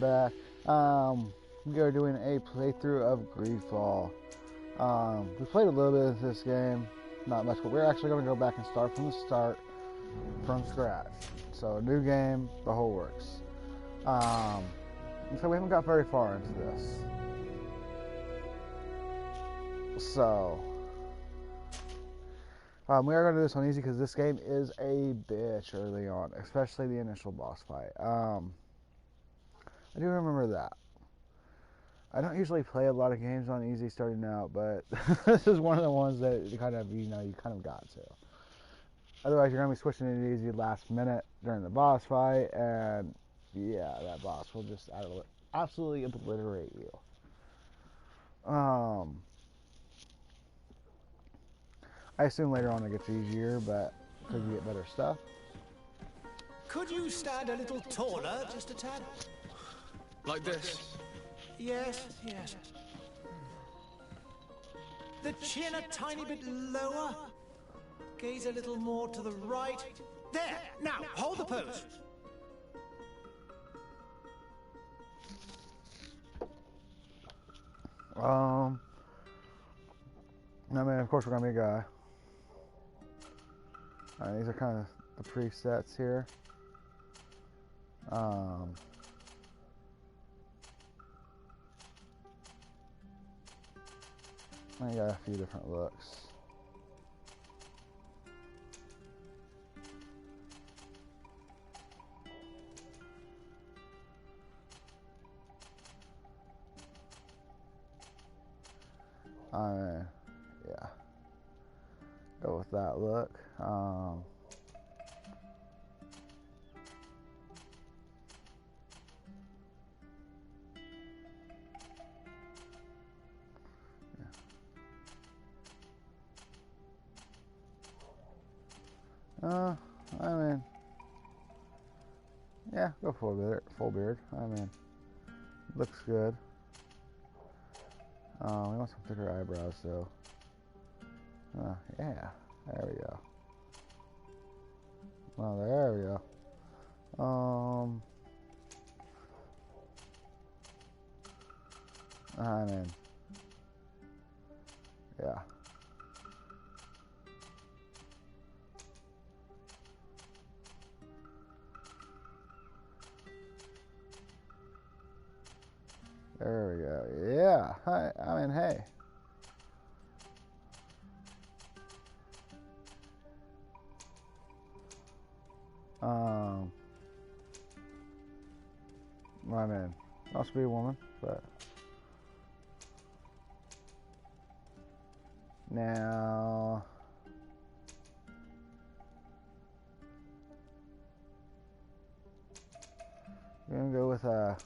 back. We are doing a playthrough of Greedfall. We played a little bit of this game, not much, but we're actually going to go back and start from the start, from scratch. So, new game, the whole works. And so we haven't got very far into this. So, we are going to do this on easy because this game is a bitch early on, especially the initial boss fight. I do remember that. I don't usually play a lot of games on easy starting out, but this is one of the ones that you kind of got to. Otherwise, you're going to be switching into easy last minute during the boss fight, and yeah, that boss will just absolutely obliterate you. I assume later on it gets easier, but because you get better stuff. Could you stand a little taller, just a tad? Like this? Yes, yes. The chin a tiny bit lower. Gaze a little more to the right. There! Now, hold the pose. I mean, of course, we're gonna be a guy. These are kind of the presets here. I got a few different looks. Yeah. Go with that look. I mean, yeah, go full beard. I mean, looks good. We want some thicker eyebrows, though. Yeah, there we go. Well, there we go. I mean, yeah. There we go. Yeah. I mean, hey. I mean, must be a woman, but now we're gonna go with a.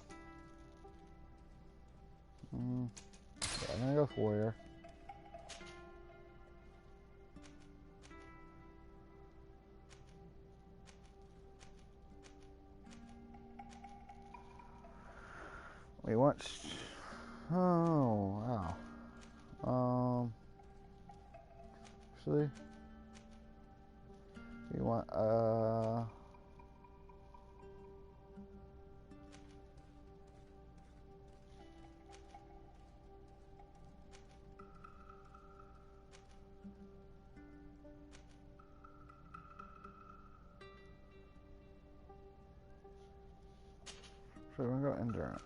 Yeah, I'm gonna go with warrior. We want. Oh wow. Actually, we want so we're gonna go endurance.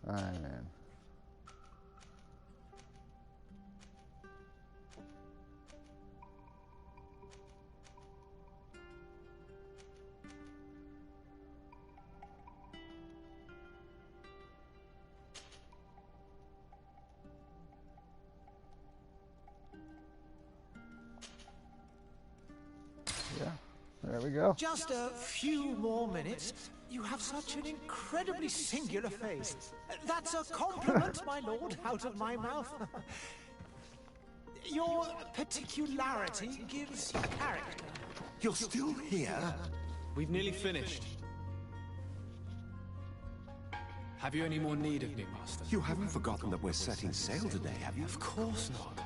I mean, yeah, there we go. Just a few more minutes. You have such an incredibly singular face. That's a compliment, my lord, out of my mouth. Your particularity gives you character. You're still here? We've nearly finished. Have you any more need of me, Master? You haven't forgotten that we're setting sail today, have you? Of course not.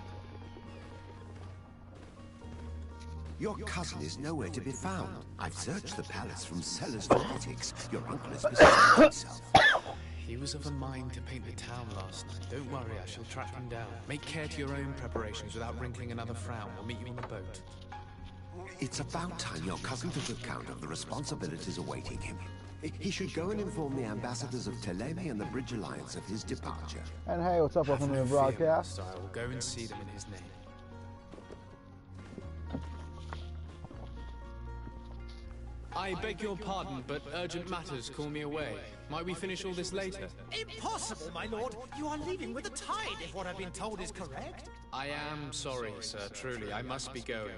Your cousin is nowhere to be found. I've searched the palace from cellars to attics. Your uncle has beside himself. He was of a mind to paint the town last night. Don't worry, I shall track him down. Make care to your own preparations without wrinkling another frown. We'll meet you on the boat. It's about time your cousin took account of the responsibilities awaiting him. He should go and inform the ambassadors of Teleme and the Bridge Alliance of his departure. And hey, what's up? Welcome to the broadcast. So I will go and see them in his name. I beg your pardon, but urgent matters call me away. Might we finish all this later? Impossible, my lord! You are leaving with the tide, if what I've been told is correct. I am sorry, sir, truly. I must be going.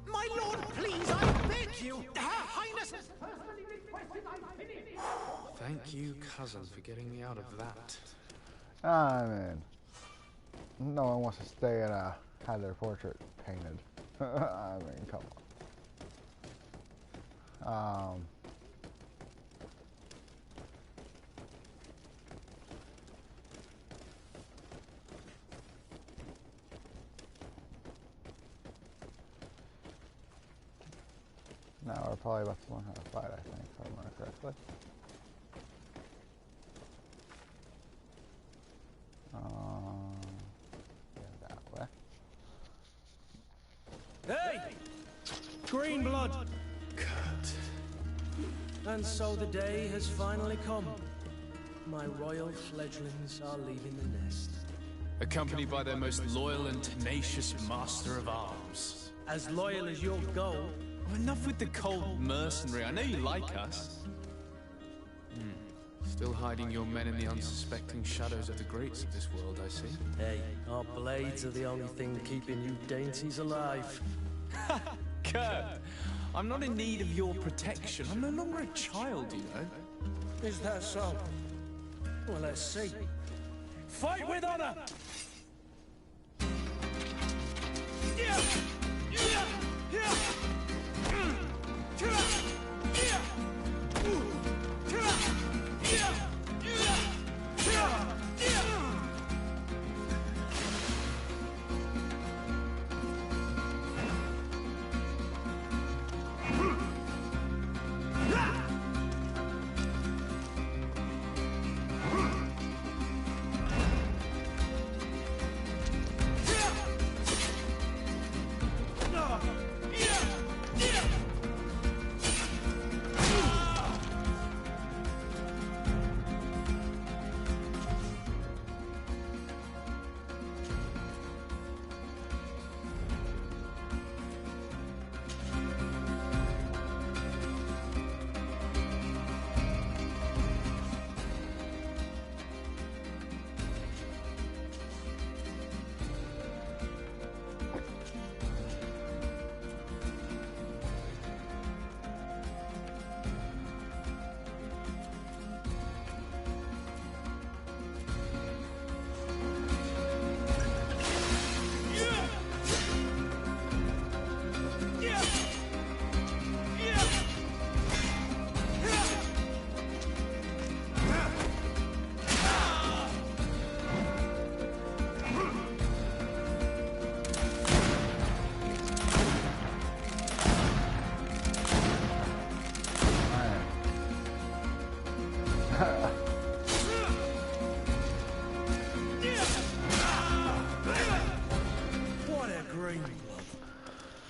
My lord, please, I beg you! Her Highness has personally requested I finish! Thank you, cousin, for getting me out of that. I mean, no one wants to stay and have their portrait painted. I mean, come on. Now we're probably about to learn how to fight, I think, if I remember correctly. Yeah, that way. Hey! Green blood! Kurt. And so the day has finally come. My royal fledglings are leaving the nest. Accompanied by their most loyal and tenacious master of arms. As loyal as your goal. Oh, enough with the cold mercenary. I know you like us. Still hiding your men in the unsuspecting shadows of the greats of this world, I see. Hey, our blades are the only thing keeping you dainties alive. Kurt, I'm not in need of your protection. I'm no longer a child, you know. Is that so? Well, let's see. Fight with honor!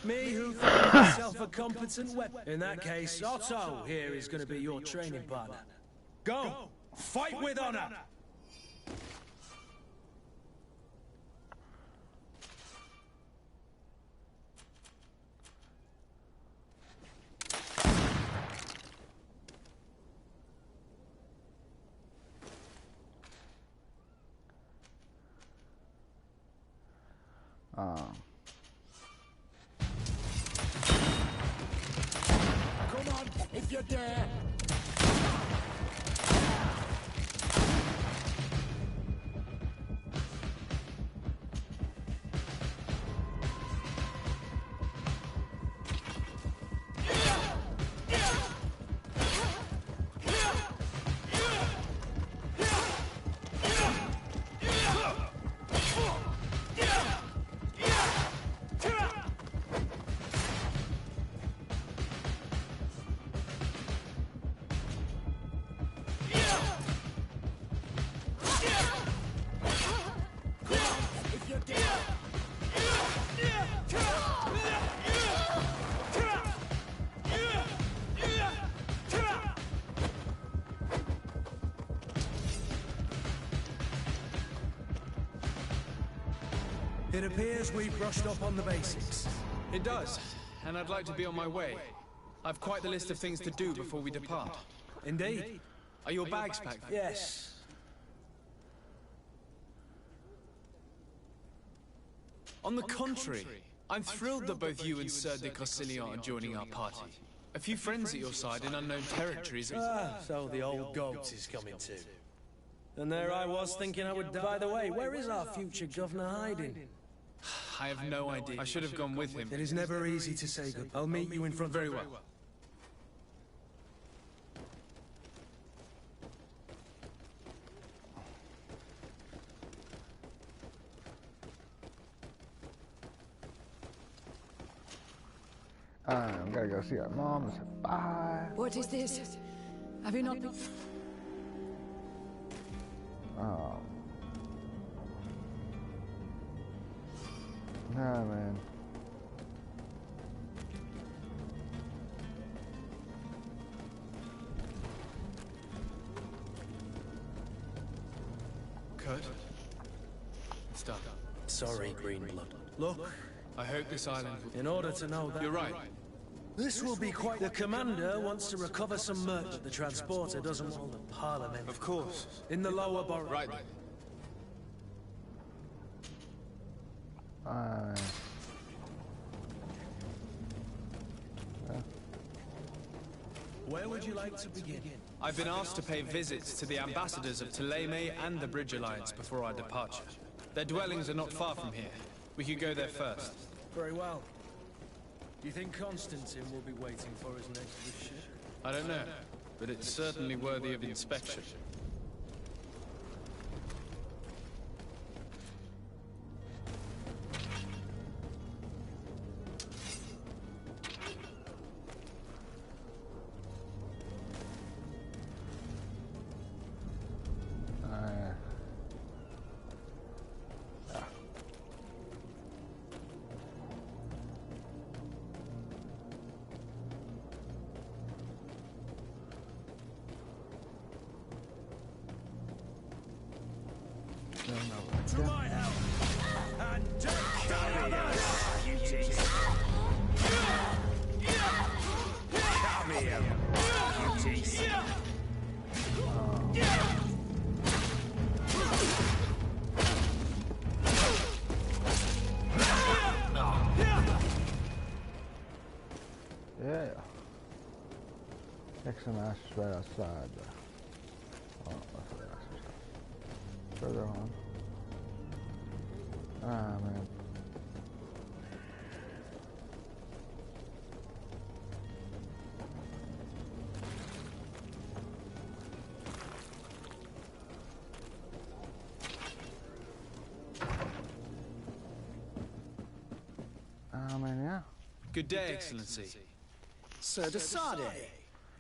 Me who thought myself a competent weapon. In that case, Otto here is going to be your training partner. Go! Fight with honor! Come on, if you dare! It appears we've brushed up on the basics. It does, and I'd like to be on my way. I've quite the list of things to do before we depart. Indeed. Are your bags packed? Yes. On the contrary, I'm thrilled that both you and Sir de Corsilion are joining our party. A few friends at your side in unknown territories. So the old goat is coming too. And there I was thinking I would die. By the way, where is our future governor hiding? I have no idea. I should have gone with him. It is never easy to say good. I'll meet you in front. Very well. I'm gonna go see our mom. Bye. What is this? Have you not been... Nah, man. Kurt? It's done. Sorry, Greenblood. Look, I hope this island will... in order to know that... You're right. This will be quite... The commander wants to recover some merch. The transporter doesn't want the parliament. Of course. In the lower borough. Right then. Where would you like to begin? I've been asked to pay visits to the ambassadors of Thélème and the Bridge Alliance before our departure. Their dwellings are not far from here. We could go there first. Very well. Do you think Constantine will be waiting for us next with ship? I don't know, but it's certainly worthy of inspection. To my help! And take down beauties! Come here, beauties! Yeah. Next some ashes right outside. Oh, that's the ashes. Further on. Ah, man. Man, yeah. Good day, Excellency. Sir de Sade,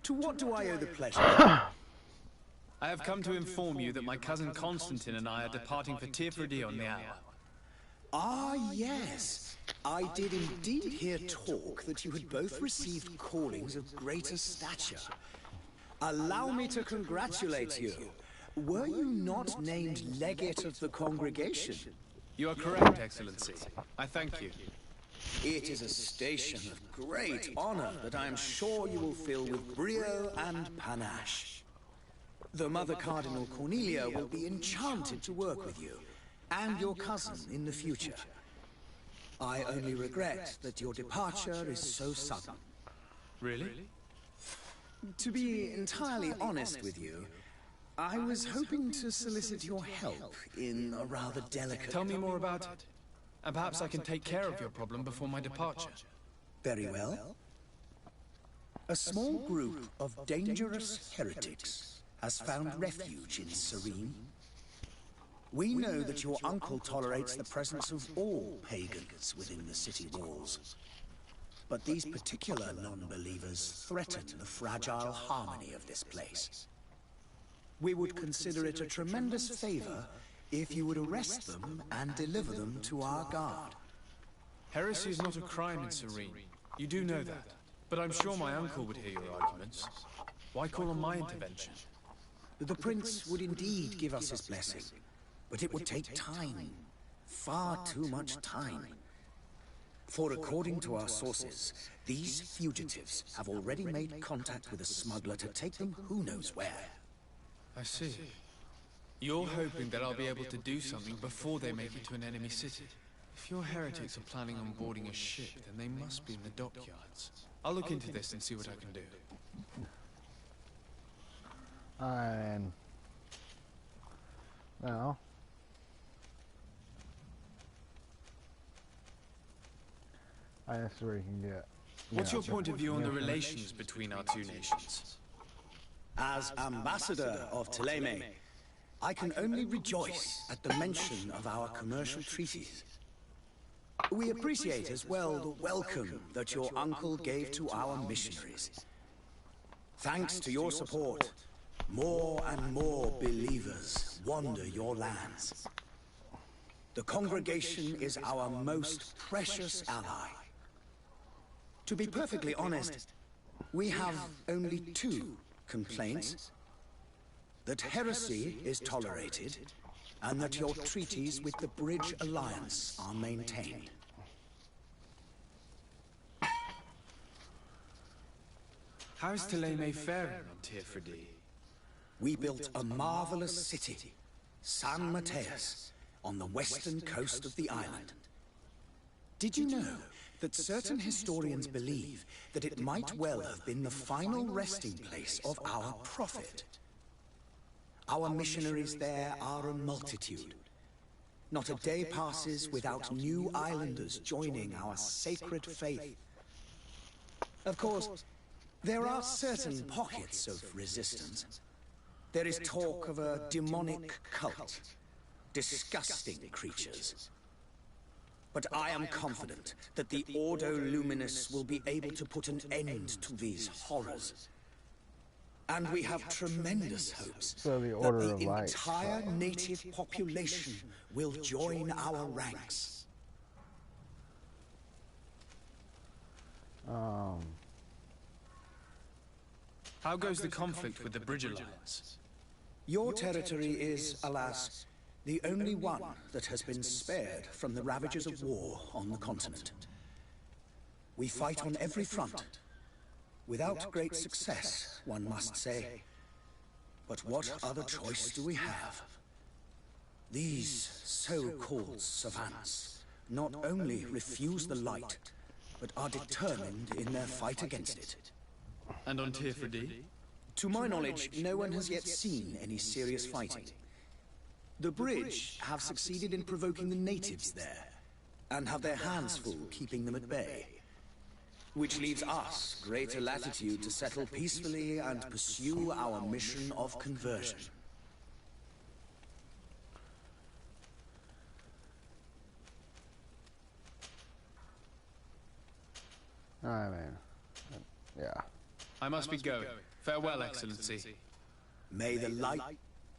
to what do I owe the pleasure? I have come to inform you that my cousin Constantine and I are departing for Tirfredi on the hour. Ah, yes. I did indeed hear talk that you had both received callings of greater stature. Allow me to congratulate you. Were you not named legate of the congregation? You are correct, Excellency. I thank you. It is a station of great honor that I am sure you will fill with brio and panache. The Mother Cardinal Cornelia will be enchanted to work with you, and your cousin in the future. I only regret that your departure is so sudden. Really? To be entirely honest with you, I was hoping to solicit your help in a rather delicate... Tell me more about it. And perhaps I can take care of your problem before my departure. Very well. A small group of dangerous heretics has found refuge in Serene. We know that your uncle tolerates the presence of all pagans within the city walls. But these particular non-believers threaten the fragile harmony of this place. We would consider it a tremendous favor if you would arrest them and deliver them to our guard. Heresy is not a crime in Serene. You do know that. But I'm sure my uncle would hear your arguments. Why call on my intervention? The prince would indeed give us his blessing, but it would take time. Far too much time. For according to our sources, these fugitives have already made contact with a smuggler to take them who knows where. I see. You're hoping that I'll be able to do something before they make it to an enemy city. If your heretics are planning on boarding a ship, then they must be in the dockyards. I'll look into this and see what I can do. And now, that's where you can get. What's your point of view on the relations between our two nations? As ambassador of Thélème, I can only rejoice at the mention of our commercial treaties. We appreciate as well the welcome that your uncle gave to our missionaries. Thanks to your support, more and more believers wander your lands. The congregation is our most precious ally. To be perfectly honest, we have only two complaints: that heresy is tolerated, and that your treaties with the Bridge Alliance are maintained. How's Thélème faring on Tirfredi? We built a marvelous city, San Mateus, on the western coast of the island. Did you know that certain historians believe that it might well have been the final resting place of our prophet? Our missionaries there are a multitude. Not a day passes without new islanders joining our sacred faith. Of course, there are certain pockets of resistance. There is talk of a demonic cult, disgusting creatures. But I am confident that the Ordo Luminous will be able to put an end to these horrors. And we have tremendous hopes So the that Order the of Light. entire native population will join our ranks. How goes the conflict with the Bridge Alliance? Your territory is, alas, the only one that has been spared from the ravages of war on the continent. We fight on every front, without great success, one must say. But what other choice do we have? These so-called savants not only refuse the light, but are determined in their fight against it. And on Tirfredi? To my knowledge, no one has yet seen any serious fighting. The Bridge have succeeded in provoking the natives there, and have their hands full keeping them at bay. Which leaves us greater latitude to settle peacefully and pursue our mission of conversion. I mean, yeah. I must be going. Farewell, Excellency. May the light...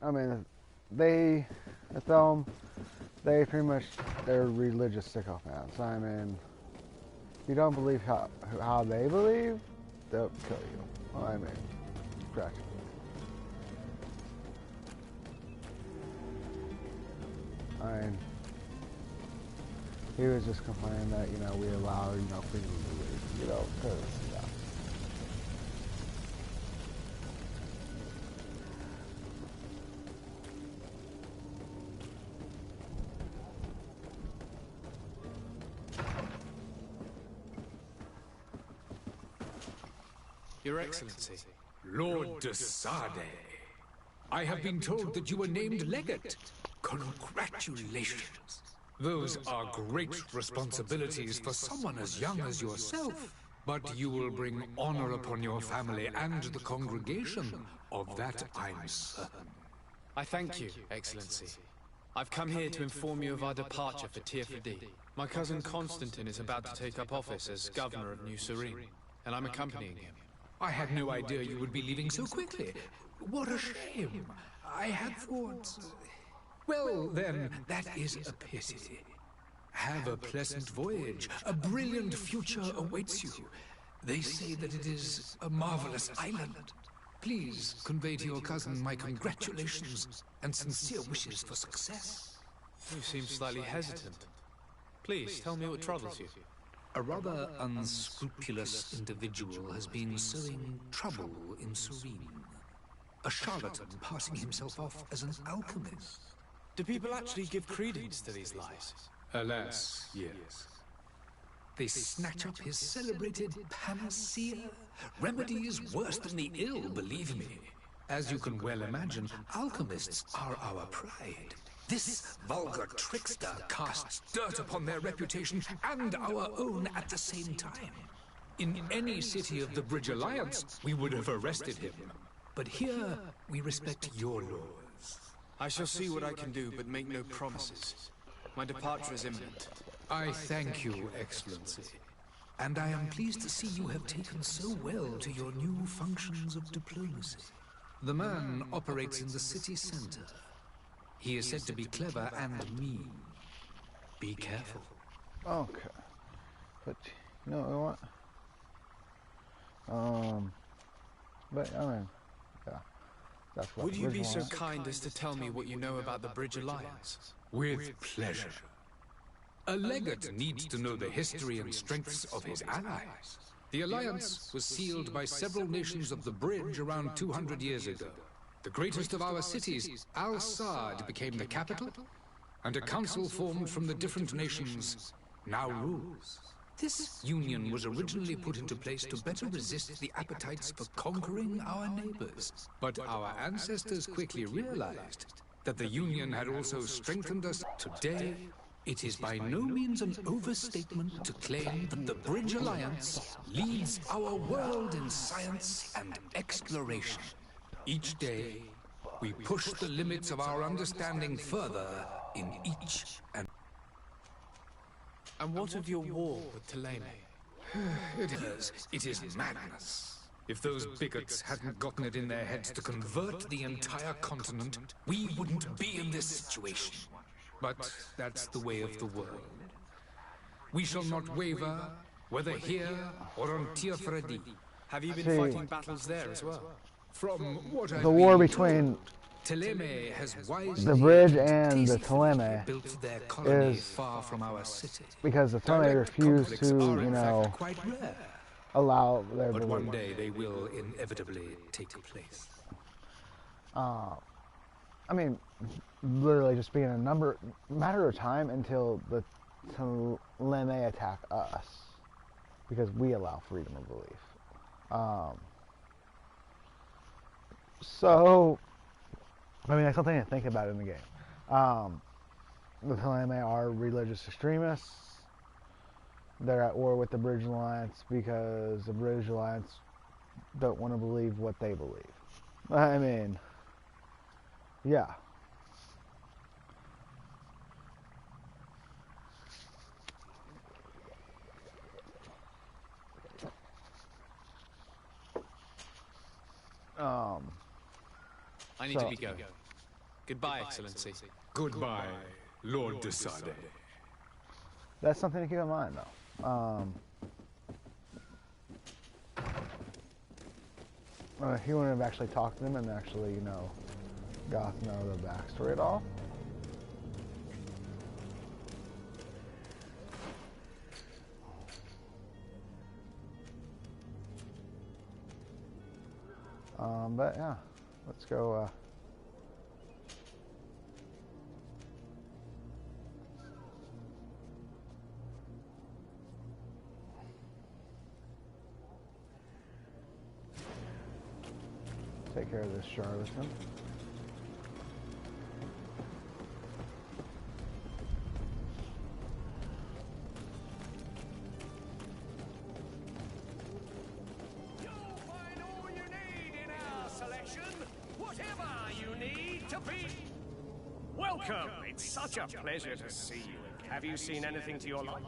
I mean, they, at them, they pretty much, they're religious sycophants. I mean, if you don't believe how they believe, they'll kill you. I mean, practically. I mean, he was just complaining that, you know, we allow, you know, freedom of belief, you know, because, yeah. Your Excellency. Lord de Sade, I have been told that you were named legate. Congratulations. Those are great responsibilities for someone as young as yourself. But you will bring honor upon your family and the congregation. Of that I'm certain. I thank you, Excellency. I've come here to inform you of our departure for Tirfredi. My cousin Constantine is about to take up office as governor of New Serene, and I'm accompanying him. I had no idea you would be leaving so quickly. What a shame. I had thought... Well, then, that is a pity. Have a pleasant voyage. A brilliant future awaits you. They say that it is a marvelous island. Please convey to your cousin my congratulations and sincere wishes for success. You seem slightly hesitant. Please, tell me what troubles you. A rather unscrupulous individual has been sowing trouble in Serene. A charlatan passing himself off as an alchemist. Do people actually give credence to these lies? Alas, yes. They snatch up his celebrated panacea. Remedies worse than the ill, believe me. As you can well imagine, alchemists are our pride. This vulgar trickster casts dirt upon their reputation and our own at the same time. In any city of the Bridge Alliance, we would have arrested him. But here, we respect your laws. I shall see what I can do, but make no promises. My departure is imminent. I thank you, Excellency. And I am pleased to see you have taken so well to your new functions of diplomacy. The man operates in the city center. He is said to be clever and mean. Be careful. Okay. But, you know what? But, I mean, yeah. That's what Would you be so Bridge kind as to tell me what you know about the Bridge Alliance? With pleasure. A legate needs to know the history and strengths of his allies. The alliance was sealed by several nations of the Bridge around 200 years ago. The greatest of our cities, Al-Sad, became the capital, and a council formed from the different nations now rules. This union was originally put into place to better resist the appetites for conquering our neighbors. But our ancestors quickly realized that the union had also strengthened us. Today, it is by no means an overstatement to claim that the Bridge Alliance leads our world in science and exploration. Each day, we push the limits of our understanding further in each and... And what of your war with Thélème? It is madness. If those bigots hadn't gotten it in their heads to convert the entire continent, we wouldn't be in this situation. But that's the way of the world. We shall not waver, whether here or on Tir-Fredi. Have you been See. fighting battles there as well? From what I've The war been between told, Thélème has wisely the Bridge and the tastefully Thélème built their colony is far from our city. because the Thélème Direct refused conflicts to, are, you in know, fact, quite rare. allow their But one belief. day they will inevitably take place. I mean, literally just being a matter of time until the Thélème attack us, because we allow freedom of belief. So, I mean, that's something to think about in the game. The Thélème are religious extremists. They're at war with the Bridge Alliance because the Bridge Alliance don't want to believe what they believe. I mean, yeah. I need to So- be going. Goodbye, Excellency. Goodbye, Lord de Sade. That's something to keep in mind, though. He wouldn't have actually talked to them and actually, you know, got to know the backstory at all. But yeah, let's go. Take care of this charlatan. You'll find all you need in our selection. Whatever you need to be. Welcome. It's such a pleasure to see you. Have you seen anything to your liking?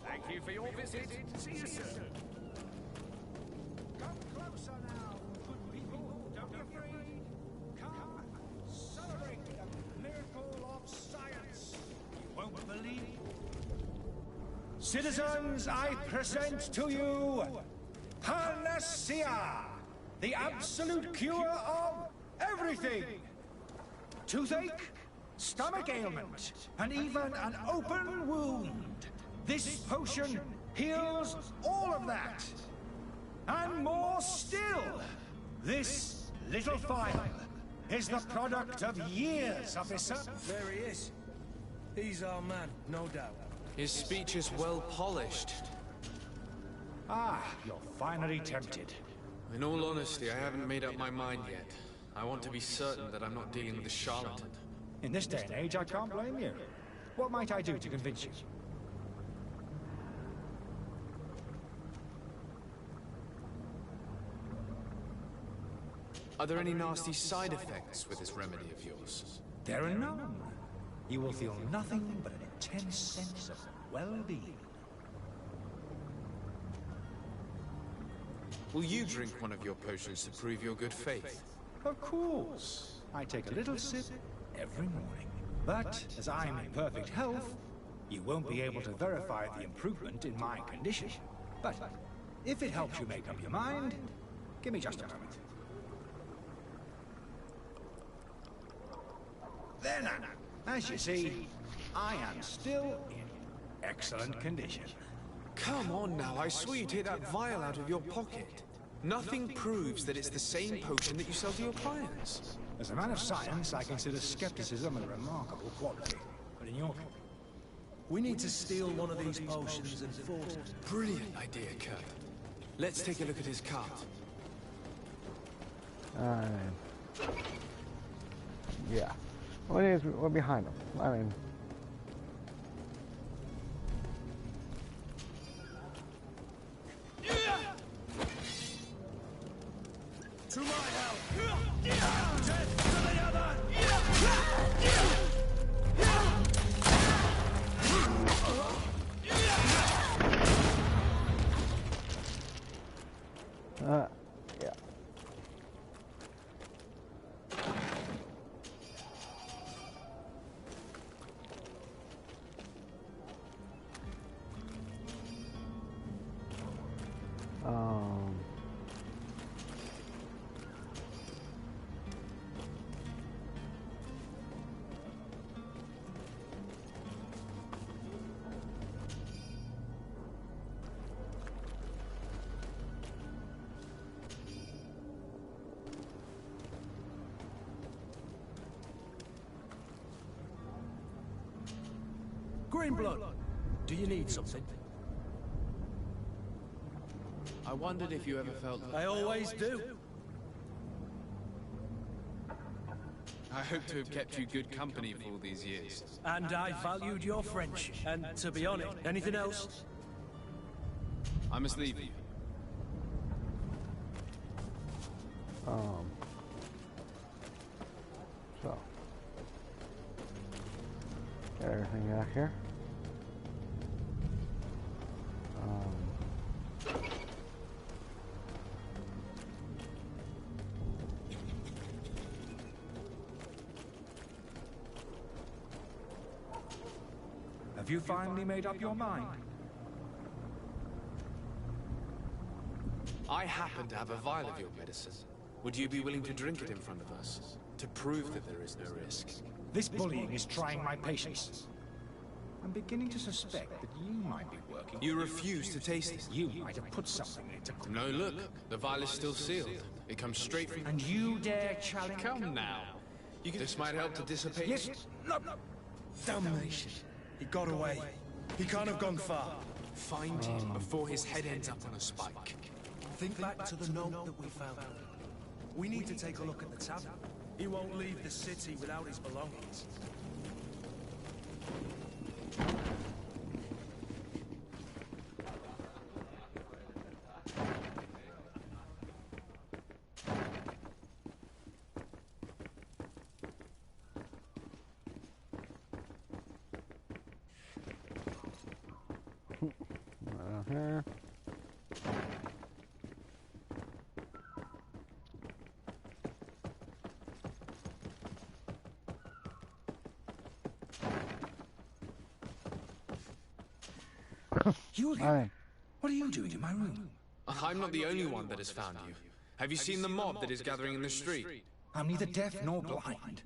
Thank you for your visit. See you soon. Come closer now, good people. Don't be afraid. Come, celebrate the miracle of science. You won't believe. Citizens, I present to you Panacea, the absolute cure of everything. toothache, stomach ailment, and even an open wound. This potion heals all of that. And more still. This little phial is the product of years of research. There he is. He's our man, no doubt. His speech is well polished. Ah, you're finally tempted. In all honesty, I haven't made up my mind yet. I want to be certain that I'm not dealing with a charlatan. In this day and age, I can't blame you. What might I do to convince you? Are there any nasty side effects with this remedy of yours? There are none. You will feel nothing but an intense sense of well-being. Will you drink one of your potions to prove your good faith? Of course. I take a little sip every morning. But as I'm in perfect health, you won't be able to verify the improvement in my condition. But if it helps you make up your mind, give me just a moment. There now. As you see, I am still in excellent condition. Come on now, I swear you take that vial out of your pocket. Nothing proves that it's the same potion that you sell to your clients. As a man of science, I consider skepticism a remarkable quality. But in your case, We need to steal one of these potions and force it. Brilliant idea, Kurt. Let's take a look at his cart. Yeah. We're behind him. I mean... To my help! Death to the other! Yeah. Greenblood, do you need something? I wondered if you ever felt... I always do. I hope to have kept you good company for all these years. And I valued your friendship. And to be honest, anything else? I must leave you. So. Got everything back here. have you finally made up your mind? I happen to have a vial of your medicine. Would you be willing to drink it in front of us? To prove that there is no risk? This bullying is trying my patience. I'm beginning to suspect that you might be working... You refuse to taste it? You might have put something in it to... No, look. The vial is still sealed. It comes straight from... And you dare challenge... Come now. This might help to dissipate... Yes. No. Damnation. He got away. He can't have gone far. Find him before his head ends up on a spike. Think back to the note that we found. We need to take a look at the tavern. He won't leave the city without his belongings. Here. Julian, what are you doing in my room? I'm not the only one that has found you. Have you seen the mob that is gathering in the street? I'm neither deaf nor blind.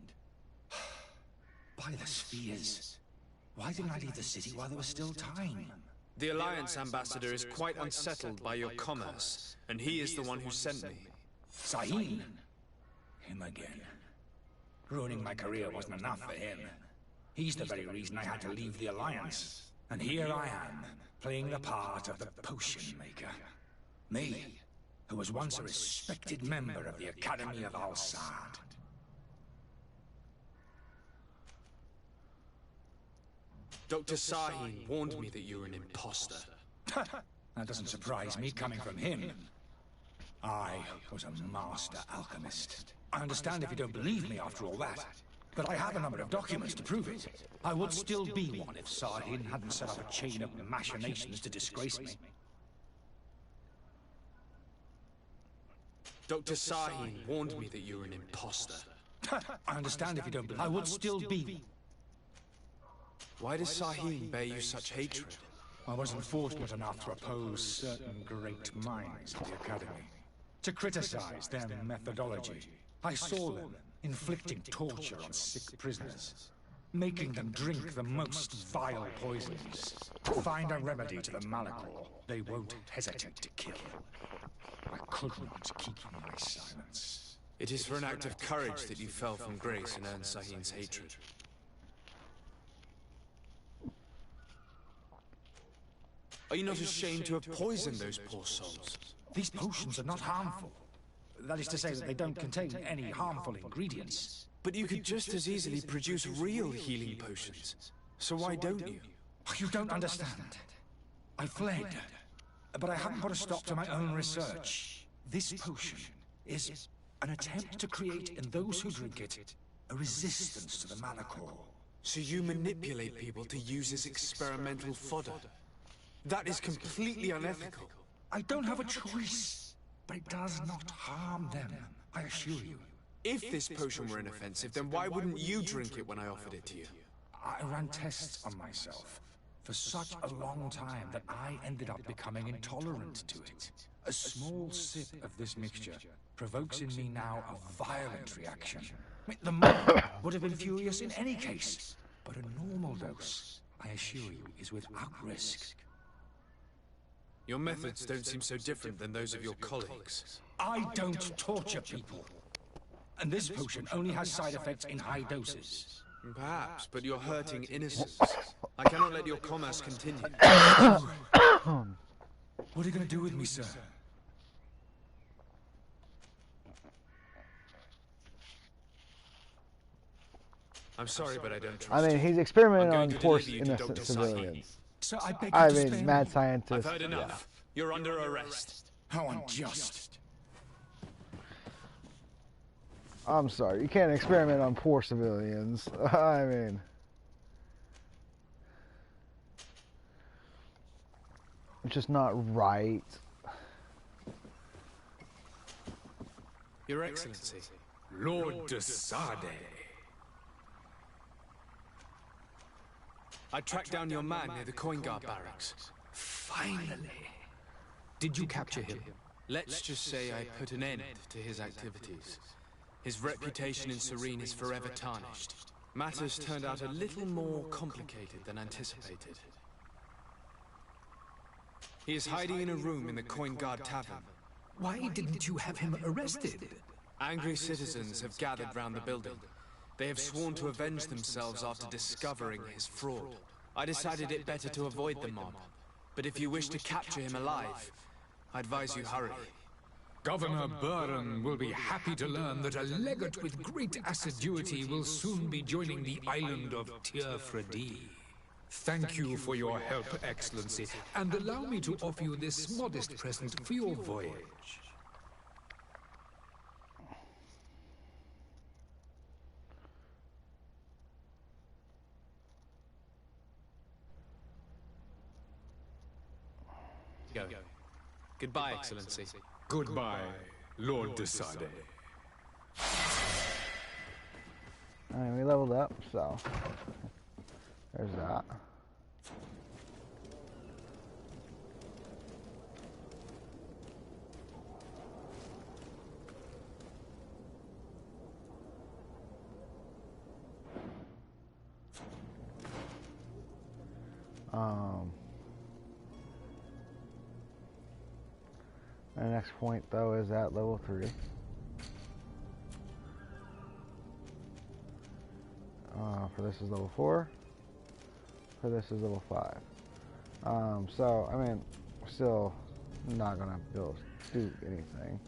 By the spheres. Why didn't I leave the city while there was still time? The Alliance ambassador is quite unsettled by your commerce, and he is the one who sent me. Sahin? Him again. Ruining my career wasn't enough for him. He's the very reason I had to leave the Alliance. And here I am, playing the part of the potion maker. Me, who was once a respected member of the Academy of Al-Sad. Dr. Sahin warned me that you were an imposter. That doesn't surprise me coming from him. I was a master alchemist. I understand if you don't believe me after all that, but I have a number of documents to prove it. I would still be one if Sahin hadn't set up a chain of machinations to disgrace me. Dr. Sahin warned me that you were an imposter. I understand if you don't believe. I would still be. Why does Sahin bear you such hatred? I wasn't fortunate enough to oppose certain great minds of the Academy. To criticize their methodology. I saw them inflicting torture on sick prisoners, making them drink the most vile poisons. To find a remedy to the malachor, they won't hesitate to kill. I couldn't keep my silence. It is for an act of courage that you fell from grace and earned Sahin's hatred. Are you not ashamed to have poisoned those poor souls? These potions are not harmful. That is to say that they don't contain any harmful ingredients. But you could just as easily produce real healing potions. So why don't you? You don't understand. I fled, but I haven't put a stop to my own research. This potion is an attempt to create in those who drink it a resistance to the malachor. So you manipulate people to use as experimental fodder? That is completely unethical. I don't have a choice, but it does not harm them, I assure you. If this potion were inoffensive, then why wouldn't you drink it when I offered it to you? I ran tests on myself for such a long time that I ended up becoming intolerant to it. A small sip of this mixture provokes in me now a violent reaction. The monk would have been furious in any case, but a normal dose, I assure you, is without risk. Your methods don't seem so different than those of your colleagues. I don't torture people. And this potion only has side effects in high doses. Perhaps, but you're hurting innocents. I cannot let your commerce continue. What are you going to do with me, sir? I'm sorry, but I don't trust I mean, he's experimenting on poor innocent civilians. Sir, I beg you to spare me. mad scientists. I've heard enough. Yeah. You're under arrest. How unjust. I'm sorry, you can't experiment on poor civilians. I mean, it's just not right. Your Excellency. Lord de Sade. I tracked down your man near the coin guard barracks. Finally. Did you capture him? Let's just say I put an end to his activities. His reputation in Serene is forever tarnished. Matters turned out a little more complicated than anticipated. He is hiding in a room in the Coin Guard Tavern. Why didn't you have him arrested? Angry citizens have gathered round the building. They have sworn to avenge themselves after discovering his fraud. I decided it better to avoid the mob. But if you wish to capture him alive, I advise you hurry. Governor Burren will be happy to learn that a legate with great assiduity will soon be joining the island of Tir-Fredi. Thank you for your help, Excellency, and allow me to offer you this modest present for your voyage. Go. Goodbye, Excellency. Goodbye, Lord de Sade. Alright, we leveled up, so there's that. And the next point, though, is at level 3. For this is level 4. For this is level 5. So, I mean, still not going to be able to do anything.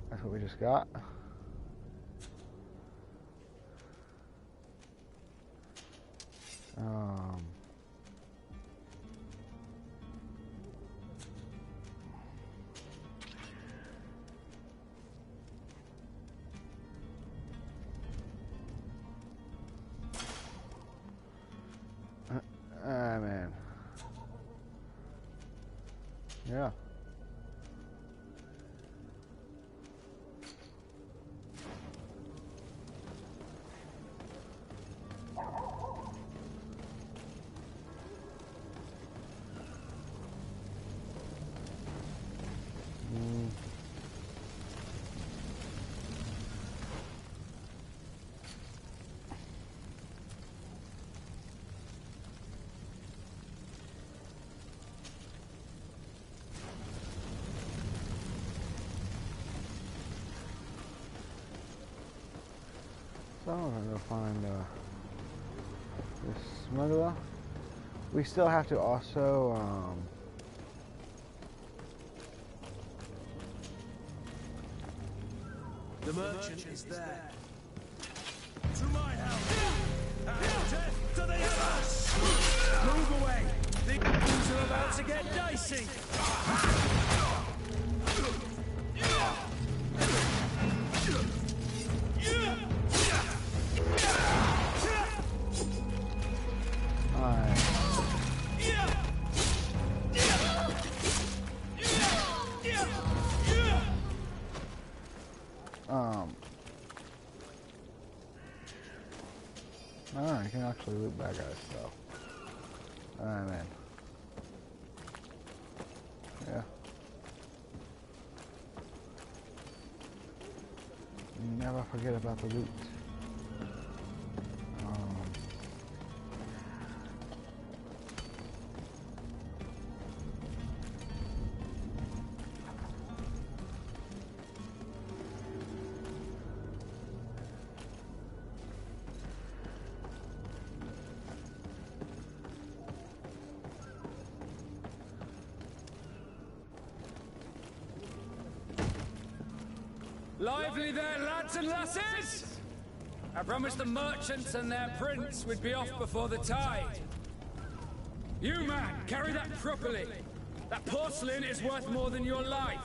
That's what we just got. Man. Yeah. So I'm gonna go find this smuggler. We still have to also the merchant is there. To my house! And death to the others! Move away! Things are about to get dicey! Alright, you can actually loot bad guys, so. Alright, man. Yeah. Never forget about the loot. Lively there, lads and lasses! I promised the merchants and their prince we'd be off before the tide. You, man, carry that properly. That porcelain is worth more than your life.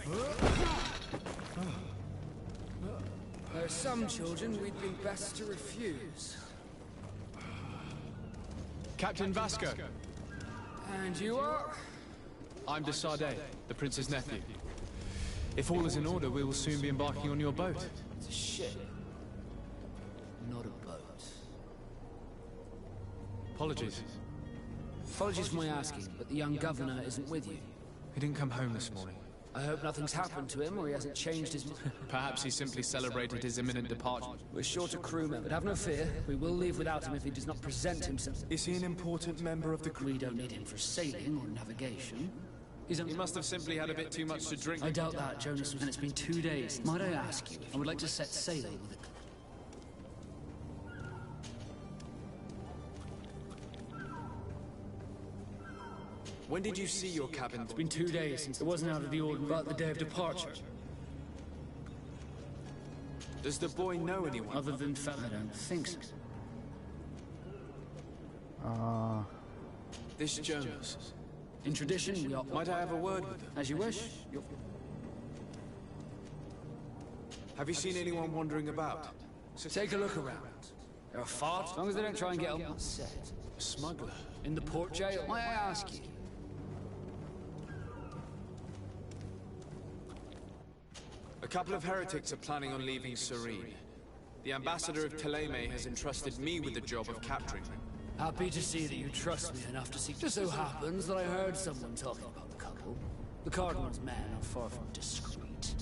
There are some children we'd be best to refuse. Captain Vasco. And you are? I'm de Sade, the prince's nephew. If all is in order, we will soon be embarking on your boat. It's a ship, not a boat. Apologies. Apologies for my asking, but the young governor isn't with you. He didn't come home this morning. I hope nothing's happened to him, or he hasn't changed his mind. Perhaps he simply celebrated his imminent departure. We're short a crewman, but have no fear. We will leave without him if he does not present himself. Is he an important member of the crew? We don't need him for sailing or navigation. He must have simply had a bit too much to drink. I doubt that, Jonas, and it's been 2 days. Might I ask you, I would like to set sail with it. When did you see your cabin? It's been 2 days since it wasn't out of the ordinary, but the day of departure. Does the boy know anyone? Other than I don't think so. This Jonas. In tradition, we are... Might I have a word with him? As you wish. Have you seen anyone wandering about? Take a look around. There are far, as long as they don't try and get upset. A smuggler? In the port jail? Might I ask you? A couple of heretics are planning on leaving Serene. The ambassador of Teleme has entrusted me with the job of capturing them. Happy to see that you trust me enough to see. Just so happens that I heard someone talking about the couple. The Cardinal's men are far from discreet.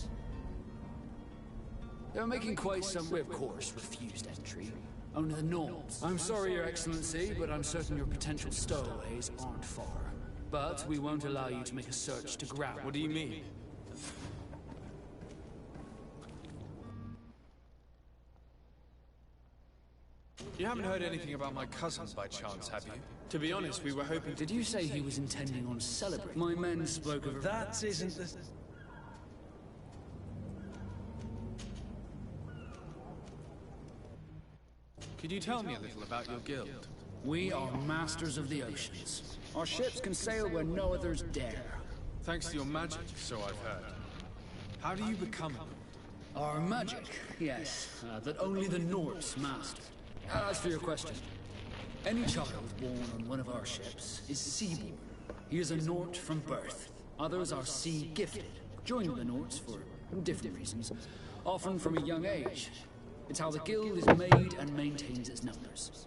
They're making quite some... We, of course, refused entry. Only the Nords. I'm sorry, Your Excellency, but I'm certain your potential stowaways aren't far. But we won't allow you to make a search to grab... What do you mean? You haven't heard anything about my cousins by chance, have you? To be honest, we were hoping... Did you say he was intending on celebrating? My men spoke of... That isn't the... Could you tell me a little about your guild? We are masters of the oceans. Our ships can sail where no others dare. Thanks to your magic, so I've heard. How do you become it? Our magic, yes, that only the Nords master. As for your question, any child born on one of our ships is seaborn. He is a Nort from birth. Others are sea-gifted, joining the Norts for different reasons, often from a young age. It's how the guild is made and maintains its numbers.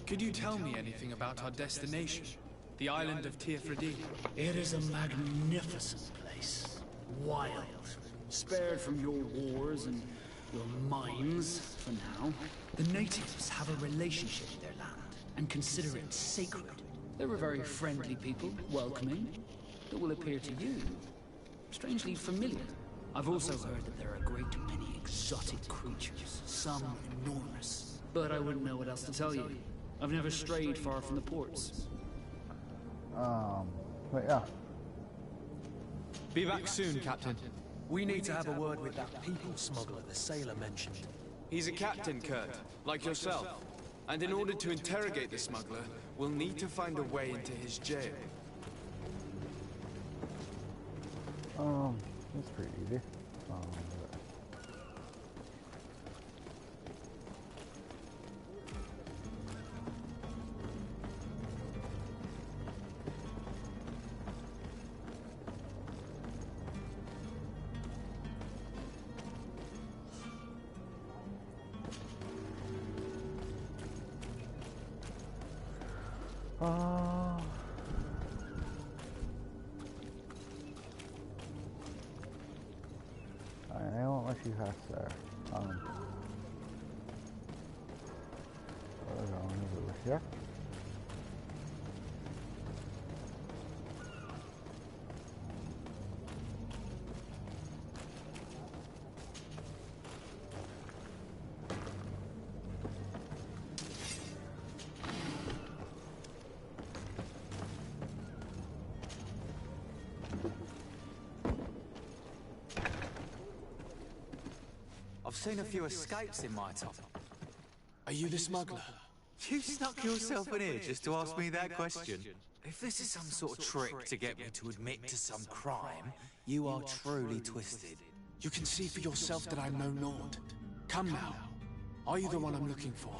Could you tell me anything about our destination? The island of Teofradin? It is a magnificent place. Wild. Spared from your wars and your mines, for now. The natives have a relationship with their land, and consider it sacred. They're a very friendly people, welcoming, that will appear to you strangely familiar. I've also heard that there are a great many exotic creatures, some enormous. But I wouldn't know what else to tell you. I've never strayed far from the ports. But yeah. Be back soon, Captain. We need to have a word with that people smuggler the sailor mentioned. He's a captain, Kurt, like yourself. And in order to interrogate the smuggler, we'll need to find a way into his jail. That's pretty easy. I won't let you pass there. We're going over here. I've seen a few escapes in my time. Are you the smuggler? You snuck yourself in here just to ask me that question. If this is some sort of trick to get me to admit to some crime, you are truly twisted. You can see for yourself that I'm no Nord. Come now. Are you the one I'm looking for?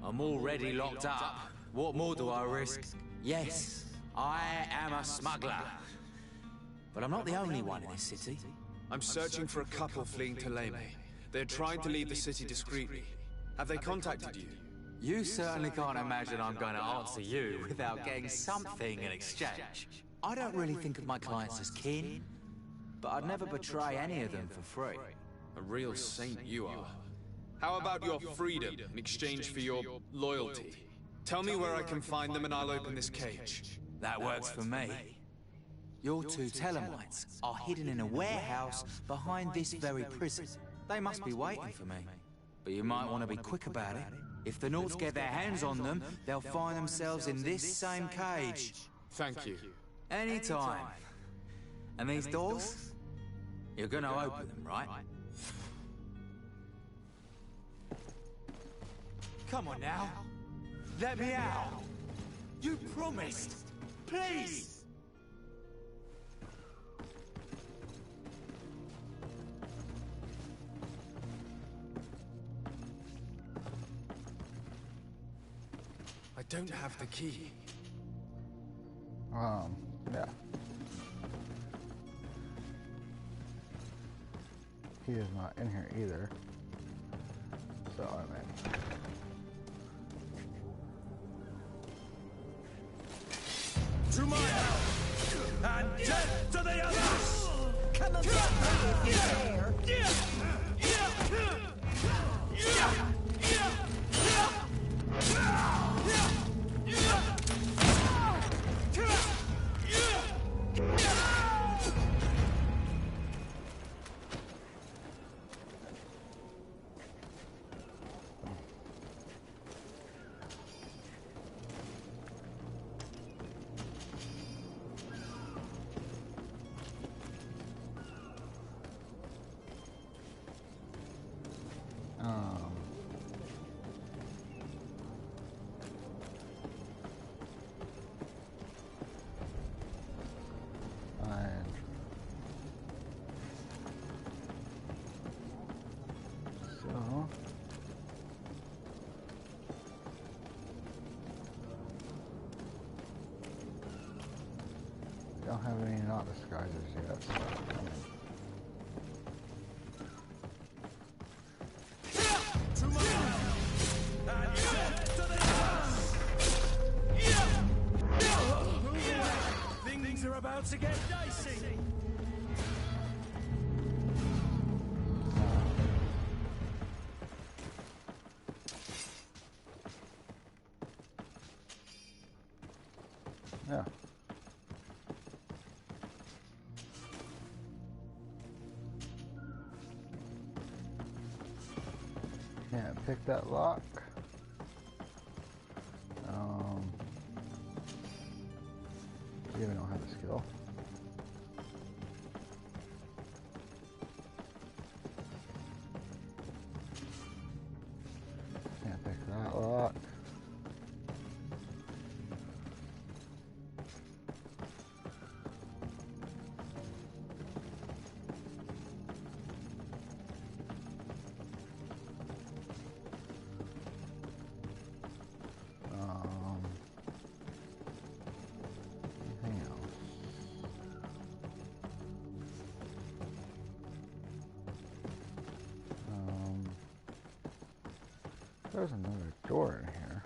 I'm already locked up. What more do I risk? Yes, I am a smuggler. But I'm not the only one in this city. I'm searching for a couple fleeing to Leme. They're trying to leave the city discreetly. Have they contacted you? You certainly can't imagine I'm going to answer you without getting something in exchange. I don't really think of my clients as kin, but I'd never betray any of them for free. A real saint you are. How about your freedom in exchange for your loyalty? Tell me where I can find them and I'll open this cage. That works for me. Your two Telemites are hidden in a warehouse behind this very prison. They must be waiting for me. But you might want to be quick about it. If the Nords get their hands on them, they'll find themselves in this same cage. Thank you. Anytime. And these doors? You're gonna open them, right? Come on now. Let me out. You promised. Please. I don't have the key. Yeah. He is not in here either. So I'm in. To my house! And death to the others! Come and get me if you dare! Don't have any not disguises yet, so Things are about to get dicey! yeah. Can't pick that lock. Yeah, we don't have a skill. Can't pick that lock. Anything else? There's another door in here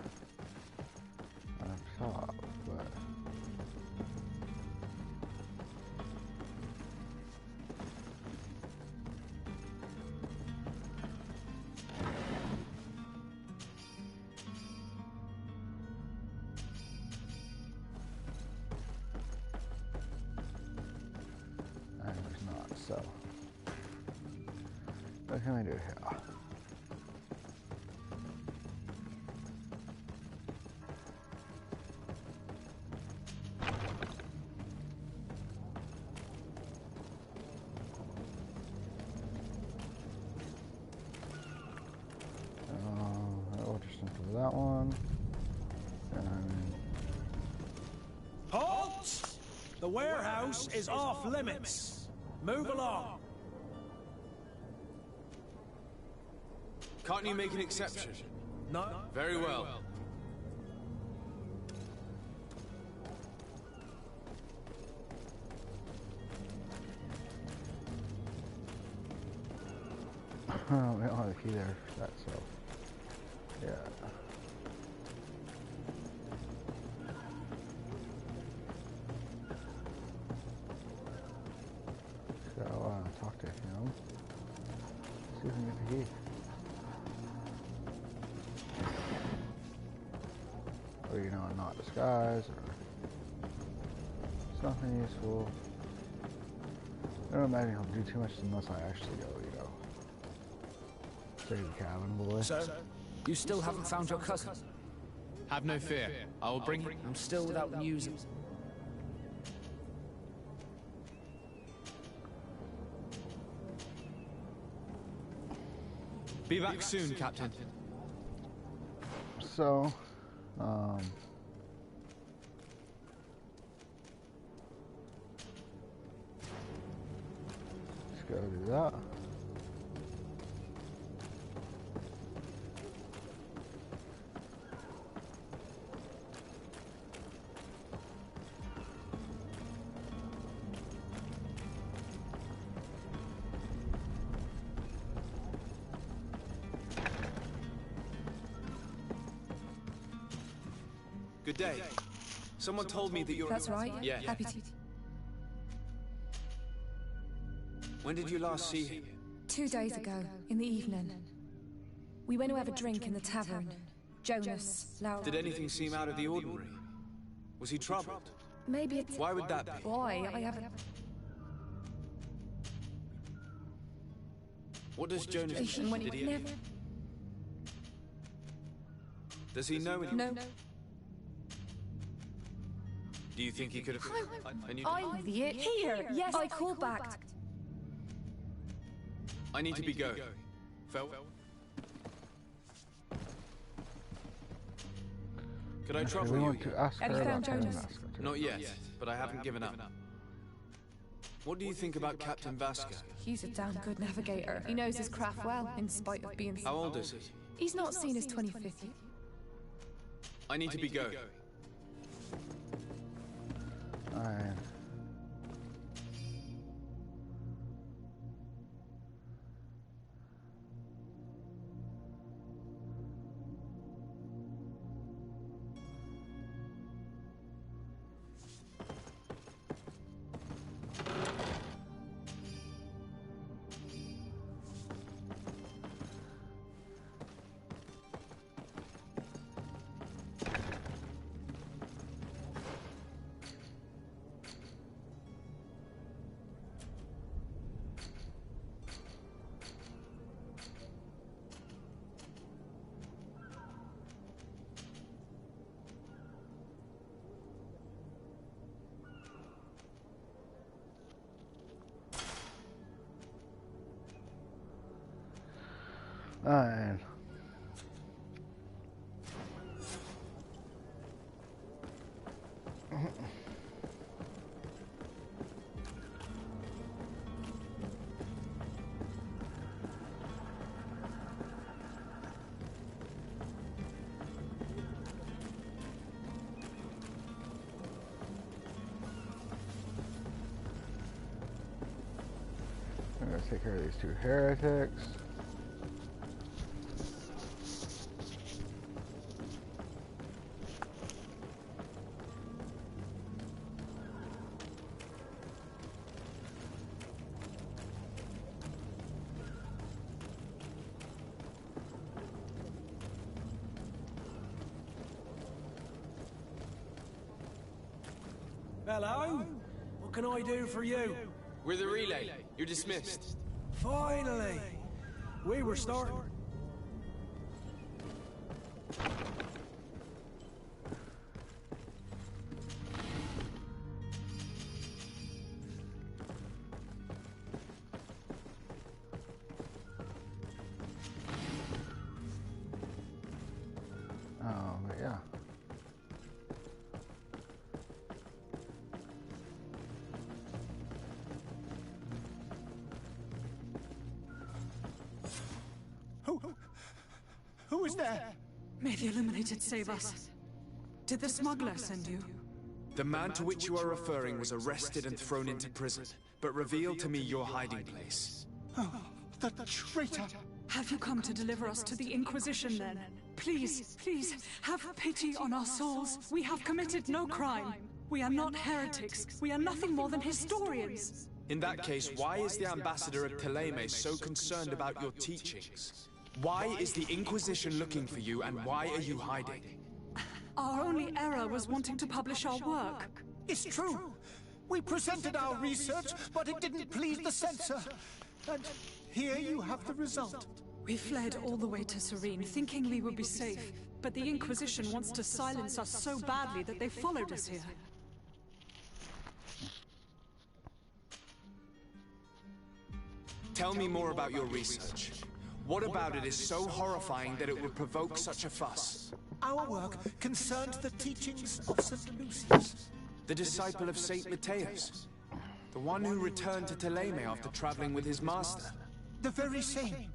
up top, but there's not. So what can we do here? I'll just enter that one. And Halt! The warehouse is off limits. Move along. Can't you make an exception? No. Very well. we don't have a key there for that, so yeah. So talk to him. See if we can get the key. Or you know, not disguise or something useful. I don't imagine he'll do too much unless I actually go, you know. Save the cabin, boy. So, you still haven't found your cousin? Have no fear. I will bring him. I'm still without news. Be back soon, Captain. So, let's go do that. Good day. Someone told me that you're... That's right. Yeah. Happy to. When did you last see him? 2 days ago, in the evening. We went to have a drink in the tavern. Jonas, Laura. Did anything seem out of the ordinary? Was he troubled? Maybe it's... Why would that be? Why? I haven't... What does Jonas do? Did he... Never... Does he know anything? No. Do you think he could have... I'm the it here. Yes, I called back. I need to be going. Farewell. Could I trouble we you? want to ask her Have you about found Captain Jonas? Vasco. Not yet, but I haven't given up. What do you think about Captain Vasco? He's a damn good navigator. He knows his craft well, in spite of being... How old is he? He's not seen his 25th yet. I need to be going. Alright. Alright. I'm gonna take care of these 2 heretics. Hello? What can I do for you? We're the relay. You're dismissed. Finally! We were starting... Oh, but yeah. Who is there? May the Illuminated save us. Did the smuggler send you? The man to which you are referring was arrested and thrown into prison, but revealed to me your hiding place. Oh, the traitor! Have you come to deliver us to the Inquisition then? Please, please, have pity on our souls. We have committed no crime. We are not heretics. We are nothing more than historians. In that case, why is the ambassador of Teleme so concerned about your teachings? Why is the Inquisition looking for you, and why are you hiding? Our only error was wanting to publish our work. It's true. We presented our research, but it didn't please the censor. And here you have the result. We fled all the way to Serene, thinking we would be safe. But the Inquisition wants to silence us so badly that they followed us here. Tell me more about your research. What about it is so horrifying that it would provoke such a fuss? Our work concerned the teachings of St. Lucius. The disciple of Saint Mateus. The one who returned to Teleme after traveling with his master. The very same.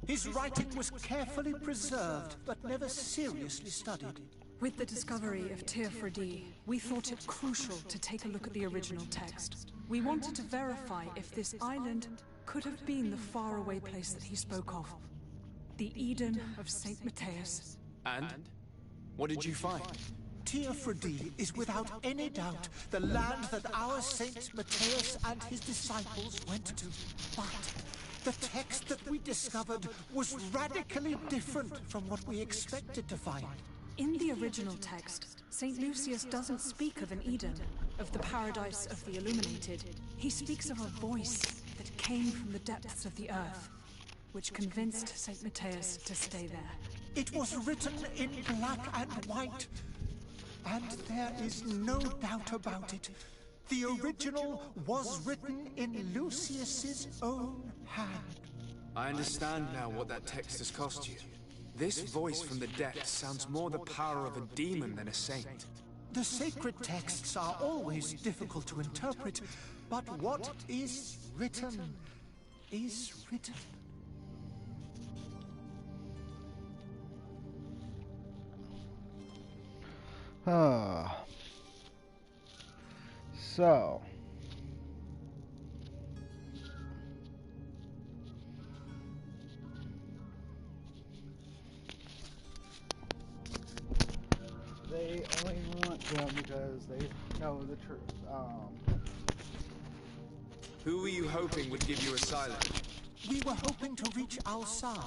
His writing was carefully preserved, but never seriously studied. With the discovery of Teofredi, we thought it crucial to take a look at the original text. We wanted to verify if this island could have been the faraway place that he spoke of. The Eden of Saint Mateus. And? What did you find? Teofredi is without any doubt the land that our Saint Matthias and his disciples went to. But the text that we discovered was radically different from what we expected to find. In the original text, St. Lucius doesn't speak of an Eden, of the paradise of the illuminated. He speaks of a voice that came from the depths of the earth, which convinced St. Matthias to stay there. It was written in black and white, and there is no doubt about it. The original was written in Lucius's own hand. I understand now what that text has cost you. This voice from the depths sounds more the power of a demon than a saint. The sacred texts are always difficult to interpret, but what is written is written. So they only want them because they know the truth. Who were you hoping would give you asylum? We were hoping to reach Al-Sad.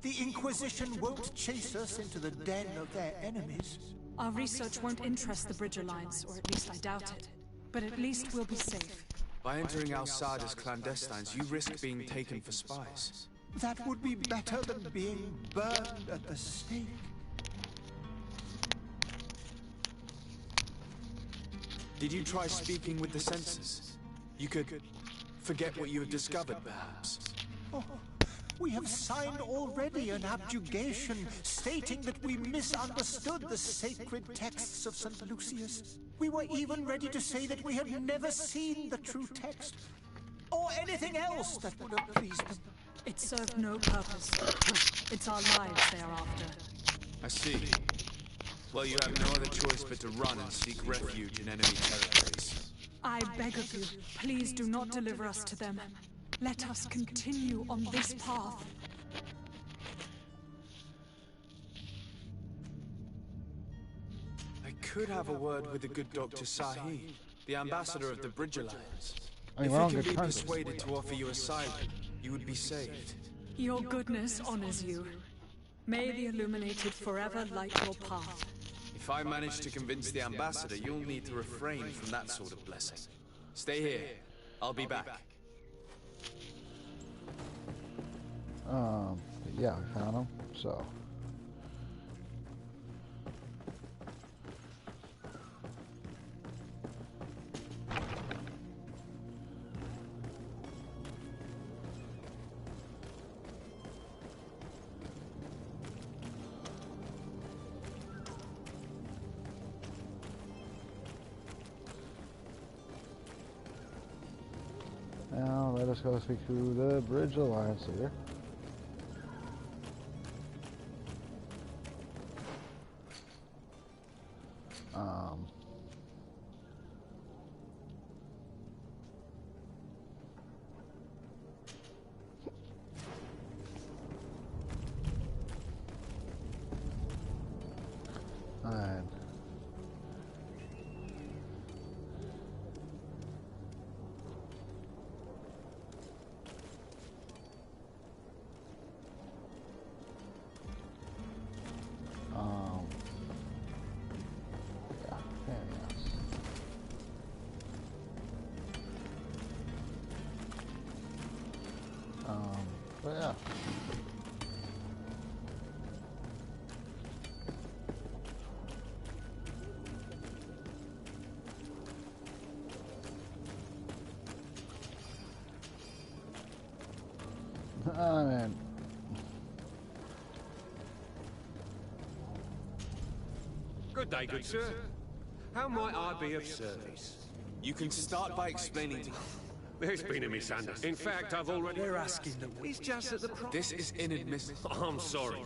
The Inquisition won't chase us into the den of their enemies. Our research won't interest the Bridge Alliance, or at least I doubt it. But at least we'll be safe. By entering Al-Sad as clandestines, you risk being taken for spies. That would be better than being burned at the stake. Did you try speaking with the censors? You could forget what you had discovered, perhaps. Oh, we have signed already an abjugation stating that we misunderstood the sacred texts of St. Lucius. We were even ready to say that we had never seen the true text, or anything else that would have pleased them. It served no purpose. It's our lives they are after. I see. Well, you have no other choice but to run and seek refuge in enemy territories. I beg of you, please do not deliver us to them. Let us continue on this path. I could have a word with the good Dr. Sahib, the ambassador of the Bridge Alliance. I mean, If we're he on can be good terms. persuaded to offer you asylum, you would be saved. Your goodness honors you. May the Illuminated forever light your path. If I manage to convince the ambassador, you'll need to refrain from that sort of blessing. Stay here. I'll be back. But yeah, we found him. So. Now let us go speak to the Bridge Alliance here. And yeah, very nice. But yeah. Oh man. Good day, good sir. How might I be of service? You can start by explaining to... There's been a misunderstanding. In fact, I've already... They're asking the... It's just that the... This is inadmissible. I'm sorry.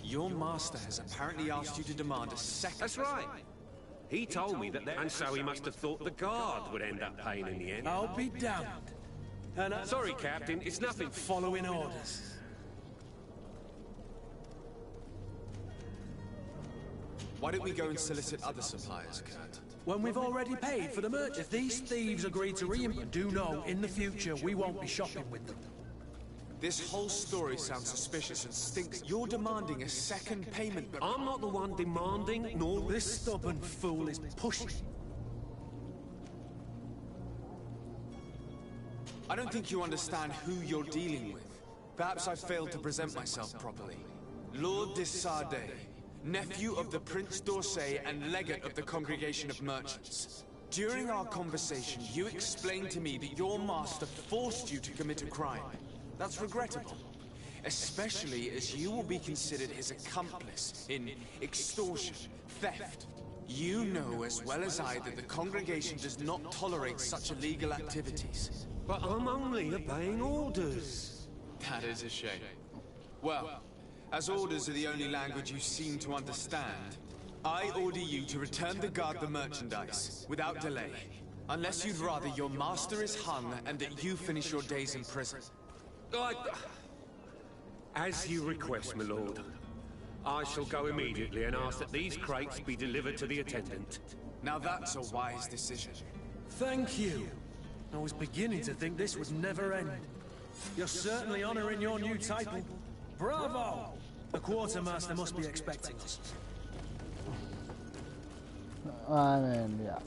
Your master has apparently asked you to demand a second... That's right. He told me that... And so he must have thought the guard would end up paying in the end. I'll be damned. Sorry, Captain, it's nothing... Following orders. Why don't we go and solicit other suppliers, Kurt? When we've already paid for the merch. If these thieves agree to do know, in the future, we won't be shopping with them. This whole story sounds suspicious and stinks. You're demanding a second payment, but I'm not the one demanding, nor This stubborn fool is pushing. I don't think you understand who you're dealing with. Perhaps I failed to present myself properly. Lord de Sardet, nephew of the Prince d'Orsay and legate of the Congregation of Merchants. During our conversation, you explained to me that your master forced you to commit a crime. That's regrettable, especially as you will be considered his accomplice in extortion, theft. You know as well as I that the Congregation does not tolerate such illegal activities. But I'm only obeying orders. That is a shame. Well, as orders are the only language you seem to understand, I order you to return the guard the merchandise, without delay. Unless you'd rather your master is hung and that you finish your days in prison. As you request, my lord. I shall go immediately and ask that these crates be delivered to the attendant. Now that's a wise decision. Thank you. I was beginning to think this would never end. You're certainly honoring your new title. Bravo! The quartermaster must be expecting us. I mean, yeah.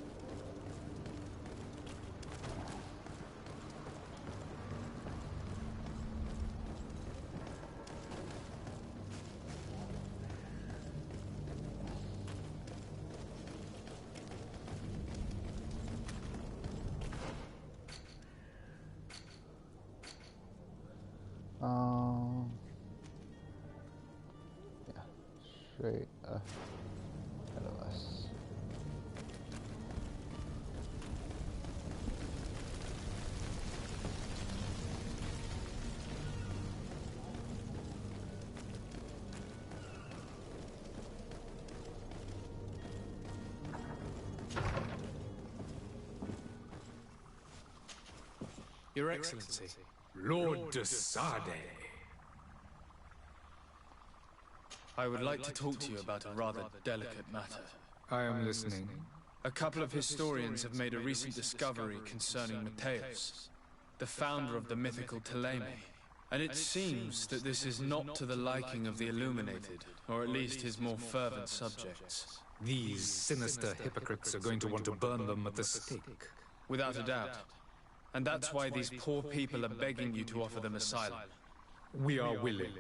Yeah, straight ahead of us. Your Excellency. Lord de Sardet. I would like to talk to you about a rather delicate matter. I am listening. A couple of historians have made a recent discovery concerning Mateus, the founder of the mythical Thélème. And it seems that this is not to the liking of the Illuminated, or at least his more fervent subjects. These sinister hypocrites are going to want to burn them at the stake. Without a doubt. And that's why these poor people are begging you to offer them asylum. We are willing.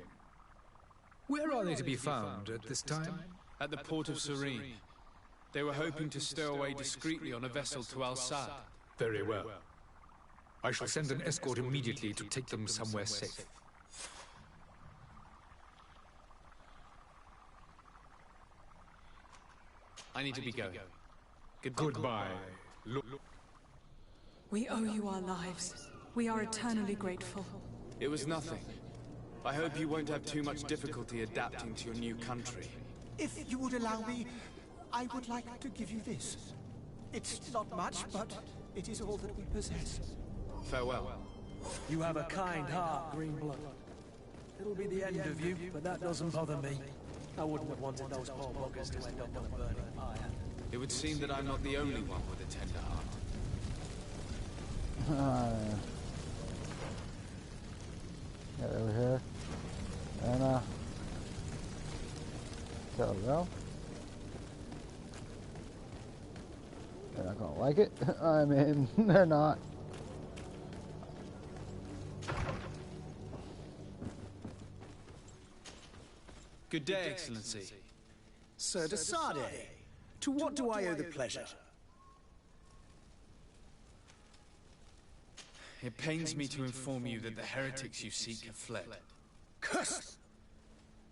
Where are they to be found at this time? At the port of Serene. They were hoping to stow away discreetly on a vessel to Al-Sad. Very well. I shall send an escort immediately to take them somewhere safe. I need to be going. Goodbye. We owe you our lives. We are eternally grateful. It was nothing. I hope you won't have too much difficulty adapting to your new country. If you would allow me, I would like to give you this. It's not much, but it is all that we possess. Farewell. You have a kind heart, Greenblood. It'll be the end of you, but that doesn't bother me. I wouldn't have wanted those poor buggers to end up on a burning pyre. It would seem that I'm not the only one with a tender heart. Get over here. And, tell them. They're not gonna like it. I mean, they're not. Good day, Excellency. Sir de Sardet, to what do I owe the pleasure? It pains me to inform you that the heretics you seek have fled. Curse!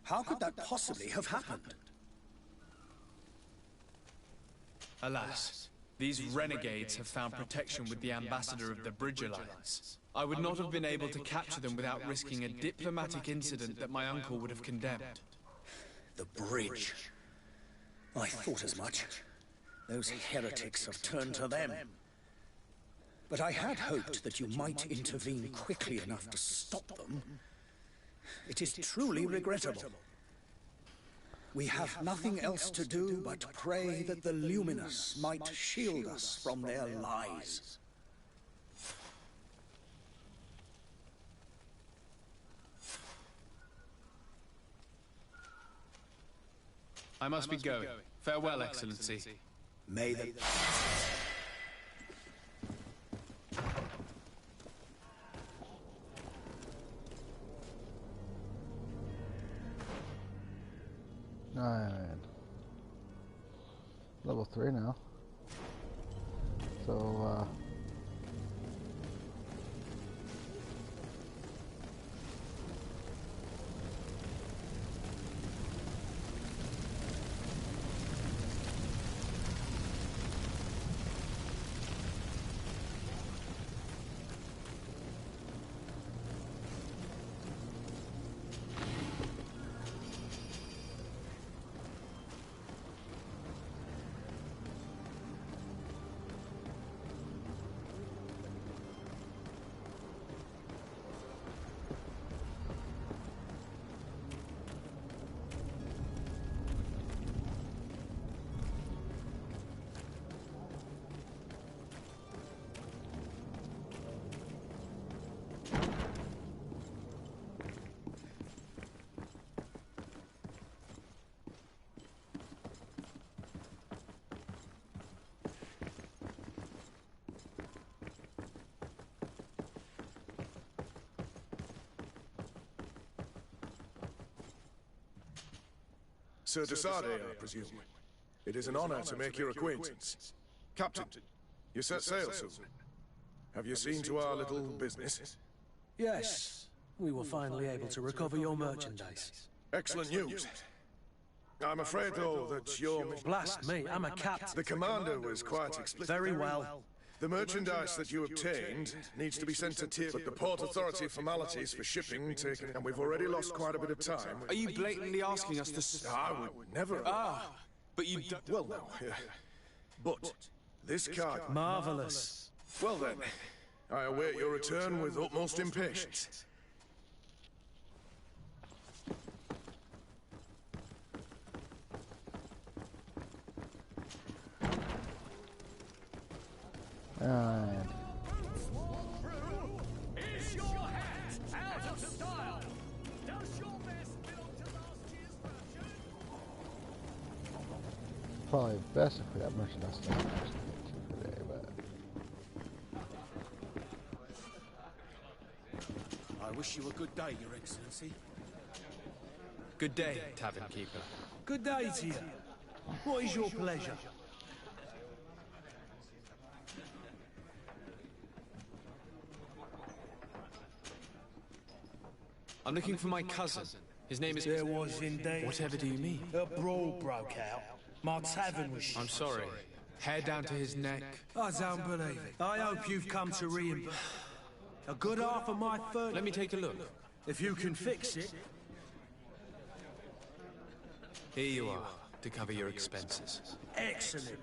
How could that possibly have happened? Alas, these renegades have found protection with the ambassador of the Bridge Alliance. I would not have been able to capture them without risking a diplomatic incident that my uncle would have condemned. The bridge. I thought as much. Those heretics have turned to them. But I had hoped that you might intervene quickly enough to stop them. It is truly regrettable. We have nothing else to do but pray that the Luminous might shield us from their lies. I must be going. Farewell, Excellency. May the... Alright. Level 3 now. So, Sir Desade, I presume. It is an honor to make your acquaintance. Captain, you set sail soon. Have you seen to our little business? Yes, we were finally able to recover your merchandise. Excellent news. I'm afraid, though, that your... Blast me, I'm a captain. The commander was quite explicit. Very well. The merchandise that you obtained needs to be sent to Tier, but the Port Authority formalities for shipping taken, and we've already lost quite a bit of time. Are you blatantly asking us to... I would never... but you... Well, no, but this card... Marvelous. Well then, I await your return with utmost impatience. alright. Is your hat out of style? Does your vest belong to last year's version? Probably best if we have merchandise to actually get to today, but... I wish you a good day, Your Excellency. Good day, Tavern Keeper. Good day to you. What is your pleasure? I'm looking for my cousin. His name is... There was indeed. Whatever do you mean? A brawl broke out. My tavern was... I'm sorry. Hair down to his neck. I don't believe it. I hope you've come to reimburse. A good half of my furniture. Let me take a look. If you can fix it. Here you are, to cover your expenses. Excellent.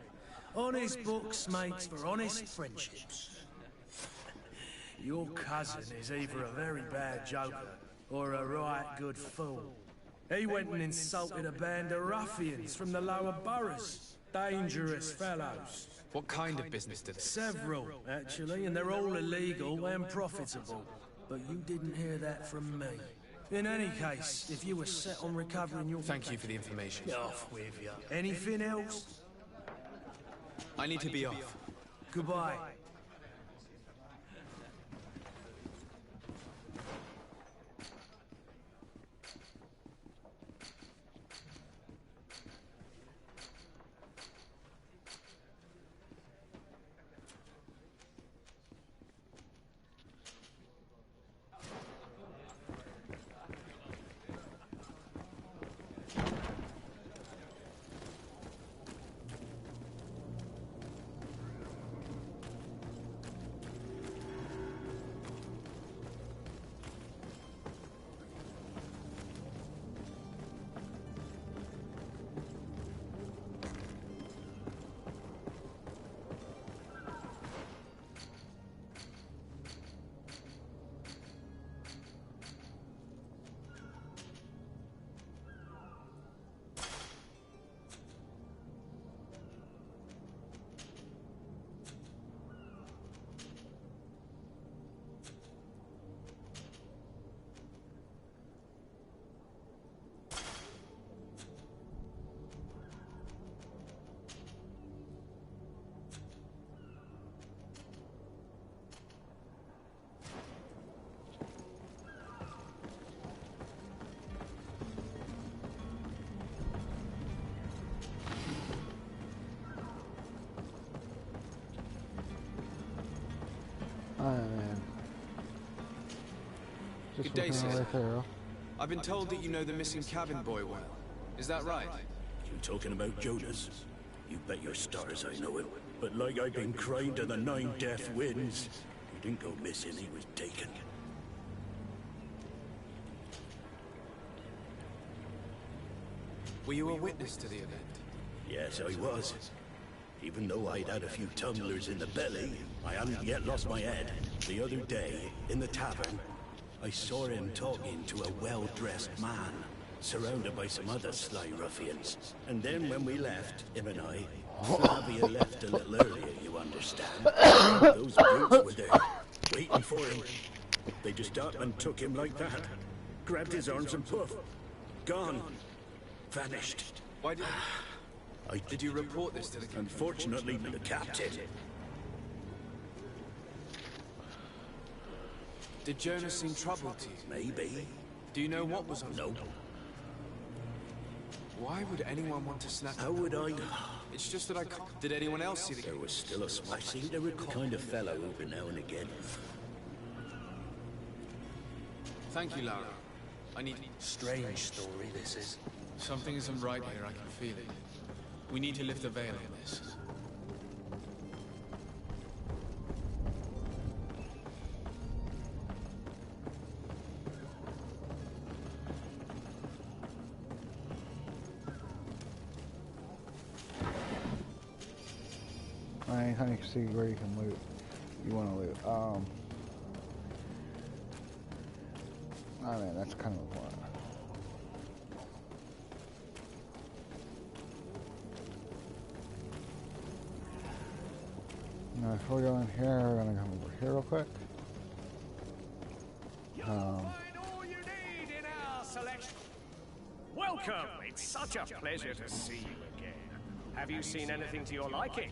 Honest books makes for honest friendships. Your cousin is either a very bad joker or a right good fool. He went and insulted a band of ruffians from the lower boroughs. Dangerous fellows. What kind of business did they? Several, actually, and they're all illegal and profitable. But you didn't hear that from me. In any case, if you were set on recovering your... Thank you for the information. Off with you. Anything else? I need to be off. Goodbye. Just Good day, working our way sir. through. I've been told that you know the missing cabin boy well. Is that right? You talking about Jonas? You bet your stars I know him. But like I've been crying to the 9 death winds, he didn't go missing, he was taken. Were you a witness to the event? Yes, I was. Even though I'd had a few tumblers in the belly, I hadn't yet lost my head. The other day, in the tavern, I saw him talking to a well-dressed man, surrounded by some other sly ruffians. And then when we left, him and I, Flavia left a little earlier, you understand. Those brutes were there, waiting for him. They just up and took him like that. Grabbed his arms and poof, gone. Vanished. Why did you report this to the captain? Unfortunately to the captain. Did Jonas seem troubled to you? Maybe. Do you know what was on? Nope. Why would anyone want to snap? How would I? It's just that I can't. Did anyone else see the? There was still a small. I seem to recall. Kind of fellow over now and again. Thank you, Lara. I need. Strange story, this is. Something isn't right here. I can feel it. We need to lift the veil on this. Anytime you can see where you can loot, you want to loot. I mean, that's kind of important. Now, before we go in here, we're gonna come over here real quick. Welcome! It's such a pleasure to see you again. Have you seen anything to your liking?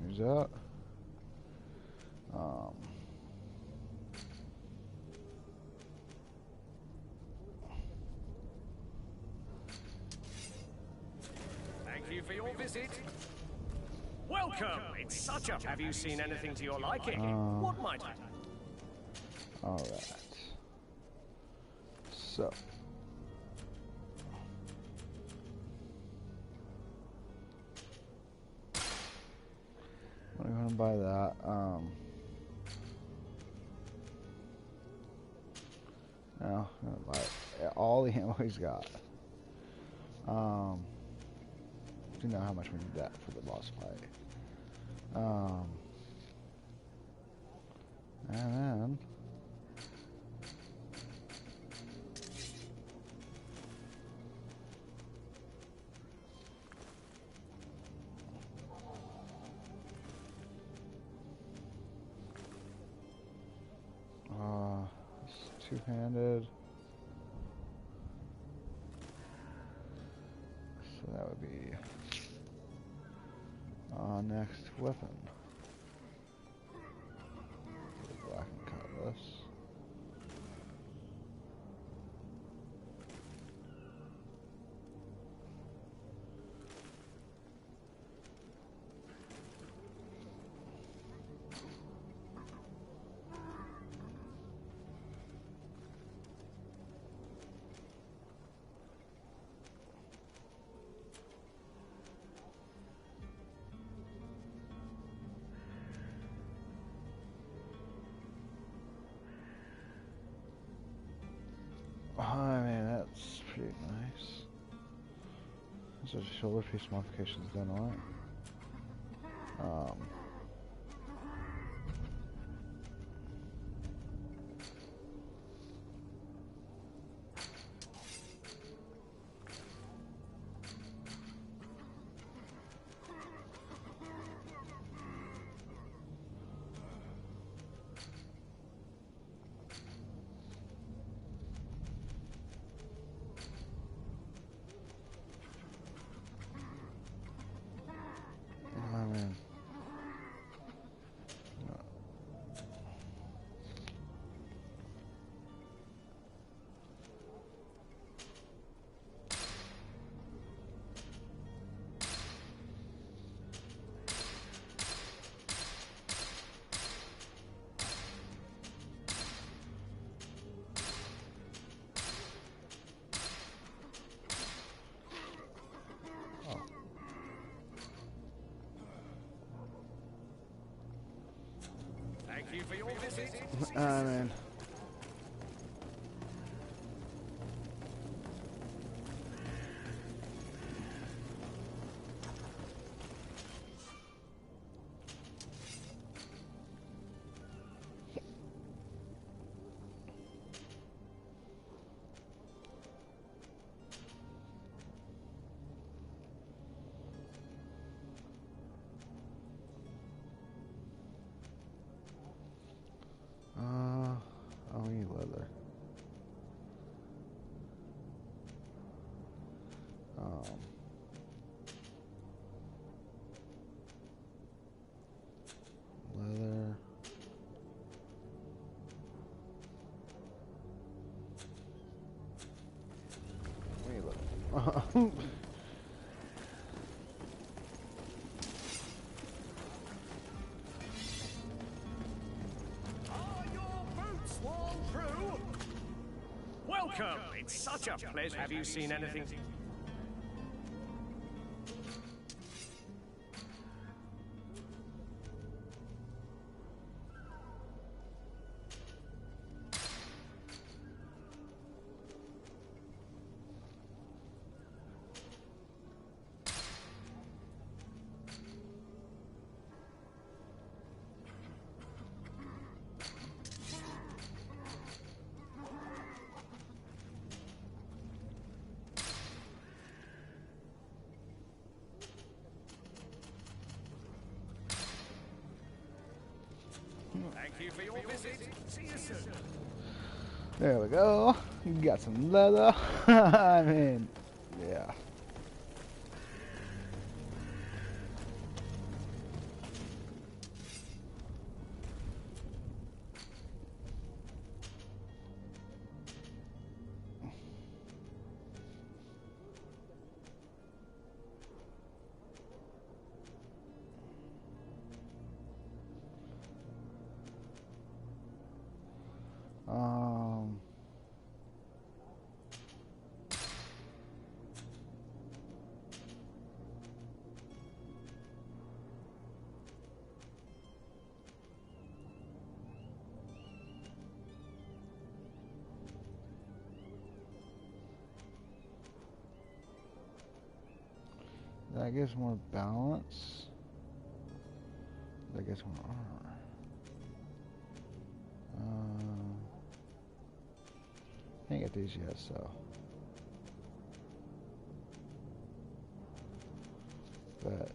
Use that. Thank you for your visit. Welcome! It's such a... Have you seen anything to your liking? What might I... Alright. So. I'm gonna buy that. No, I'm gonna buy all the ammo he's got. You know how much we need that for the boss fight. And then it's two-handed. So that would be next weapon. Black and cutlass. I mean, that's pretty nice. So shoulder piece modifications done alright. Thank you for your visit. I mean, oh, we need leather. Leather. We need leather. Are your boots worn through? Welcome. It's such a pleasure. Have you seen anything? Thank you for your visit. See you soon. There we go. Got some leather. I mean, yeah. Um, that gives more balance. That gives more armor. Can't get these yet, so. But.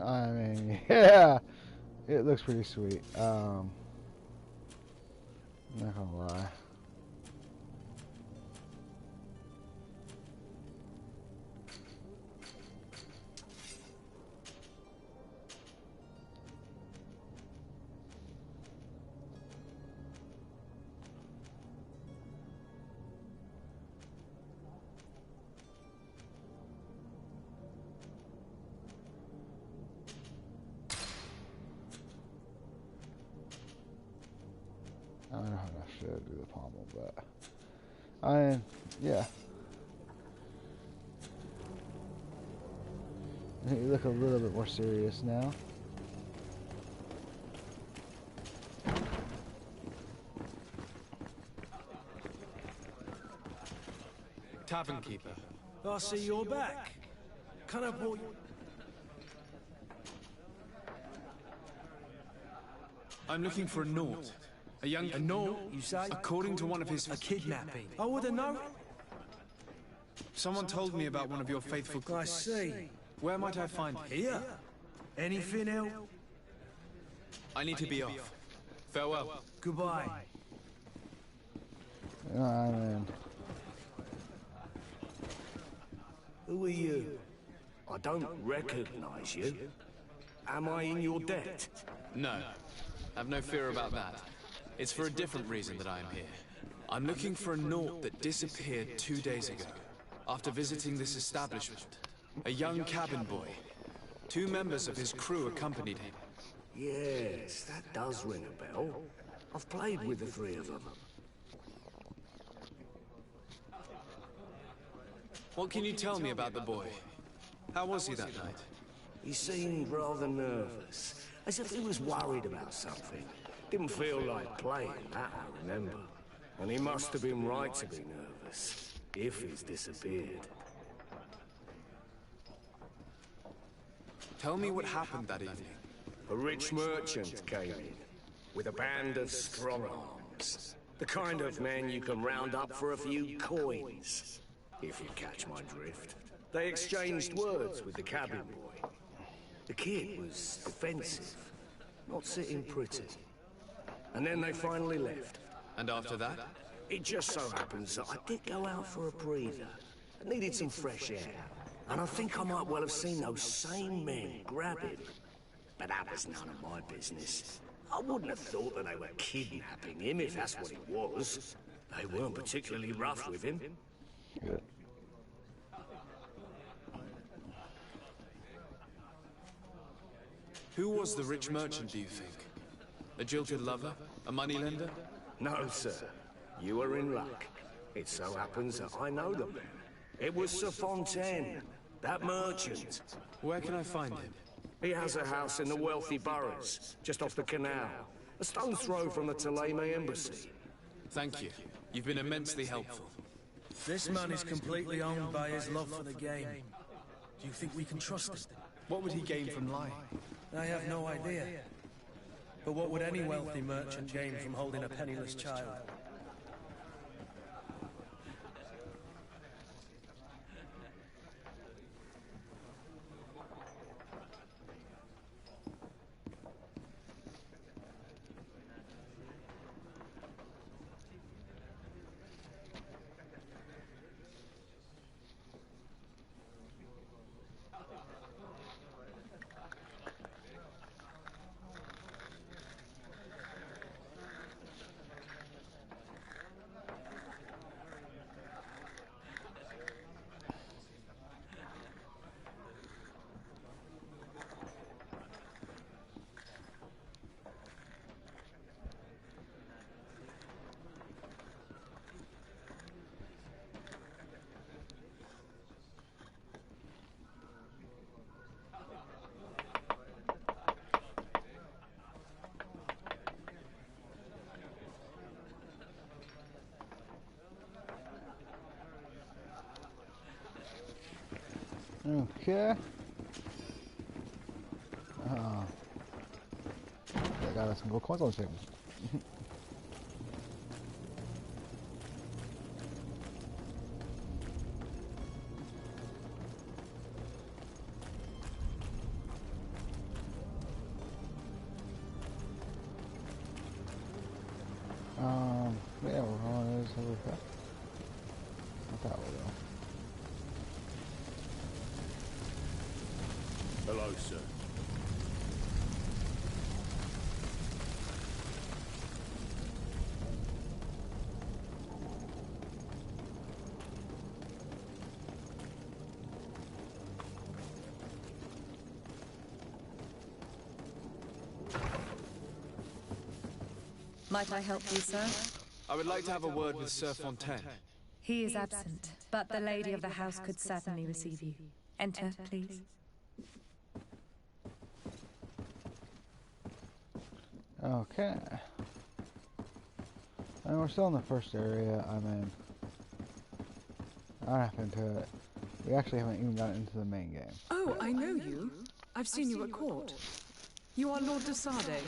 I mean, yeah, it looks pretty sweet. I'm not gonna lie. I should do the pommel, but yeah. You look a little bit more serious now. Tavern keeper. I see you're back. Can I brought you... I'm looking for a Naut. A young... A Naut, you say? According to one of his... A kidnapping. I would have known. Someone told me about one of your faithful... I see. Where might I find him? Here? Anything else? I need to be off. Farewell. Goodbye. Man. Who are you? I don't recognize you. Am I in your debt? No. Have no fear about that. It's for a different reason that I am here. I'm looking for a Naut that disappeared 2 days ago, after visiting this establishment. A young cabin boy. 2 members of his crew accompanied him. Yes, that does ring a bell. I've played with the 3 of them. What can you tell me about the boy? How was he that night? He seemed rather nervous, as if he was worried about something. Didn't feel like playing, that I remember. And he must have been right to be nervous, if he's disappeared. Tell me what happened that evening. A rich merchant came in, with a band of strong-arms. The kind of men you can round up for a few coins, if you catch my drift. They exchanged words with the cabin boy. The kid was defensive, not sitting pretty. And then they finally left. And after that? It just so happens that I did go out for a breather. I needed some fresh air. And I think I might well have seen those same men grab him. But that was none of my business. I wouldn't have thought that they were kidnapping him if that's what it was. They weren't particularly rough with him. Good. Who was the rich merchant, do you think? A jilted lover? A moneylender? No, sir. You are in luck. It so happens that I know the man. It was Sir Fontaine, that merchant. Where can I find him? He has a house in the wealthy boroughs, just off the canal. A stone's throw from the Thélème embassy. Thank you. You've been immensely helpful. This man is completely owned by his love for the game. Do you think we can trust him? What would he gain from lying? I have no idea. But what would any wealthy merchant gain from holding a penniless child? Okay. I got some gold coins on the table. Yeah, we're on this over here. Not that way though. Hello, sir. Might I help you, sir? I would like to have a word with Sir Fontaine. He is absent, but the lady of the house could certainly receive you. Enter, please. Okay. And we're still in the first area. I'm in. I happened to it. We actually haven't even gotten into the main game. Oh, I know you. I've seen you at court. You are Lord de Sade.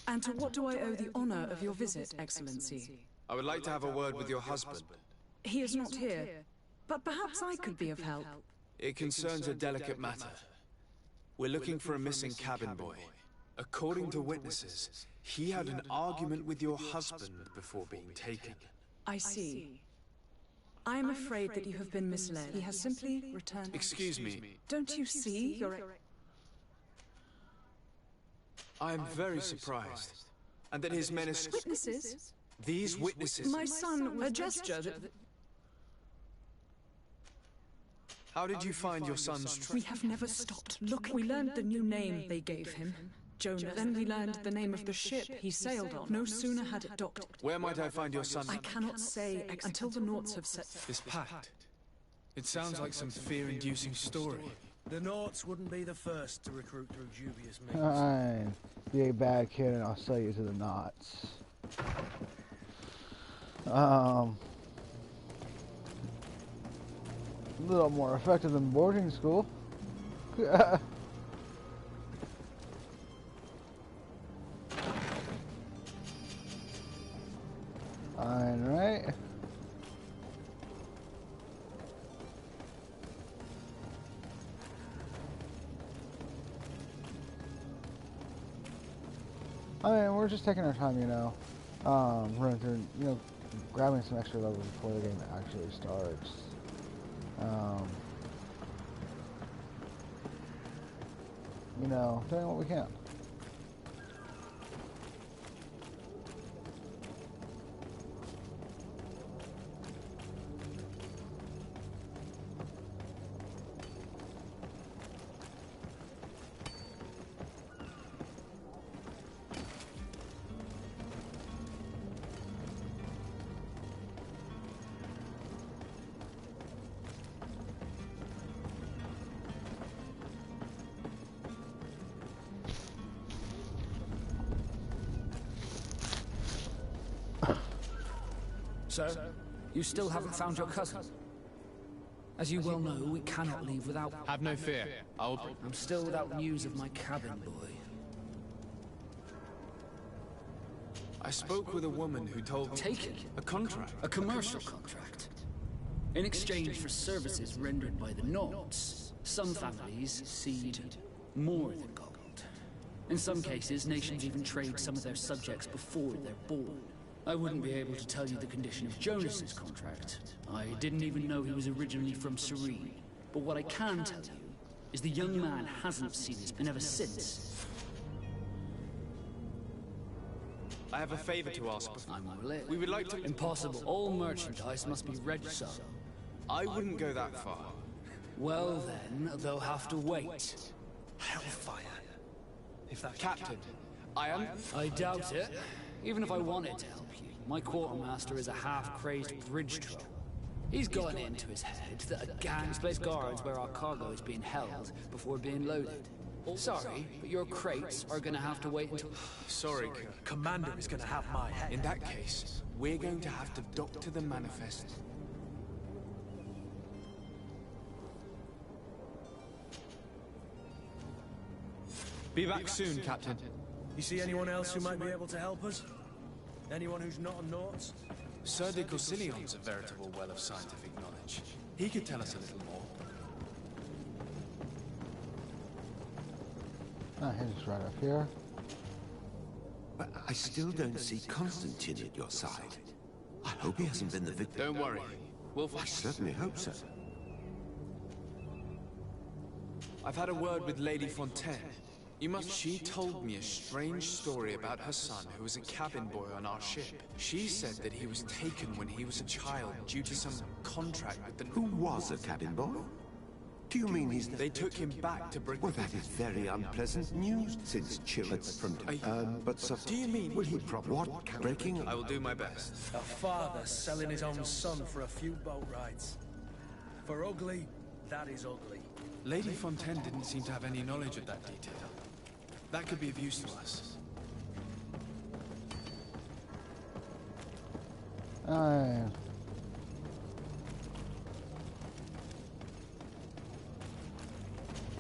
And to what do I owe the honor of your visit, Excellency? I would like to have a word with your husband. He is not here, but perhaps I could be of help. It concerns a delicate matter. We're looking for a missing cabin boy. According to witnesses, he had an argument with your husband before being taken. I see. I am afraid that you have been misled. He has simply returned... Excuse me. Don't you see your... I am very surprised. And that his men are... Witnesses? These witnesses... My son, a gesture that... How did you find your son's... We have never stopped looking. We learned the new name they gave him. Jonah. Then we learned the name of the ship he sailed on. No sooner had it docked. Where might I find your son? I cannot say until the Naughts have set... This pact. It sounds like some fear-inducing story. The Naughts wouldn't be the first to recruit through dubious means. Fine. Be a bad kid and I'll sell you to the Naughts. A little more effective than boarding school. Fine, right? I mean, we're just taking our time, you know, running through, you know, grabbing some extra levels before the game actually starts. You know, doing what we can. Sir, you still haven't found your cousin. As you well know, we cannot leave without... Have no fear. I'm still without news of my cabin boy. I spoke with a woman who told me... Taken? A contract? A commercial contract. In exchange for services rendered by the Naughts, some families cede more than gold. In some cases, nations even trade some of their subjects before they're born. I wouldn't be able to tell you the condition of Jonas's contract. I didn't even know he was originally from Serene. But what I can tell you is the young man hasn't seen his pen ever since. I have a favor to ask. I'm all in. We would like to... Impossible. All merchandise must be registered. I wouldn't go that far. Well then, they'll have to wait. Hellfire. If that... Captain, I am... I doubt it. Even if I wanted to help you, my quartermaster is a half-crazed bridge troll. He's gotten into his head that a gang placed guards where our cargo is being held before being loaded. Sorry, but your crates are gonna have to wait until... Sorry, Commander is gonna have my head. In that case, we're going to have to dock to the manifest. Be back soon, Captain. You see anyone else who might be able to help us? Anyone who's not a Naughts? Sir de Corsillion's a veritable well of scientific knowledge. He could tell us a little more. He's right up here. But I still don't see Constantine at your side. I hope he hasn't been the victim. Don't worry. I certainly hope so. I've had a word with Lady Fontaine. She told me a strange story about her son who was a cabin boy on our ship. She said that he was taken when he was a child due to some contract with the... Who was a cabin boy? Do you mean he's... They took him back to Britain. Well, that is very unpleasant news, since Chillard's from... but sir... Do you mean... Will he what? Breaking... I will do my best. A father selling his own son for a few boat rides. For ugly, that is ugly. Lady Fontaine didn't seem to have any knowledge of that detail. That could be of use to us.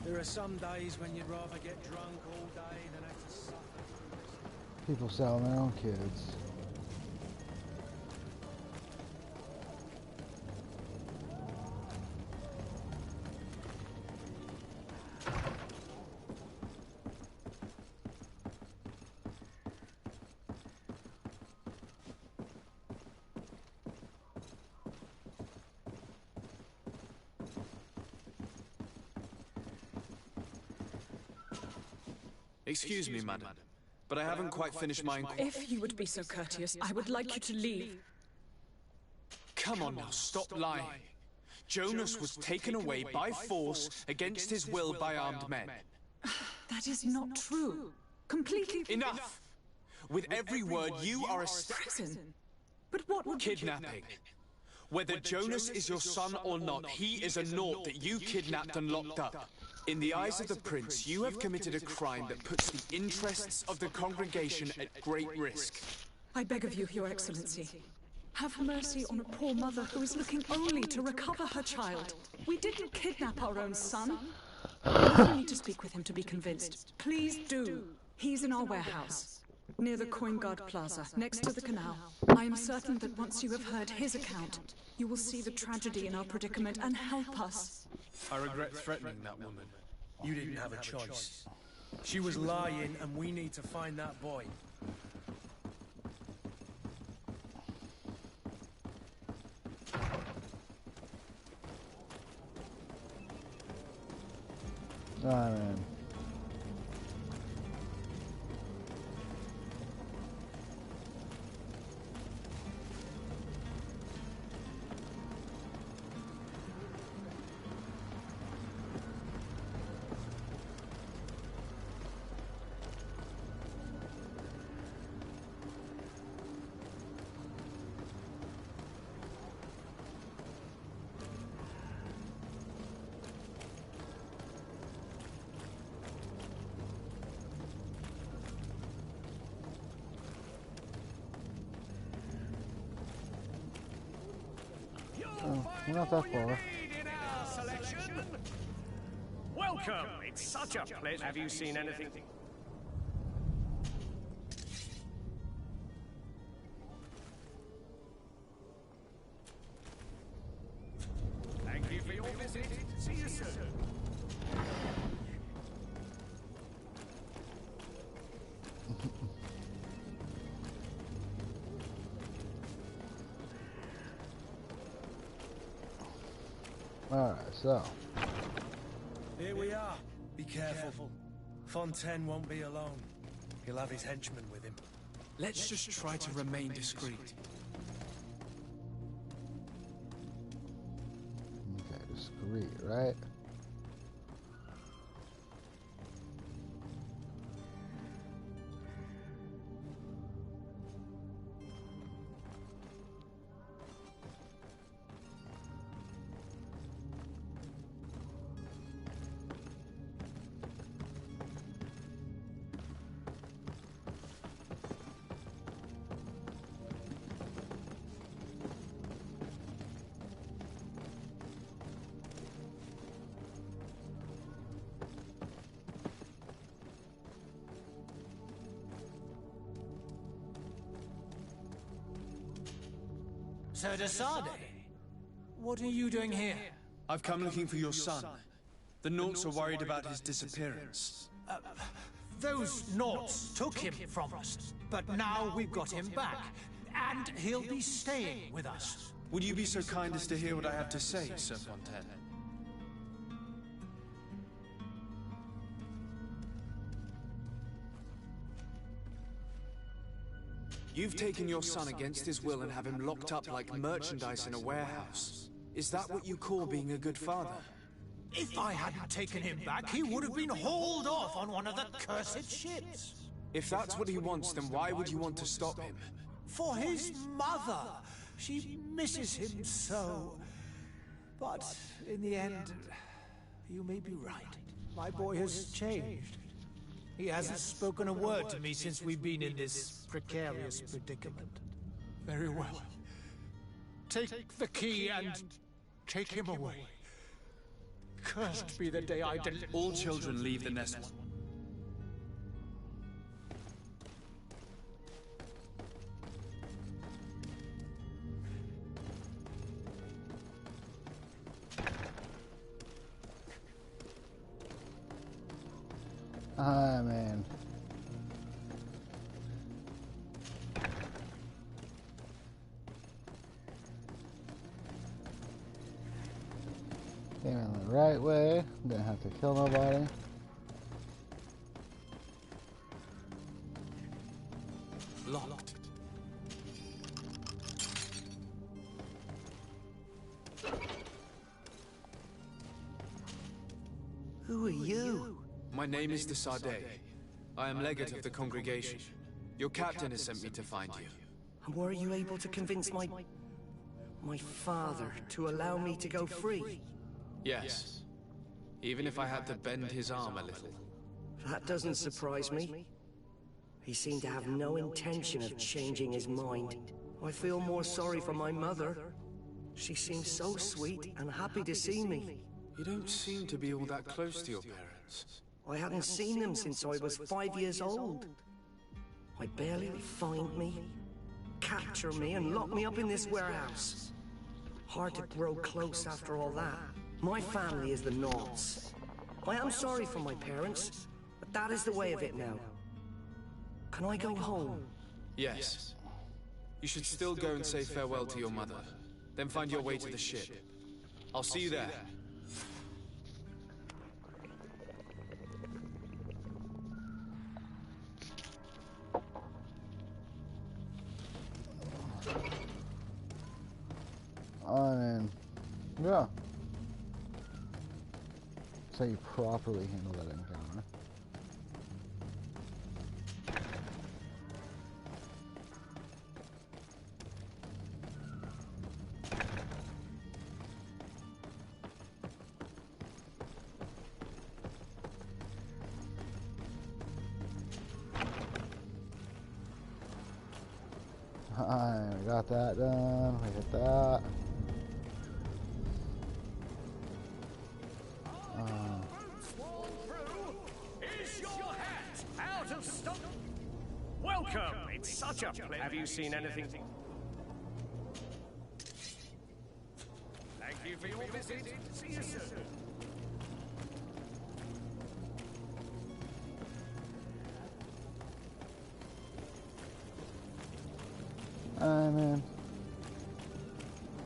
There are some days when you'd rather get drunk all day than have to suffer. People selling their own kids. Excuse me, madam, but I haven't quite finished my inquiry. If you would be so courteous, I would like you to leave. Come on now, stop lying. Jonas was taken away by force against his will by armed men. That is not true. Completely... Enough! With every word, you are a... Prison? But what would... Kidnapping. Whether Jonas is your son or not, he is a naught that you kidnapped and locked up. In the eyes of the prince, you have committed a crime that puts the interests of the congregation at great risk. I beg of you, Your Excellency. Have mercy on a poor mother who is looking only to recover her child. We didn't kidnap our own son. You need to speak with him to be convinced. Please do. He's in our warehouse, near the Coin Guard Plaza, next to the canal. I am certain that once you have heard his account, you will see the tragedy in our predicament and help us. I regret threatening that woman. You didn't have a choice. She was lying, and we need to find that boy. Oh, man. Oh, you're not that far. Welcome! It's such a pleasure. Have you seen anything? Thank you for your visit. See you soon. Alright, so. Here we are. Be careful. Fontaine won't be alone. He'll have his henchmen with him. Let's just try to remain discreet. Okay, discreet, right? Sir de Sade, what are you doing here? I've come looking for your son. The Naughts are worried about his disappearance. Those Naughts took him from us, but now we've got him back, and he'll be staying with us. Would you be so kind as to hear what I have to say, Sir Fontaine? You've taken your son against his will and have him locked up like merchandise in a warehouse. Is that what you call being a good father? If I hadn't taken him back, he would have been hauled off on one of the cursed ships. If that's what he wants, then why would you want to stop him? For his mother. She misses him so. But in the end, you may be right. My boy has changed. He hasn't spoken a word to me since we've been in this precarious predicament. Very well. Take the key and take him away. Cursed be the day I deliver. All children leave the nest. Ah, man. Came in the right way. Didn't have to kill nobody. Locked. Who are you? My name is De Sardet. I am legate of the congregation. Your captain has sent me to find you. And were you able to convince my father to allow me to go free? Yes. Even if I had to bend his arm a little. That doesn't surprise me. He seemed to have no intention of changing his mind. I feel more sorry for my mother. She seemed so sweet and happy to see me. You don't seem to be all that close to your parents. I hadn't seen them since I was 5 years old. I barely find me, capture me, and lock me up in this warehouse. Hard to grow close after all that. My family is the Naughts. I am sorry for my parents, but that is the way of it now. Can I go home? Yes. You should still go and say farewell to your mother. Then find your way to the ship. I'll see you there. Oh, man. Yeah. That's how you properly handle that encounter. I got that done. I hit that. Is your hat out of stock? Welcome! It's such a pleasure. Have you seen anything? Thank you for your visit. See you soon. I'm in.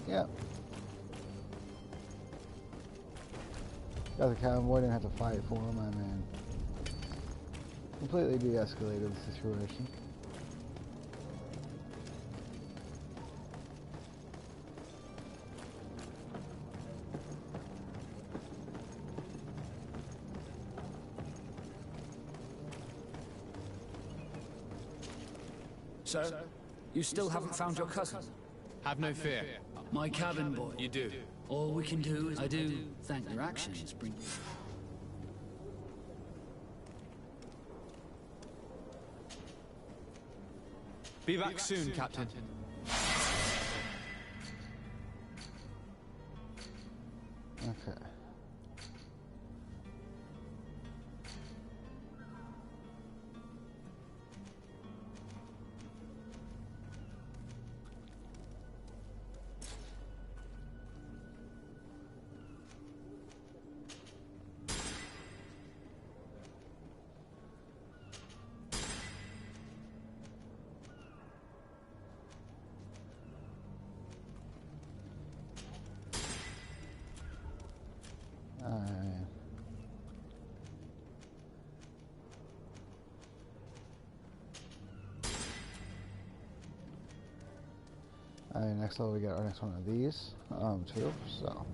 Yep. Got the convoy, didn't have to fight for him, I'm in. Completely de-escalated the situation. So, you still haven't found your cousin? Have no fear. My cabin boy. You do. All we can do is... I do thank your actions bring... Be back soon, Captain. Okay. Next level we get our next one of these, too, so.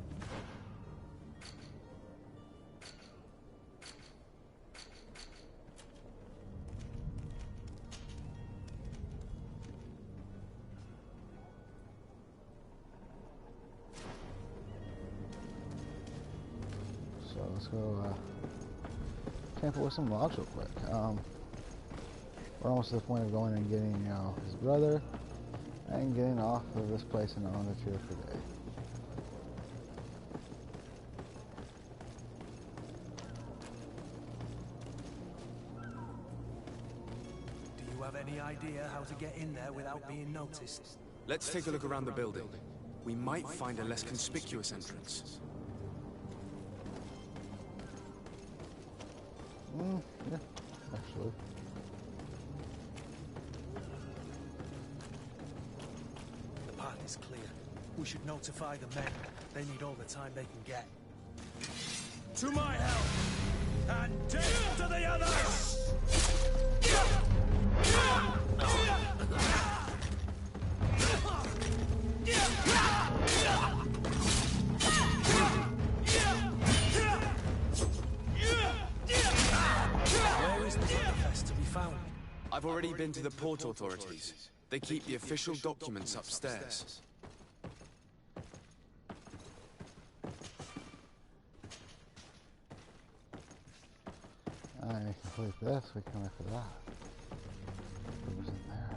let's go tamper with some logs real quick. We're almost to the point of going and getting, you know, his brother and getting off of this place and on the tour for the day. Do you have any idea how to get in there without being noticed? Let's take a look around the building. We might find a less conspicuous entrance. Yeah, actually. The path is clear. We should notify the men. They need all the time they can get. To my help! And death to the others! Where is the manifest to be found? I've already been to the port authorities. They keep the official documents upstairs. I complete this, we come after that. It wasn't there.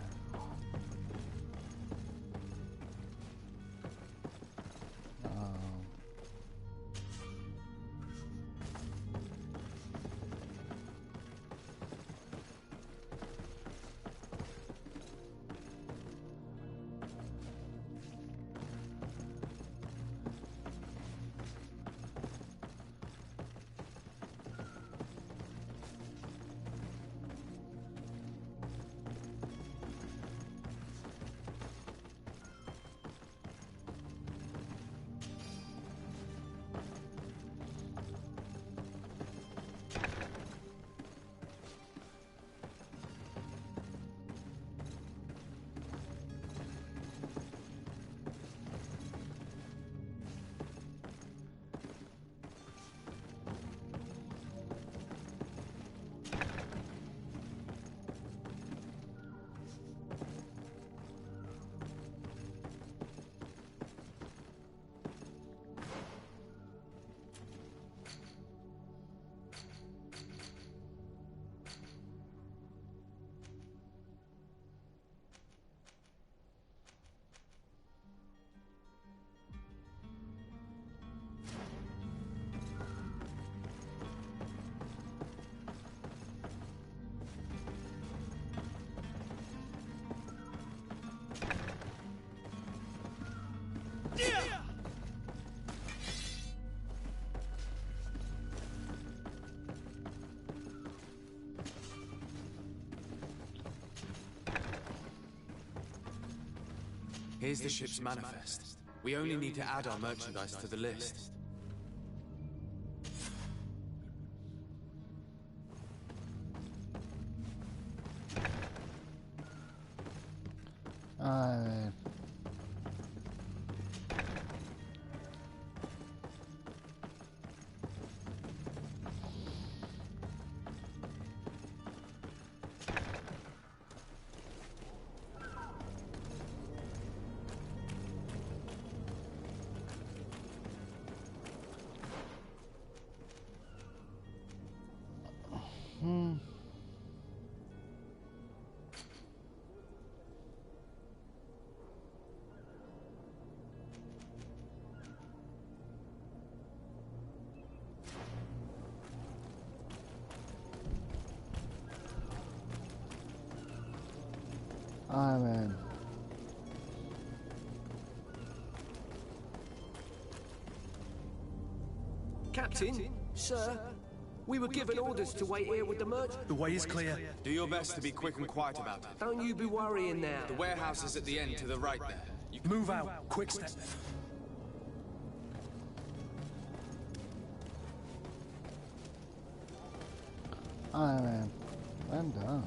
Here's the ship's manifest. We only need to add our merchandise to the list. I'm in. Captain, sir, we were given orders to wait here with the merchant. The way is clear. Do your best to be quick and quiet about it. Don't you be worrying now. The warehouse is at the end to the right there. You can move out. Quick step. I'm in. I'm done.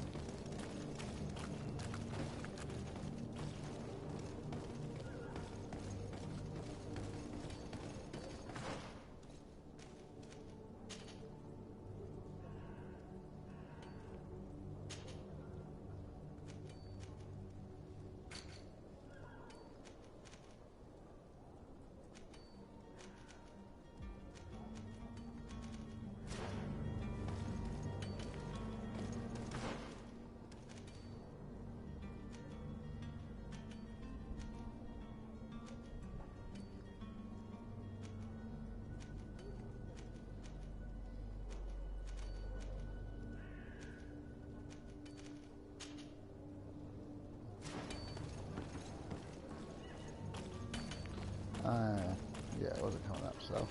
so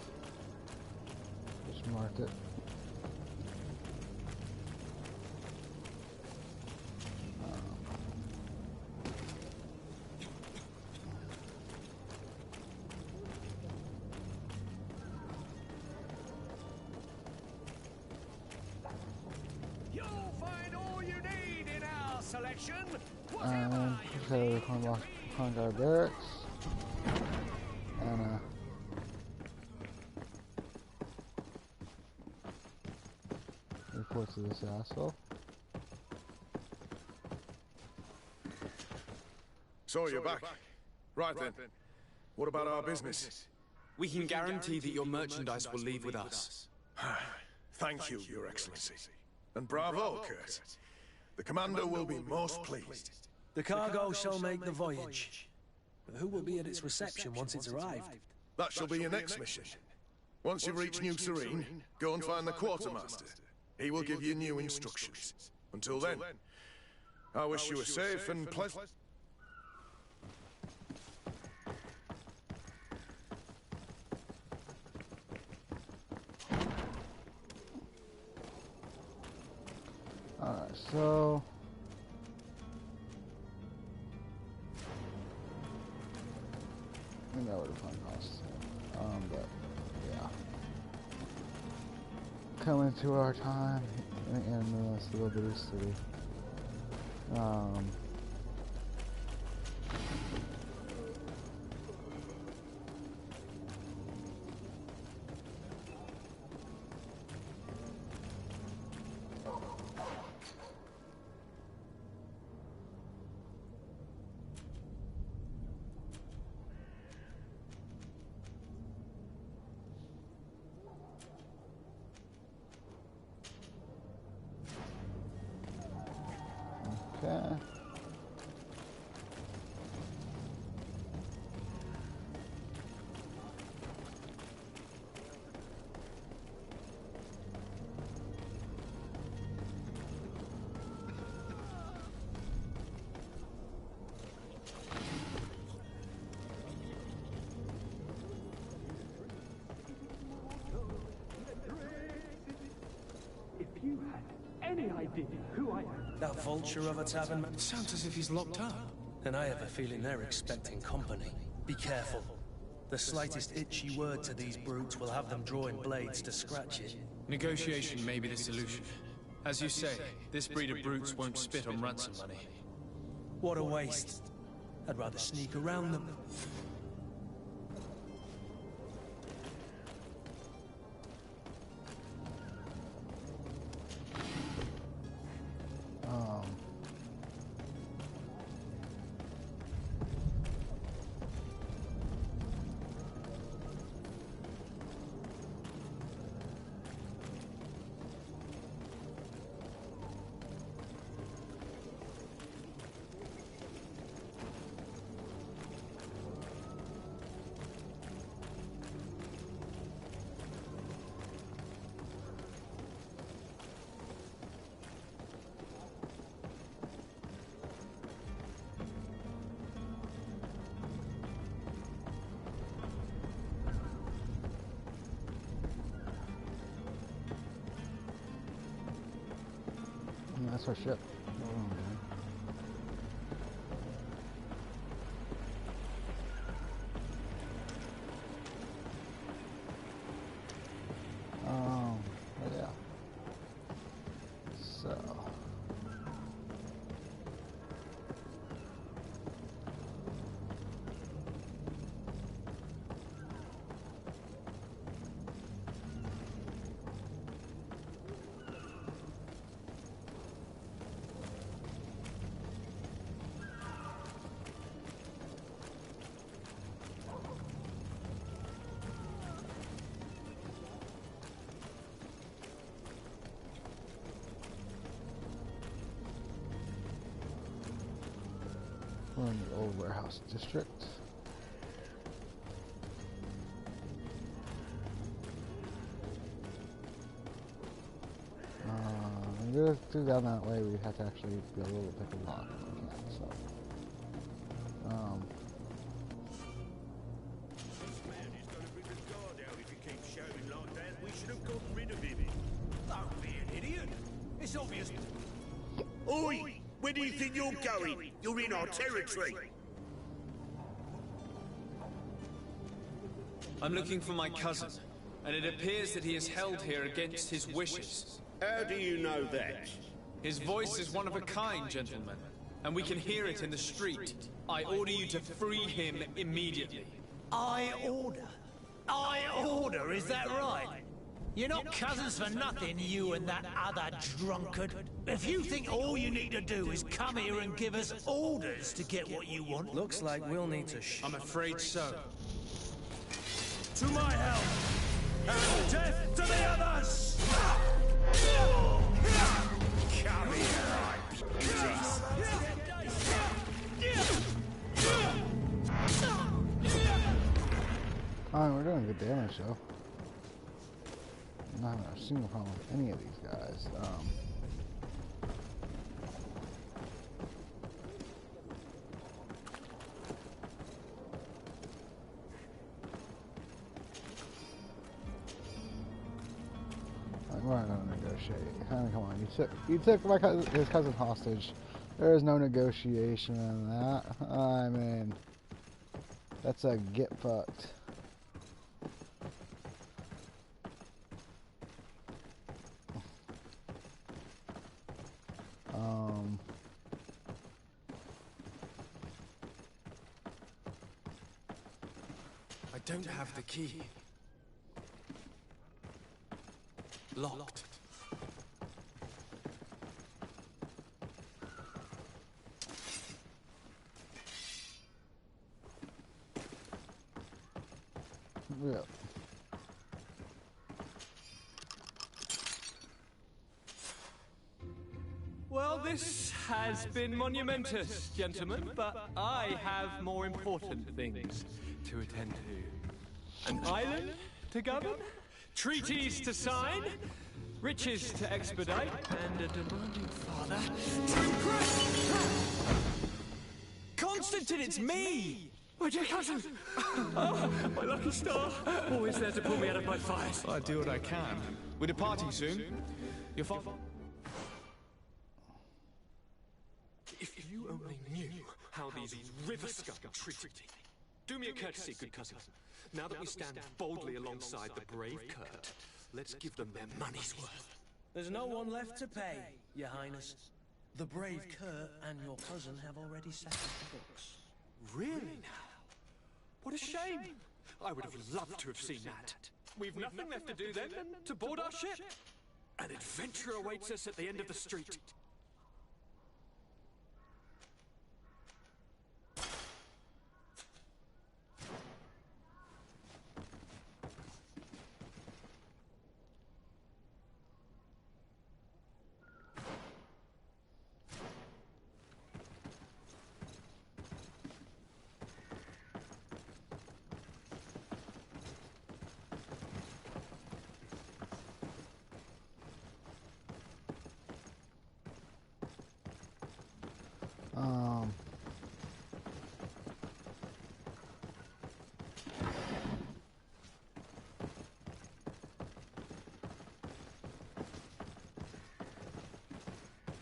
just marked it. You'll find all you need in our selection. Okay, the Coin Guard Barracks. And report to this asshole. So you're back. Right then. What about our business? We can guarantee that your merchandise will leave with us. Thank you, Your Excellency. And bravo, Kurt. The Commander will be most pleased. The cargo shall make the voyage. But who will be at its reception once it's arrived? That shall be your next mission. Once you reach New Serene, go and find the Quartermaster. He will give you new instructions. Until then, I wish you a safe and pleasant... Alright, so... I know what the fun costs. But, yeah. Coming to our time in this little bitty city. Okay. If you had any idea who I am. That vulture of a tavern man. Sounds as if he's locked up. And I have a feeling they're expecting company. Be careful. The slightest itchy word to these brutes will have them drawing blades to scratch it. Negotiation may be the solution. As you say, this breed of brutes won't spit on ransom money. What a waste. I'd rather sneak around them. That's our ship. Yeah. So. We're in the old warehouse district. To go down that way, we have to actually be able to pick a lock. So, It's obvious. Oi! Where do you think you're going? You're in our territory. I'm looking for my cousin, and it appears that he is held here against his wishes. How do you know that? His voice is one of a kind, gentlemen, and we can hear it in the street. I order you to free him immediately. I order, is that right? You're not cousins for nothing, you and that other drunkard. If you think all you need to do is come here and give us orders to get what you want... Looks like we'll need to I'm afraid so. To my help! And death to the others! Come here, beauties! Alright, we're doing good damage though. I'm not having a single problem with any of these guys. We're not gonna negotiate. I mean, come on, you took my his cousin hostage. There is no negotiation in that. I mean, that's a get fucked. I don't have the key. Locked. Yeah. Well, this has been monumentous, gentlemen, but I have more important things to attend to. An island to govern, treaties to sign, riches to expedite, and a demanding father to impress. Constantine, it's me! My dear cousin! Oh, my lucky star! Always there to pull me out of my fires. I do what I can. We're departing soon. Your father... If you only knew how these river scum treated me. Do me a courtesy, good cousin. Now that we stand boldly alongside the brave Kurt, let's give them their money's worth. There's no one left to pay, Your Highness. The brave Kurt and your cousin have already settled the books. Really now? What a shame. I would have loved to have seen that. We've nothing left to do then than to board our ship. An adventure awaits us at the end of the street.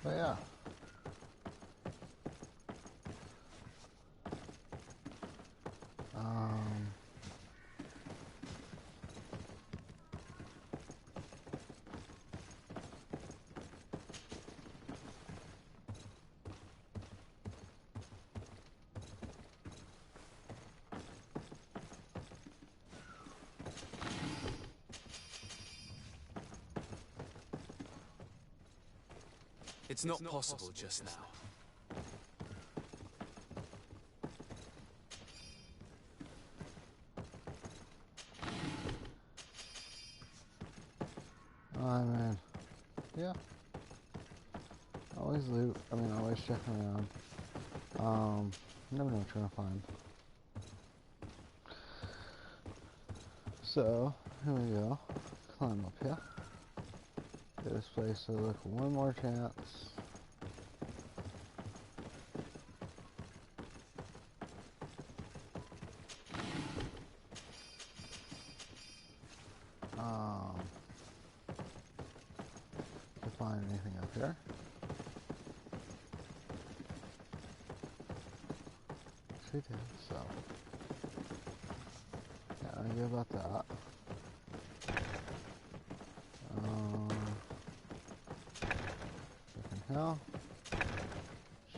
But yeah. It's not possible just now. I mean, yeah. Always loot. I mean, always check around. Never know what you're gonna find. So, here we go. Climb up here. Get this place to look for one more chance. find anything up here. She did, so. Yeah, I idea about that. Check in here.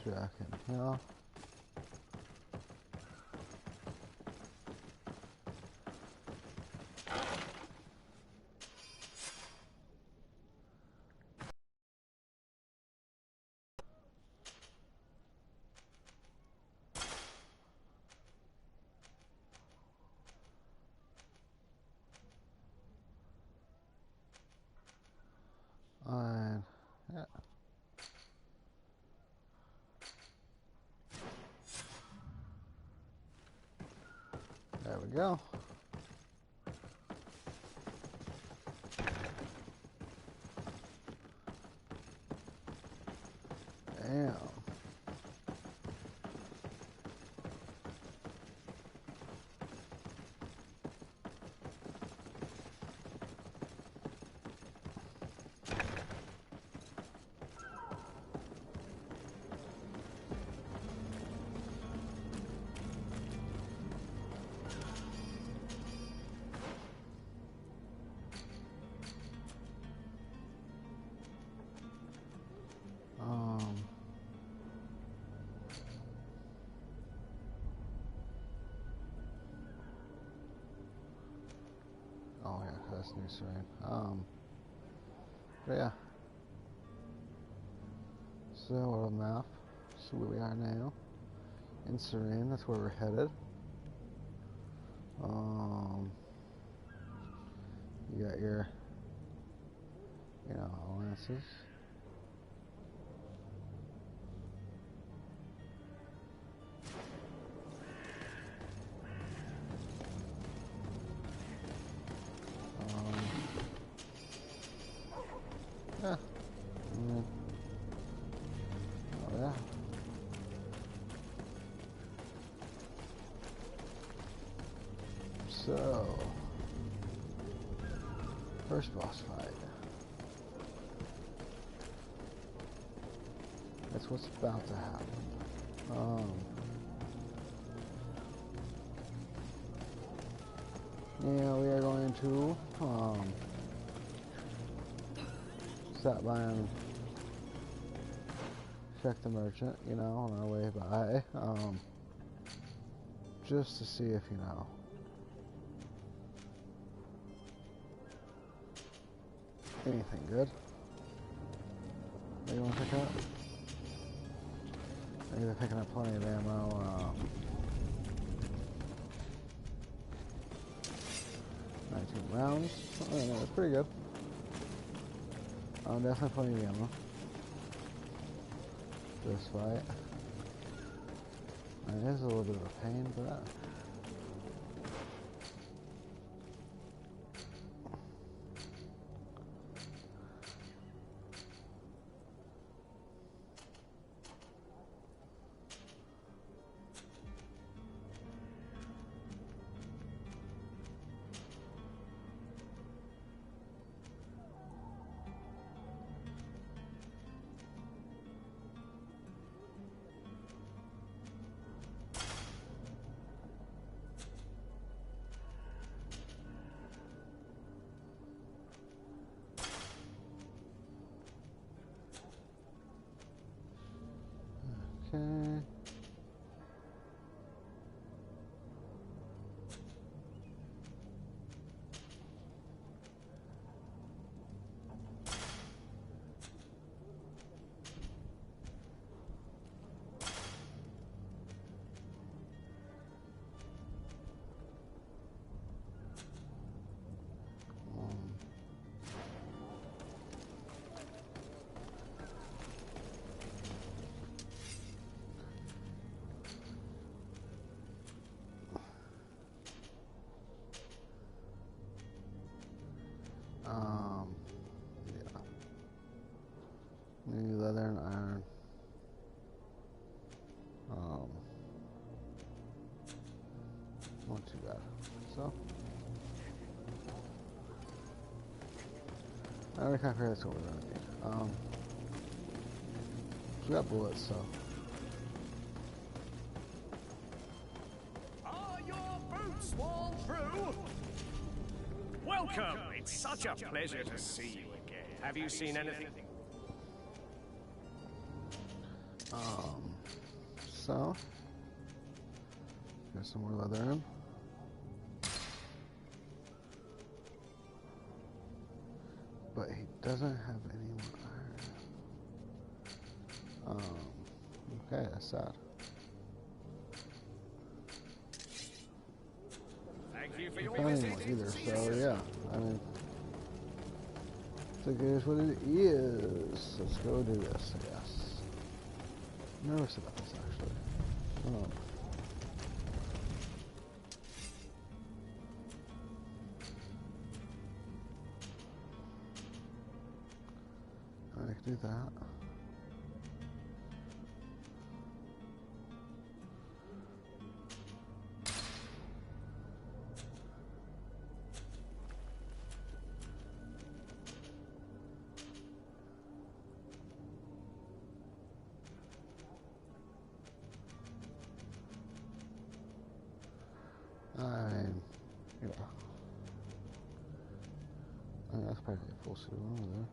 Check in here. And yeah. There we go. Damn. Oh yeah, that's new serene. But yeah. So a map. So where we are now. In Serene, that's where we're headed. You got your, alliances. Yeah. Oh yeah. So, first boss fight. That's what's about to happen. Yeah, we are going to stop by and check the merchant, on our way by, just to see if, anything good that you want to pick up. Maybe they're picking up plenty of ammo. 19 rounds. Oh, yeah, that's pretty good. Definitely plenty of ammo. This fight. It is a little bit of a pain, but okay. Yeah. Maybe leather and iron. Not too bad. So, I already kind of figured that's what we're gonna need. We got bullets, so. Are your boots worn through? Welcome! It's such a pleasure to see you again. Have you seen anything? So. Got some more leather in. But he doesn't have any more iron. Okay, that's sad. Thank you for your Not visit. anymore either, so yeah. I mean, it is what it is. Let's go do this, I guess. I'm nervous about this, actually. I can do that. Yeah. I mean, that's probably a full suit over there.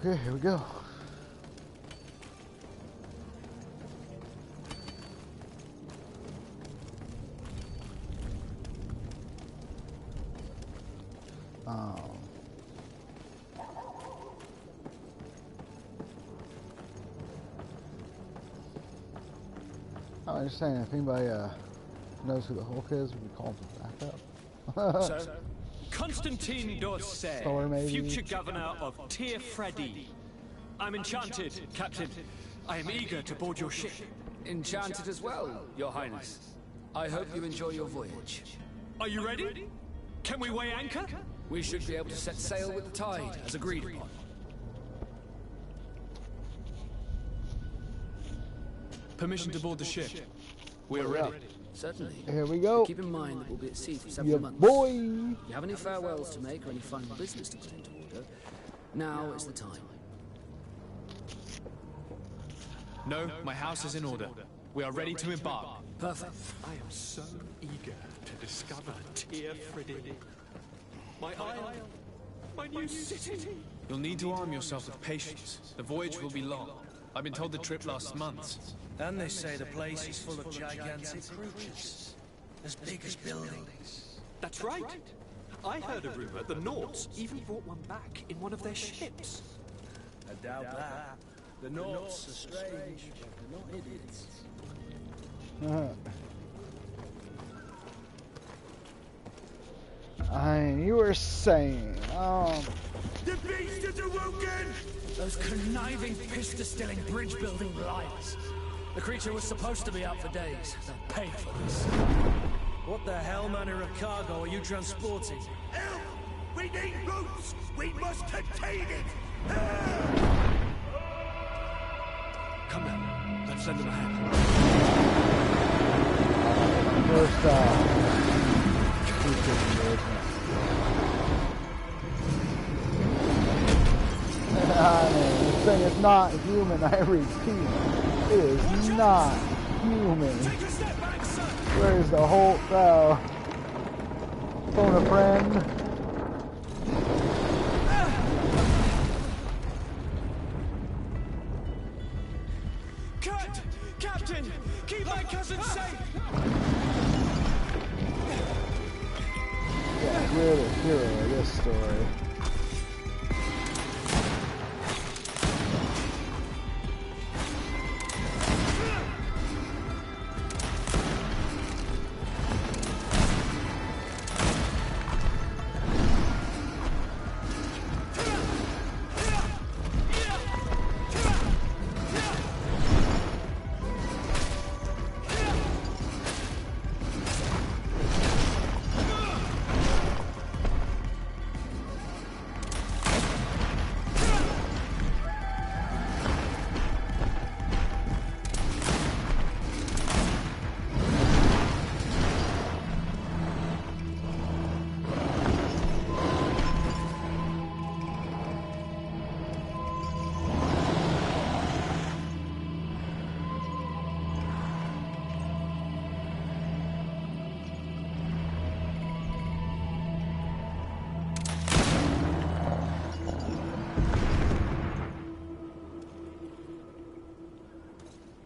Okay, here we go. I'm just saying, if anybody knows who the Hulk is, we can call him for backup. So, Constantine d'Orsay, Thor, maybe? future governor of Tir Freddy. I'm enchanted, Captain. I am eager to board your ship. Enchanted as well, Your Highness. I hope you enjoy your voyage. Are you ready? Can we weigh anchor? We should be able to set sail with the tide, as agreed upon. Permission to board the ship. We are ready. Certainly. Here we go. Keep in mind that we'll be at sea for several months. Boy! If you have any farewells to make or any final business to put into order, now is the time. No, my house is in order. We are ready to embark. Perfect. I am so eager to discover Tir Freddy. My isle, my new city. You'll need to arm yourself with patience. The voyage will be long. I've been told the trip lasts months. And they say the place is full of gigantic creatures, as big as buildings. That's right. I heard a rumor the Nauts even brought one back in one of their ships. I doubt that. The Nauts are strange, but they're not idiots. You were saying, The beast is awoken! Those conniving, piss-distilling, bridge-building liars. The creature was supposed to be out for days. They'll pay for this. What the hell manner of cargo are you transporting? Help! We need boots! We must contain it! Come now, let's send them ahead. first, I mean, thing is not human, I repeat. It is not human. Where's the whole... phone a friend. Captain! Keep my cousin safe! Yeah, we're the hero of this story.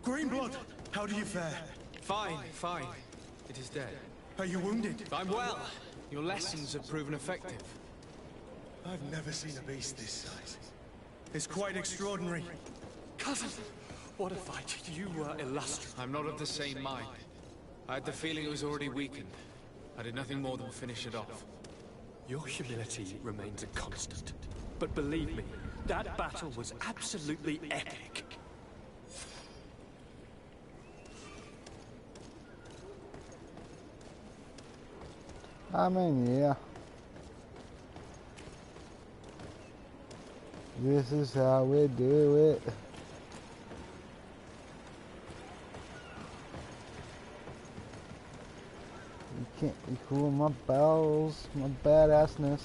Greenblood, how do you fare? Fine, fine. It is dead. Are you wounded? I'm well. Your lessons have proven effective. I've never seen a beast this size. It's quite extraordinary. Cousin, what a fight. You were illustrious. I'm not of the same mind. I had the feeling it was already weakened. I did nothing more than finish it off. Your humility remains a constant. But believe me, that battle was absolutely epic. I mean, yeah. This is how we do it. You can't be cool my bowels, my badassness.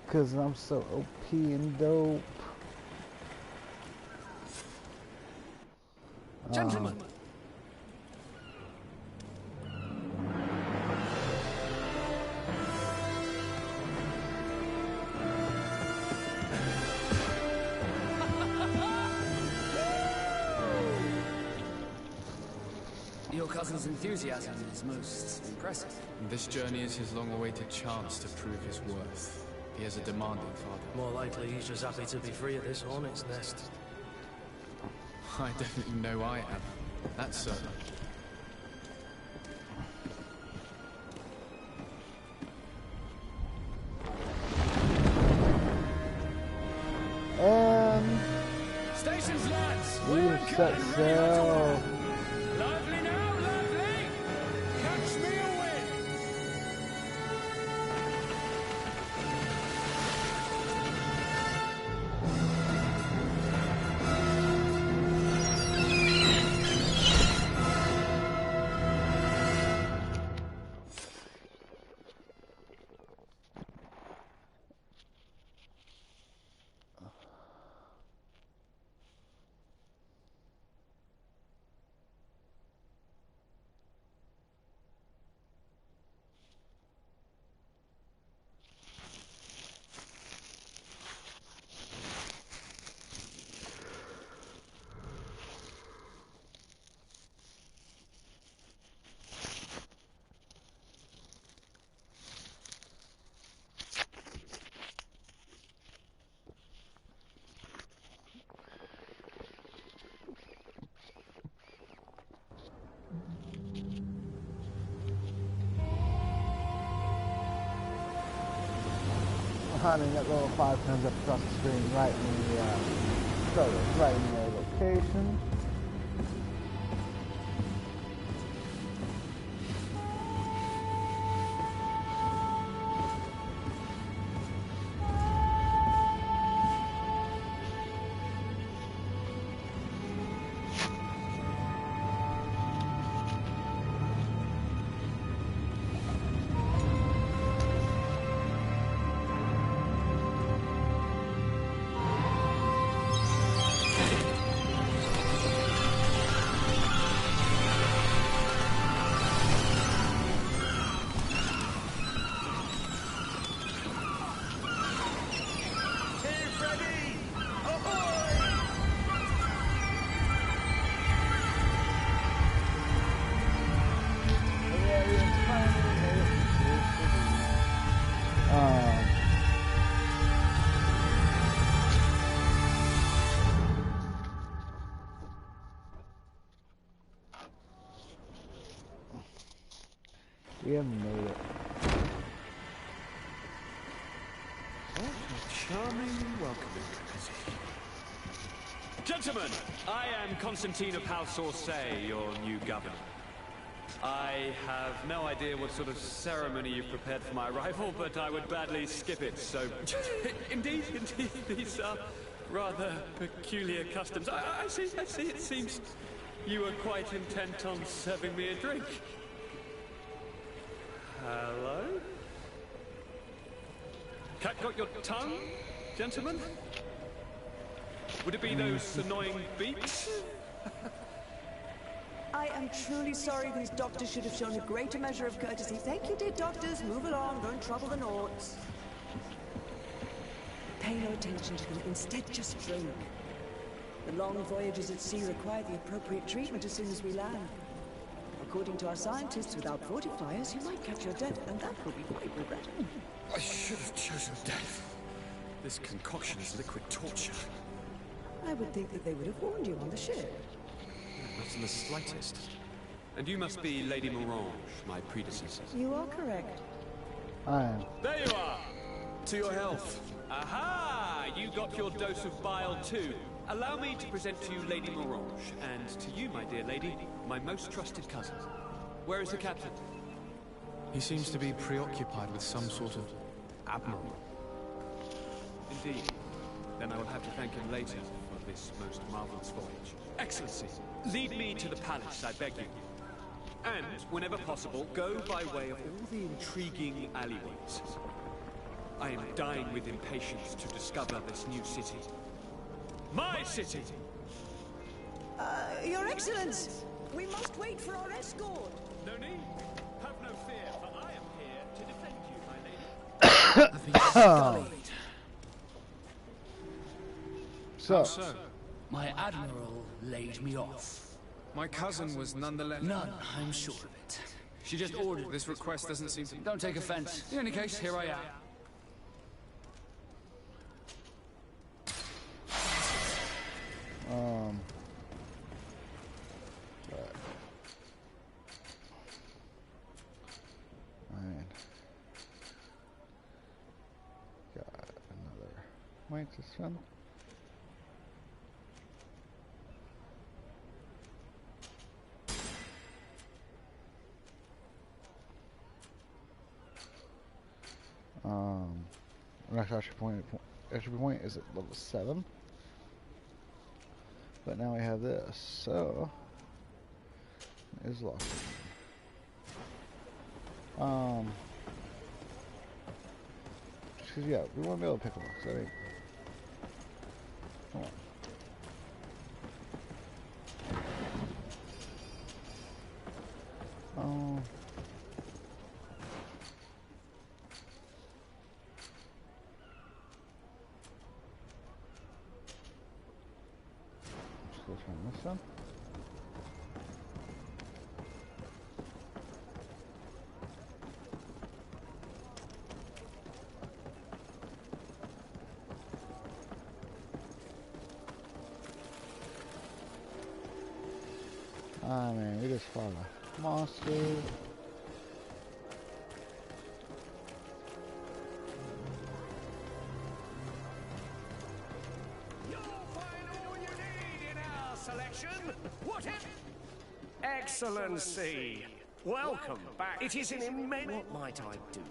Cause I'm so OP and dope. Gentlemen. Your cousin's enthusiasm is most impressive. This journey is his long-awaited chance to prove his worth. He has a demanding father. More likely he's just happy to be free of this hornet's nest. I definitely know I am. That's certain. And stations, lads. we set sail. Lovely now, lovely. Catch me a win. Having that little 5 comes up across the screen right in the photos, right in the location. We have made it. What a charming welcome. Gentlemen, I am Constantine of House Orsay, your new governor. I have no idea what sort of ceremony you've prepared for my arrival, but I would gladly skip it, so... indeed, these are rather peculiar customs. I see, it seems you are quite intent on serving me a drink. Hello? Cat got your tongue, gentlemen? Would it be those annoying beaks? I am truly sorry. These doctors should have shown a greater measure of courtesy. Thank you, dear doctors. Move along. Don't trouble the Nords. Pay no attention to them. Instead, just drink. The long voyages at sea require the appropriate treatment as soon as we land. According to our scientists, without fortifiers, you might catch your death, and that will be quite regrettable. I should have chosen death. This concoction is liquid torture. I would think that they would have warned you on the ship. Not in the slightest. And you must be Lady Morange, my predecessor. You are correct. I am. There you are! To your health. Aha! You got your dose of bile too. Allow me to present to you Lady Morange, and to you, my dear lady, my most trusted cousin. Where is the captain? He seems to be preoccupied with some sort of admiral. Indeed. Then I will have to thank him later for this most marvelous voyage. Excellency, lead me to the palace, I beg you. And, whenever possible, go by way of all the intriguing alleyways. I am dying with impatience to discover this new city. My city! Your Excellence! We must wait for our escort! No need. Have no fear, for I am here to defend you, my lady. I've been sullied. So, my admiral laid me off. My cousin was nonetheless... None, I'm sure of it. She just ordered. This request doesn't seem to... Don't take offense. In any case, here I am. Right. Got another point to spend. Next attribute point is at level 7. But now we have this, so it is locked in. Cause yeah, we want to be able to pick them up, so I mean, come on. Let's go try this one. Ah man, we just fought a monster. Excellency, welcome back. It is an immense... What might I do?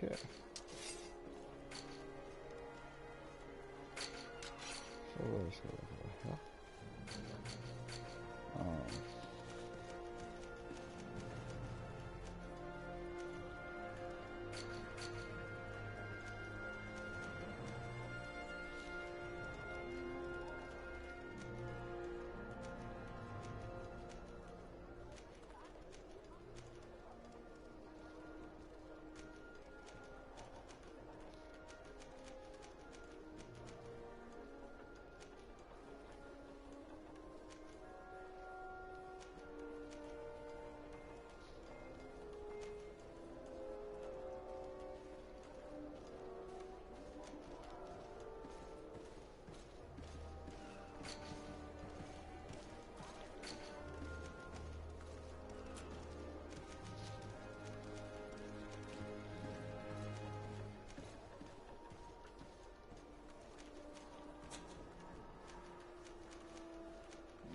Okay. So where's the hell?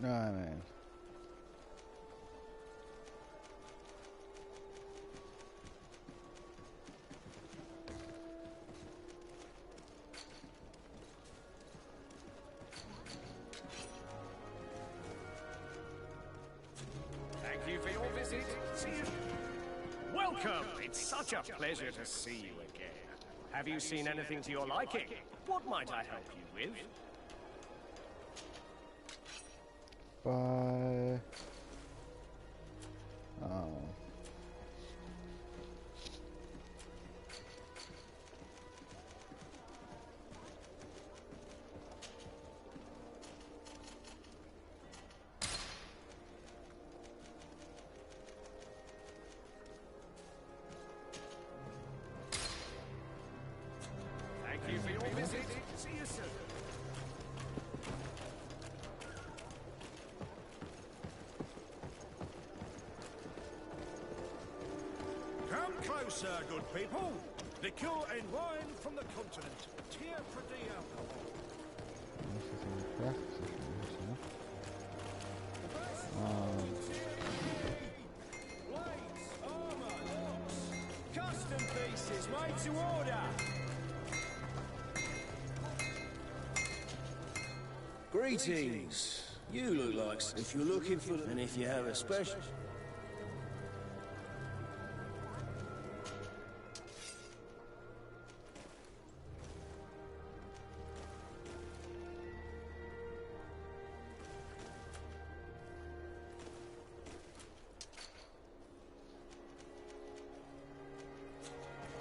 I mean, Thank you for your visit. See you. Welcome. It's such a pleasure to see you again. Have you seen anything to your liking? What might I help you with? bye. Oh. Thank you for your visit. See you soon. Come closer, good people. Liqueur and wine from the continent. Tier for the alcohol. This is a craft situation, Blades, armor, locks. Custom pieces made to order. Greetings. You look like if you're looking for, and if you have a special.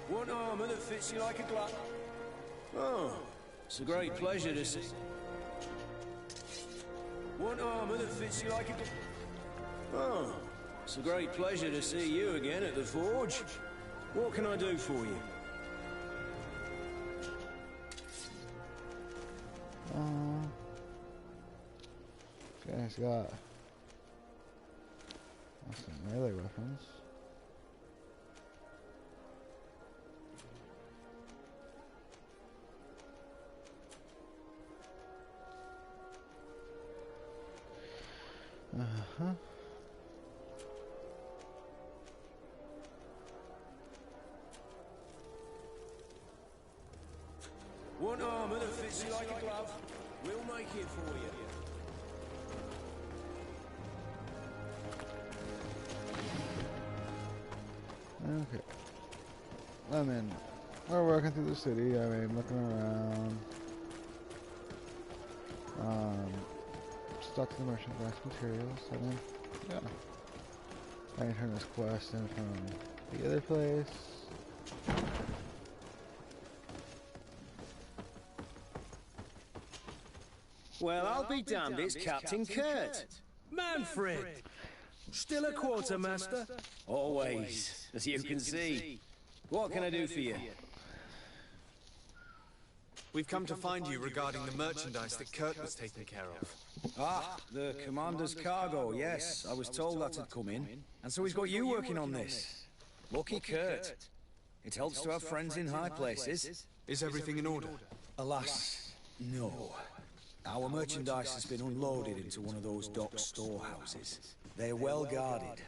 Want armor that fits you like a glove? Oh, it's a great pleasure to see. Want armor that fits you like a glove? Oh, it's a great pleasure to see you again at the forge. What can I do for you? this guy's got some melee weapons. Uh-huh. Want armor that fits you like a glove? We'll make it for you. Okay. I mean, we're working through the city. I mean, looking around. Stock the merchandise materials. I mean, yeah. I can turn this quest in from the other place. Well, I'll be damned, it's Captain Kurt. Manfred. Still a quartermaster? Always, as you can see. What can I do for you? We've come to find you regarding the merchandise that Kurt was taking care of. Ah, the commander's cargo, yes. I was told that had come in. And so he's got you working on this. Lucky Kurt. It helps to have friends in high places. Is everything in order? Alas, no. Our merchandise has been unloaded into one of those dock storehouses. They're well guarded.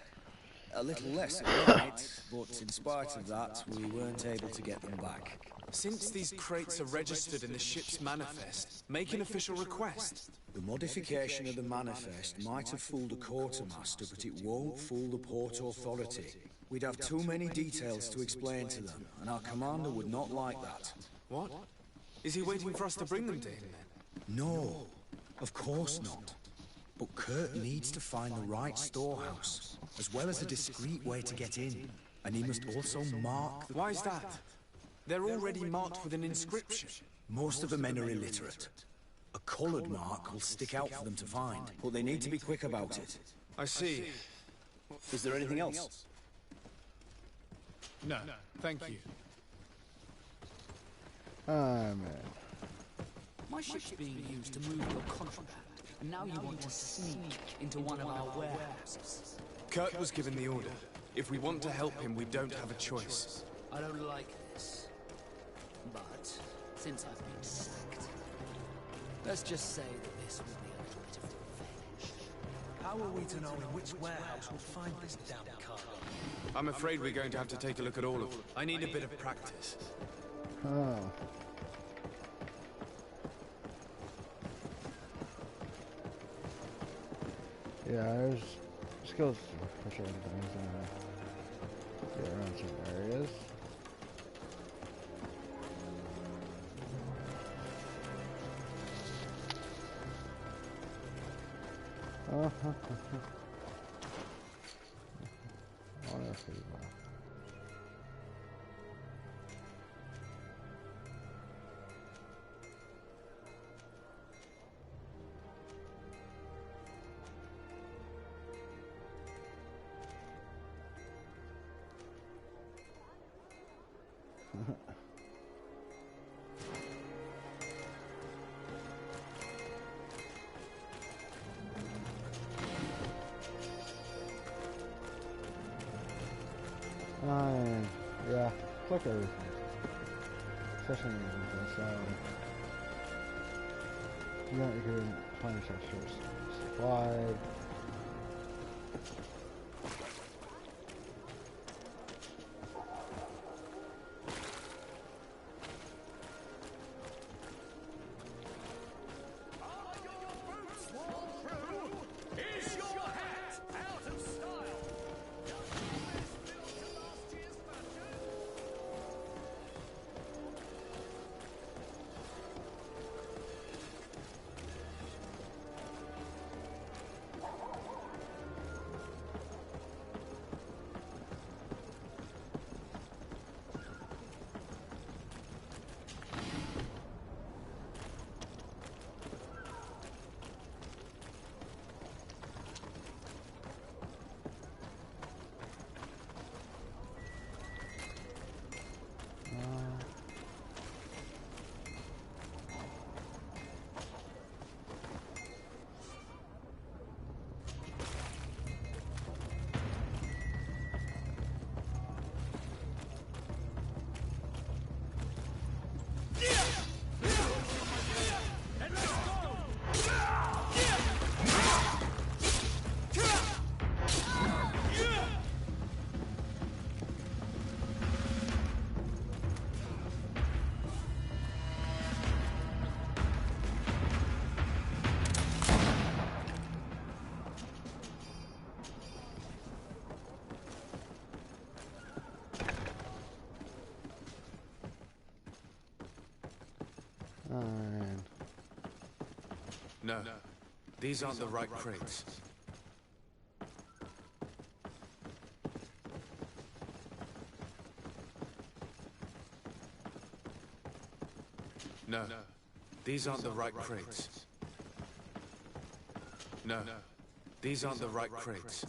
A little less at night, but in spite of that, we weren't able to get them back. Since these crates are registered in the ship's manifest, make an official request. The modification of the manifest might have fooled a quartermaster, but it won't fool the Port Authority. We'd have too many details to explain to them, and our commander would not like that. What? Is he waiting for us to bring them to him then? No, of course not. But Kurt needs to find the right storehouse, as well as a discreet way to get in. And he must also mark the... Why is that? They're already marked with an inscription. Most of the men are illiterate. A coloured mark will stick out for them to find, but they need to be quick about it. I see. Is there anything else? No, thank you. Man. My ship's being used to move your contraband, and now you want to sneak into one of our warehouses. Kurt was given the order. If we want to help him, we don't have a choice. I don't like this. But, since I've been sacked, let's just say that this will be a little bit of revenge. How are we to know in which warehouse we'll find this damn cargo? I'm afraid we're going to have to take a look at all of them. I need a bit of practice. Oh. Yeah, there's skills for certain things get around certain areas. Honestly, wow. Yeah, fuck everything. Especially in these things. You can find yourself supplied. No, these aren't the right crates. No, these aren't the right crates. No, these aren't the right crates.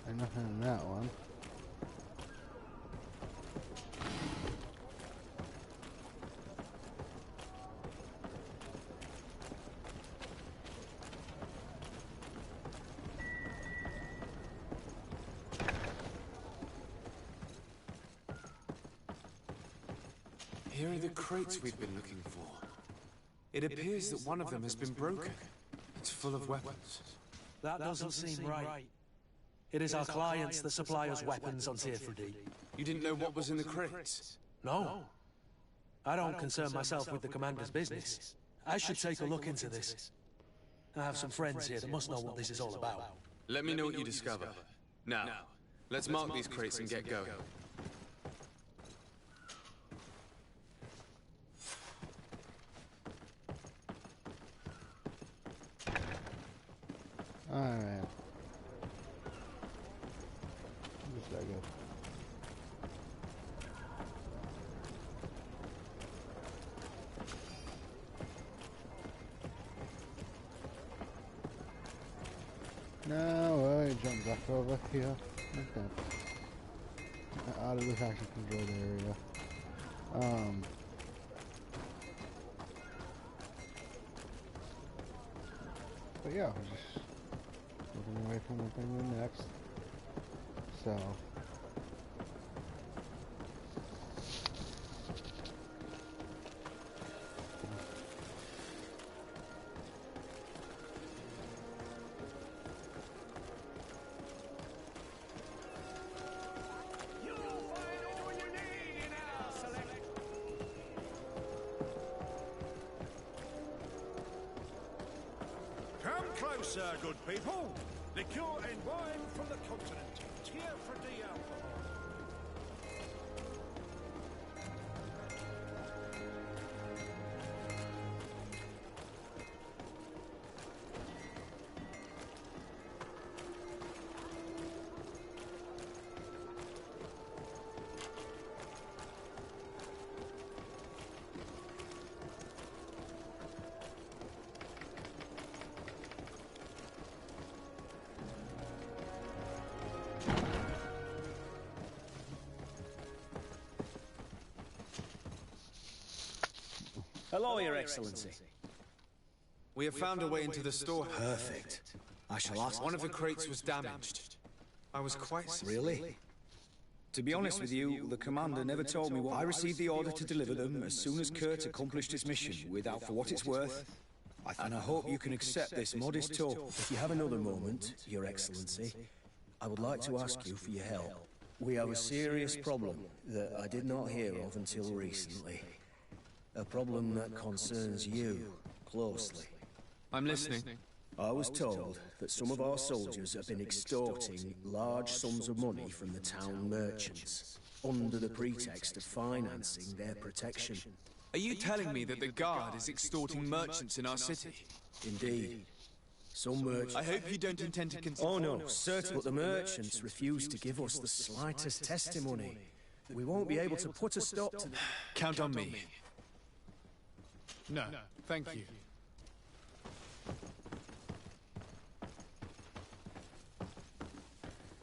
And nothing in that one. Here are the crates we've been looking for. It appears that one of them has been broken. It's full of weapons. That doesn't seem right. It is our clients that supply us weapons on Tier 3D. You didn't know what was in the crates? No. I don't concern myself with the commander's business. I should take a look into this. I have some friends here that must know what this is all about. Let me know what you discover. Now, let's mark these crates and get going. Alright. Just that good. No, me jump back over here. Okay. Out of the tactical control area. But yeah, we're just looking away from one thing to the next. So. Closer, good people. Liqueur and wine from the continent. Tier for the alcohol. Hello, Your Excellency. We have found a way into the storehouse. Perfect. I shall ask... One of the crates was damaged. I was quite... Really? To be honest with you, the commander never told me what... I received the order to deliver them as soon as Kurt accomplished his mission, without, for what it's worth. And I hope you can accept this modest toll. If you have another moment, Your Excellency, I would like to ask you for your help. We have a serious problem that I did not hear of until recently. A problem that concerns you closely. I'm listening. I was told that some of our soldiers have been extorting large sums of money from the town merchants, under the pretext of financing their protection. Are you telling me that the Guard is extorting merchants in our city? Indeed. Some merchants... I hope you don't intend to continue... Oh no, certainly. But the merchants refuse to give us the slightest testimony. We won't be able to put a stop to... Count on me. No, thank you.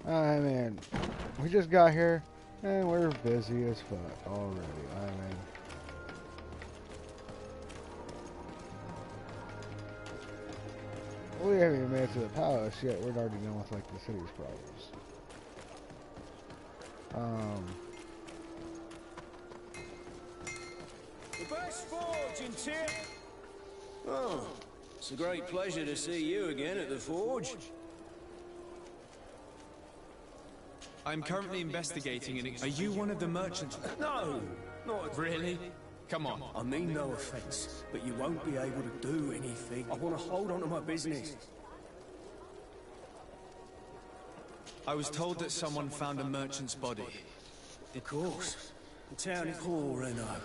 I mean, we just got here, and we're busy as fuck already. I mean, we haven't even made it to the palace yet. We're already done with like the city's problems. The best forge in Tyr. Oh, it's a great pleasure to see you again at the forge. I'm currently investigating an... Are you one of the merchants? No, not really. Come on. I mean no offense, but you won't be able to do anything. I want to hold on to my business. I was told that someone found a merchant's body. Of course. The town is Hall, Renault.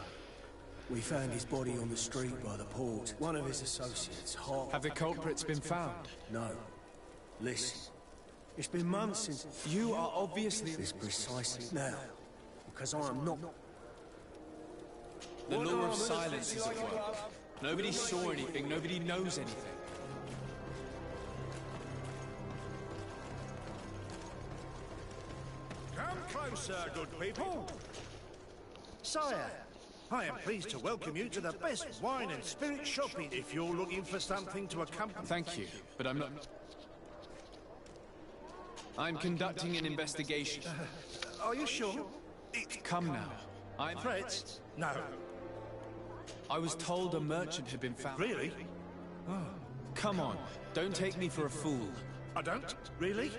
We found his body on the street by the port. One of his associates, Hart... Have the culprits been found? No. Listen. It's been months since... You are obviously... It's precisely now. Because I am not... The law of silence is at work. Nobody saw anything, nobody knows anything. Come closer, good people. Sire, I am pleased to welcome you to the best wine and spirit shopping if you're looking for something to accompany... Thank you, but I'm not... I'm conducting an investigation. Are you sure? Come now. I'm... Threats? No. I was told a merchant had been found. Really? Oh, come on. Don't take me for a fool. I don't? Really?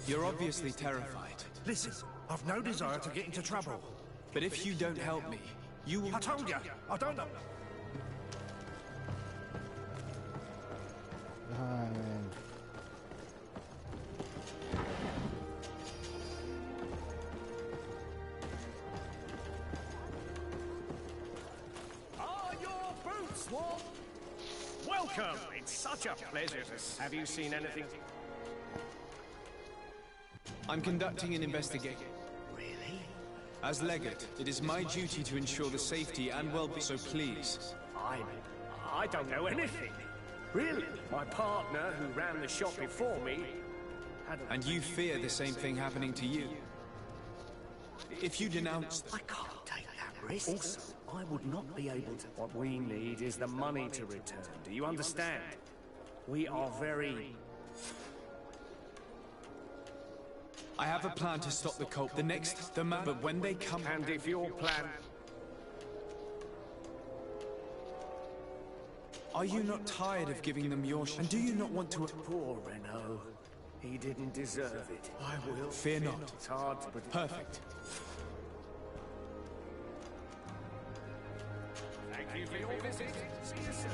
You're obviously terrified. Listen, I've no desire to get into trouble. But if you don't help me, you will... I told you, I don't know. Are your boots warm? Welcome! It's such a pleasure to... Have you seen anything? I'm conducting an investigation. Really? As legate, it is my duty to ensure the safety and well-being, so please. I don't know anything. Really? My partner, who ran the shop before me, And you fear the same thing happening to you. If you denounce them... I can't take that risk. Also, I would not be able to... What we need is the money to return. Do you understand? We are very... I have a plan to stop the cult. But when they come... And if your plan... Are you not tired of giving them your and do you not want to... Poor Renault. He didn't deserve it. I will. Fear not. It's hard to... Perfect. Thank you for your visit. See you soon.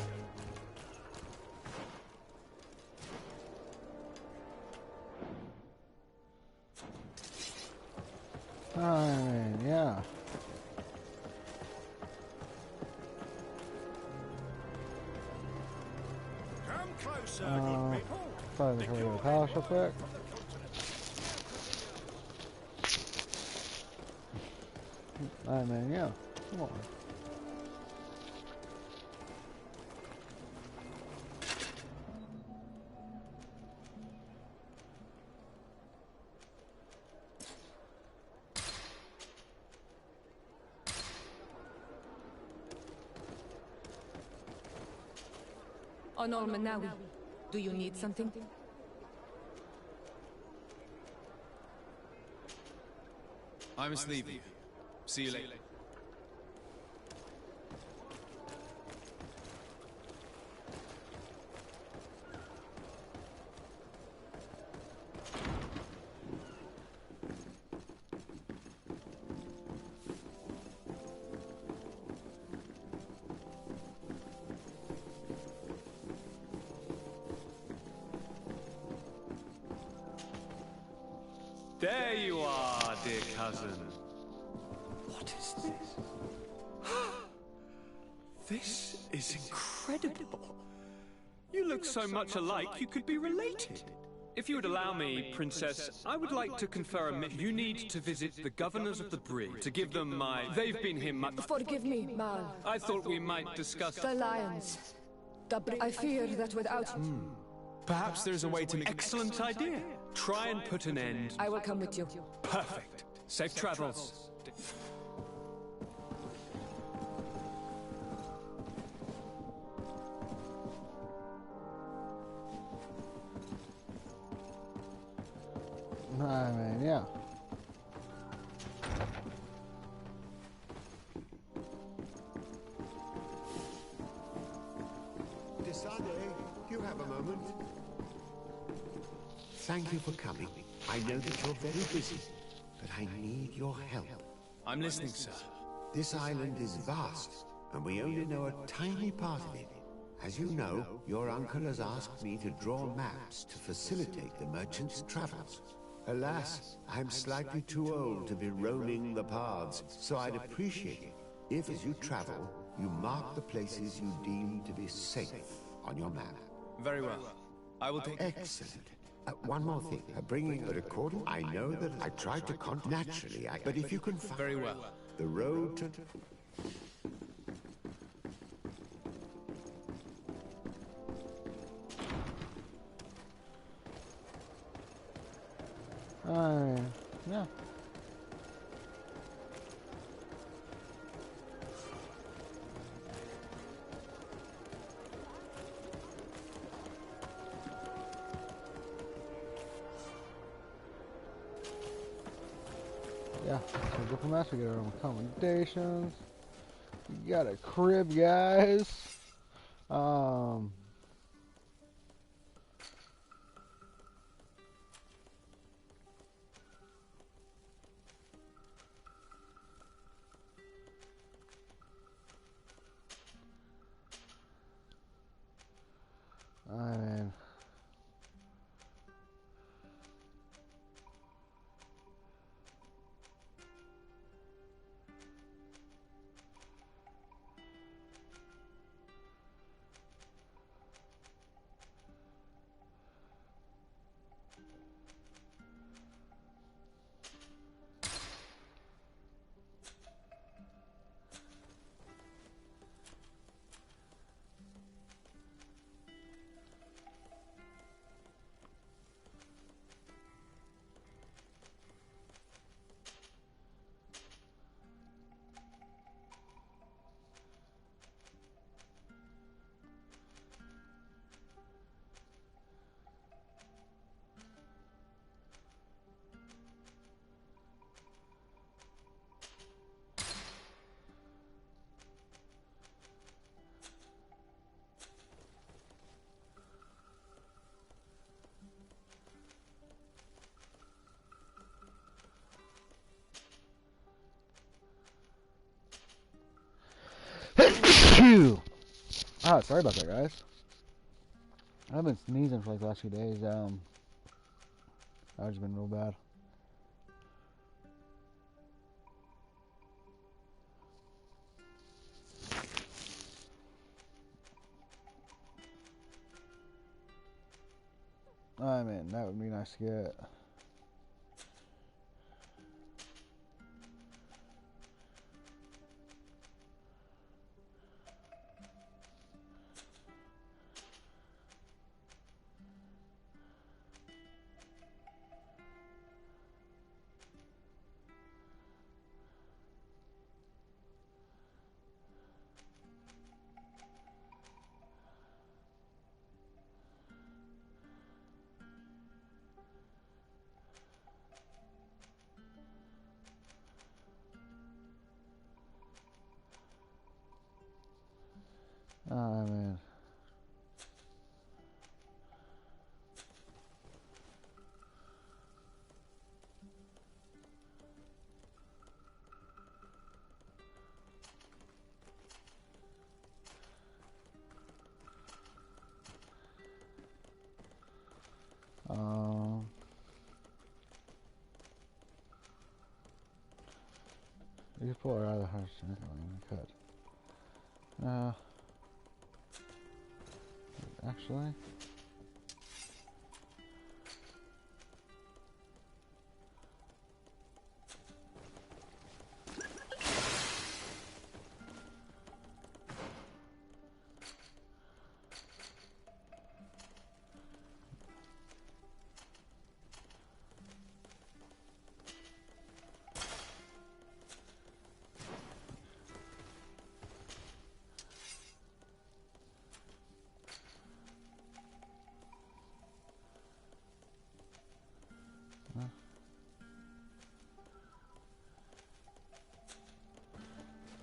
Yeah. Come closer, good people. Find the Korean palace real quick. Yeah. Come on. Honor Manawi, do you need something? I must leave you. See you later. There you are, dear cousin. What is this? This is incredible. You look so much alike, you could be related. If you would allow me, Princess, I would like to confer a mission. You need to visit the governors of the bridge to give them my... They've been here much... Forgive me, Mal. I thought we might discuss... The lions. I fear that without... Perhaps there's a way to make... Excellent idea. Try and put an end... I will come with you. Perfect. Safe travels. Yeah. Desade, do you have a moment? Thank you for coming. I know that you're very busy, but I need your help. I'm listening, sir. This island is vast, and we only know a tiny part of it. As you know, your uncle has asked me to draw maps to facilitate the merchant's travels. Alas, I'm slightly too old to be roaming the paths, so I'd appreciate it if, as you travel, you mark the places you deem to be safe on your map. Very well. I will take... Excellent. One more thing. Bringing a recording. I know that I tried to naturally, but if you can find... Very well. The road to... Yeah. Yeah, so diplomats, we get our own accommodations. We got a crib, guys. I mean, Oh, sorry about that, guys. I've been sneezing for like the last few days. That's been real bad. I mean, that would be nice to get. Oh, man. You could pull her out of the house. I could. Actually.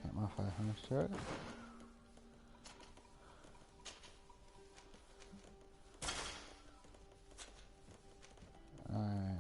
Can't modify harness to it. Alright.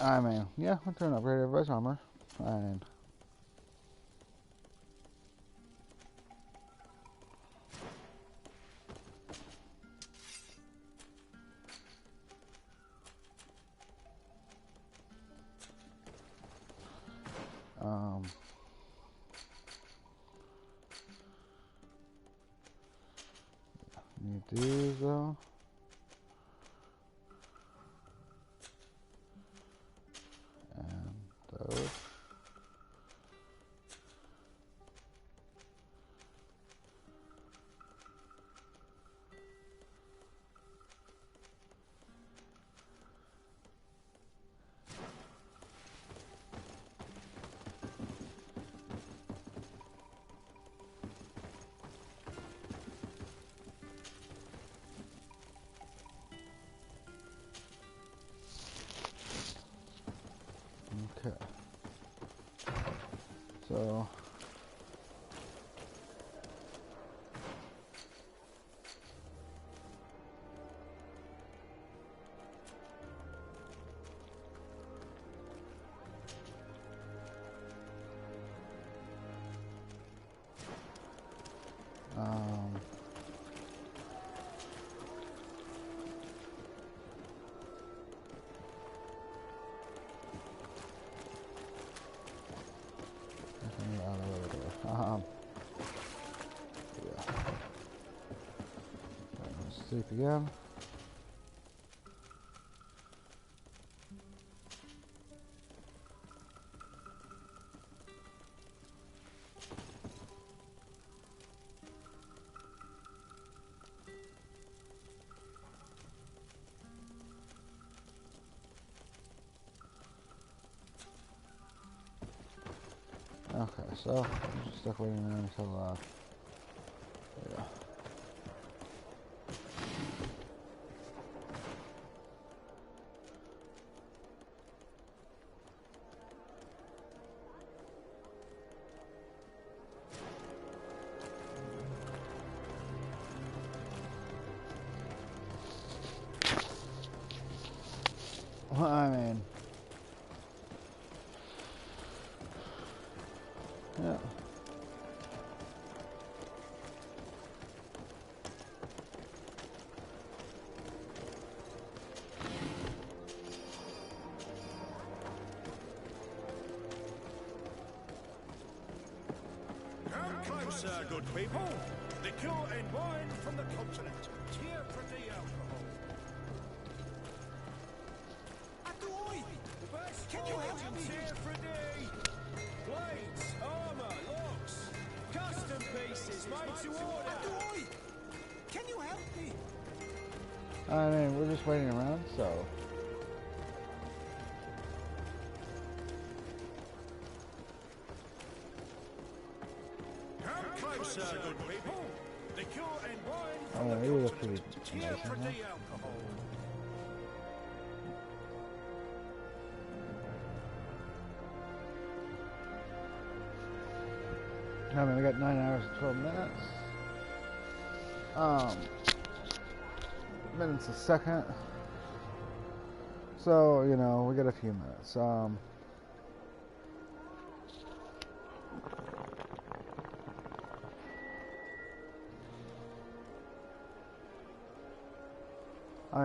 I mean, yeah, we'll turn upgrade everybody's armor. Fine. Need these though. So yeah. Sleep again. Okay, so I'm just stuck waiting there until yeah. Well, I mean, yeah. Come closer, good people. Liqueur and wine from the continent. Cheer for the alcohol. Can you help me? Cheer for the blades, armor, locks, custom pieces made to order. Can you help me? I mean, we're just waiting around, so. Come closer, good people. Liqueur and wine Oh, from yeah, the maybe that's pretty continent. Cheer amazing, for huh? the alcohol. I mean, we got 9 hours and 12 minutes. Minutes a second. So, you know, we got a few minutes. I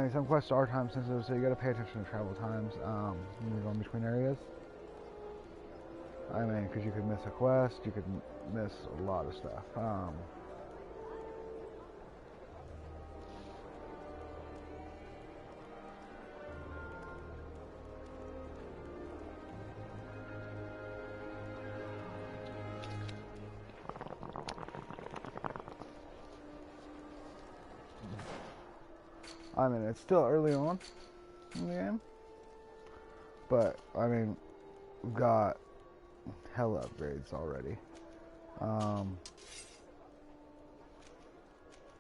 mean, some quests are time sensitive, so you gotta pay attention to travel times when you're going between areas. I mean, because you could miss a quest, you could miss a lot of stuff. I mean, it's still early on in the game, but I mean, we've got hella upgrades already.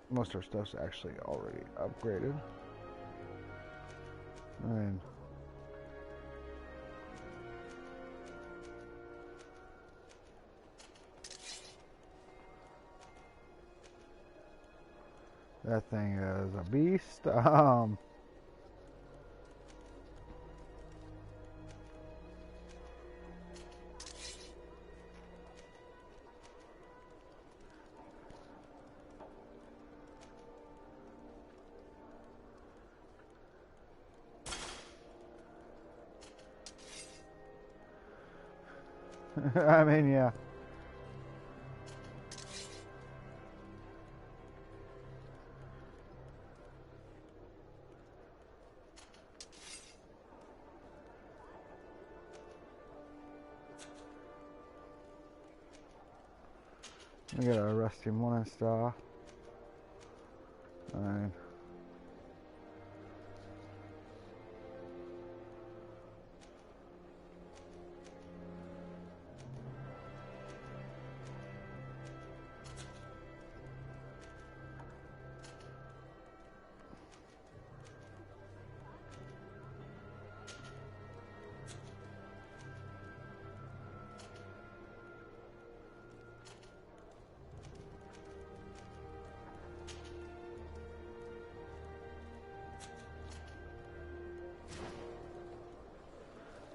Most of our stuff's actually already upgraded. I mean, that thing is a beast. I mean, yeah. We got a rusty morning star. I mean,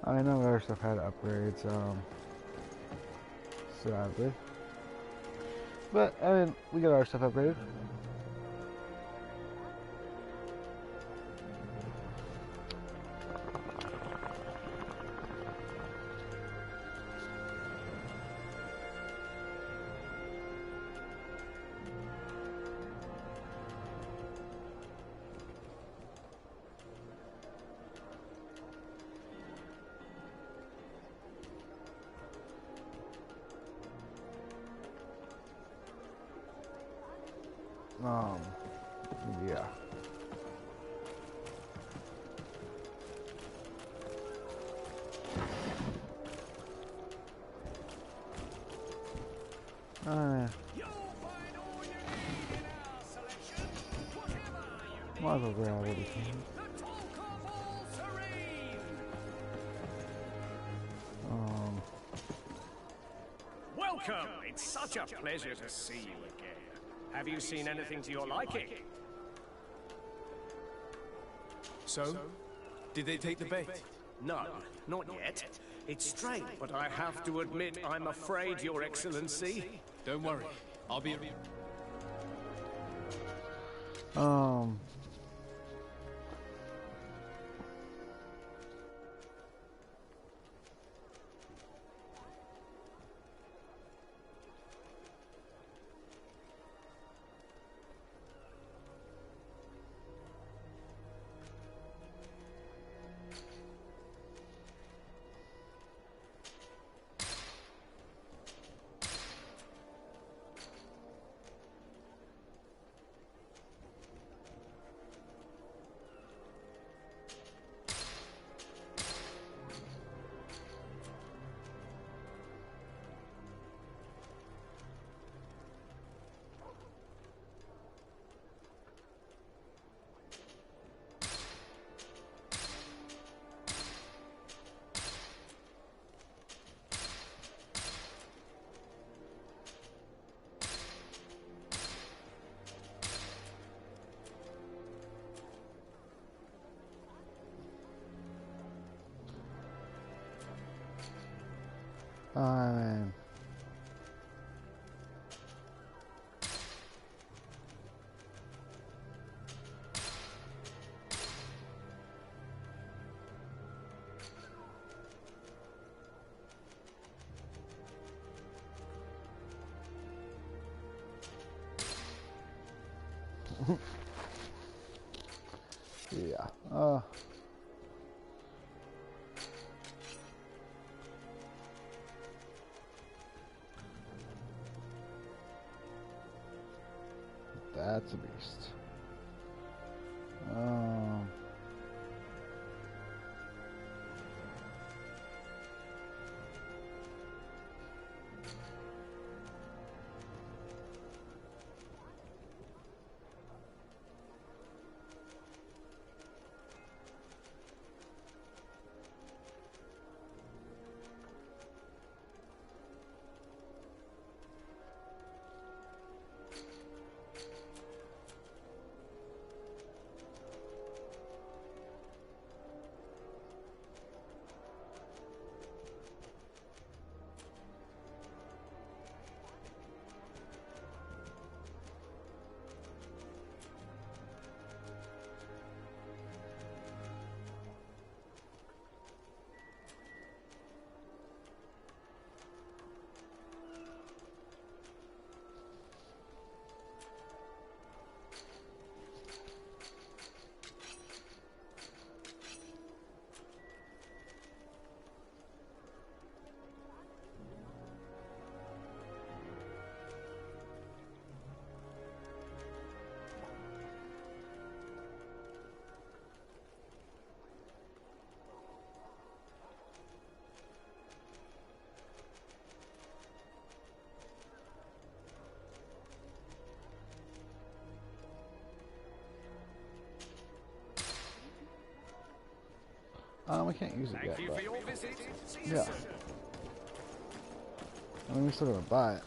I know other stuff had upgrades, sadly. But, I mean, we got our stuff upgraded. Yeah. Might as well grab what we can. Welcome! It's such a pleasure to see you again. Have you seen anything to your liking? So? Did they take the bait? No, not yet. It's strange, but I have to admit, I'm afraid, Your Excellency. Don't worry. I'll be... Man. Yeah. That's a beast. We can't use it yet, Thank you but for your visit. See you yeah. soon. I mean, we're still gonna buy it.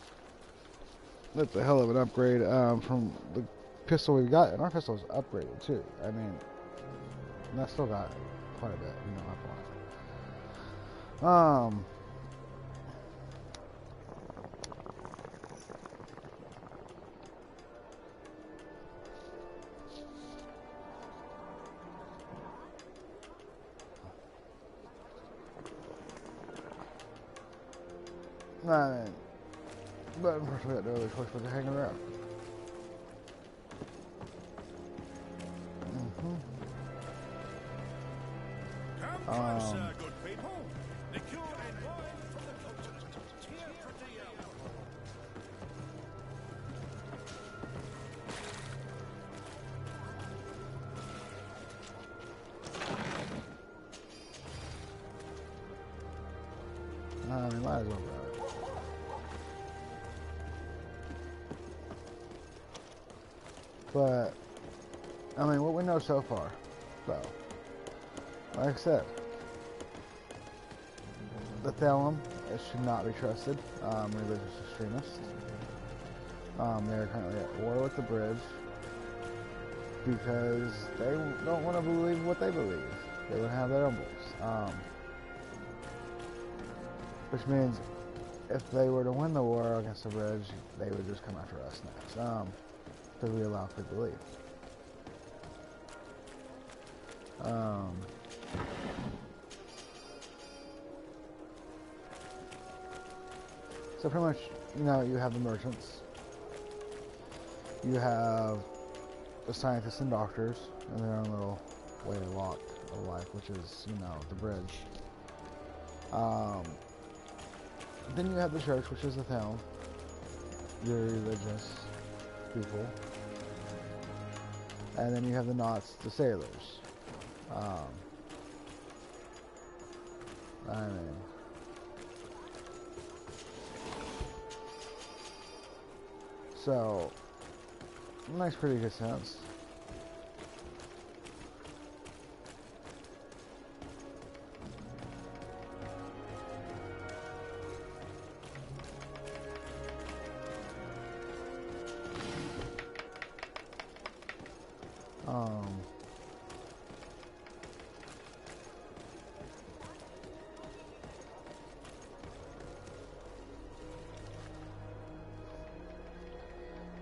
That's a hell of an upgrade from the pistol we've got, and our pistol's upgraded too. I mean, that's still got quite a bit, you know, up on Um, I mean, but unfortunately, I got no other choice but to hang around. Come closer, good people. Liqueur and wine from the continent. Here for the alcohol. We might as well grab it. But, I mean, what we know so far, so, like I said, the Thelem should not be trusted, religious extremists. They are currently at war with the bridge because they don't want to believe what they believe. They want to have their own beliefs. Which means if they were to win the war against the bridge, they would just come after us next. Because we allow free belief. So pretty much, you know, you have the merchants, you have the scientists and doctors in their own little way of life, which is, you know, the bridge. Then you have the church, which is the town, your religious people, and then you have the knots, the sailors. I mean, so makes pretty good sense.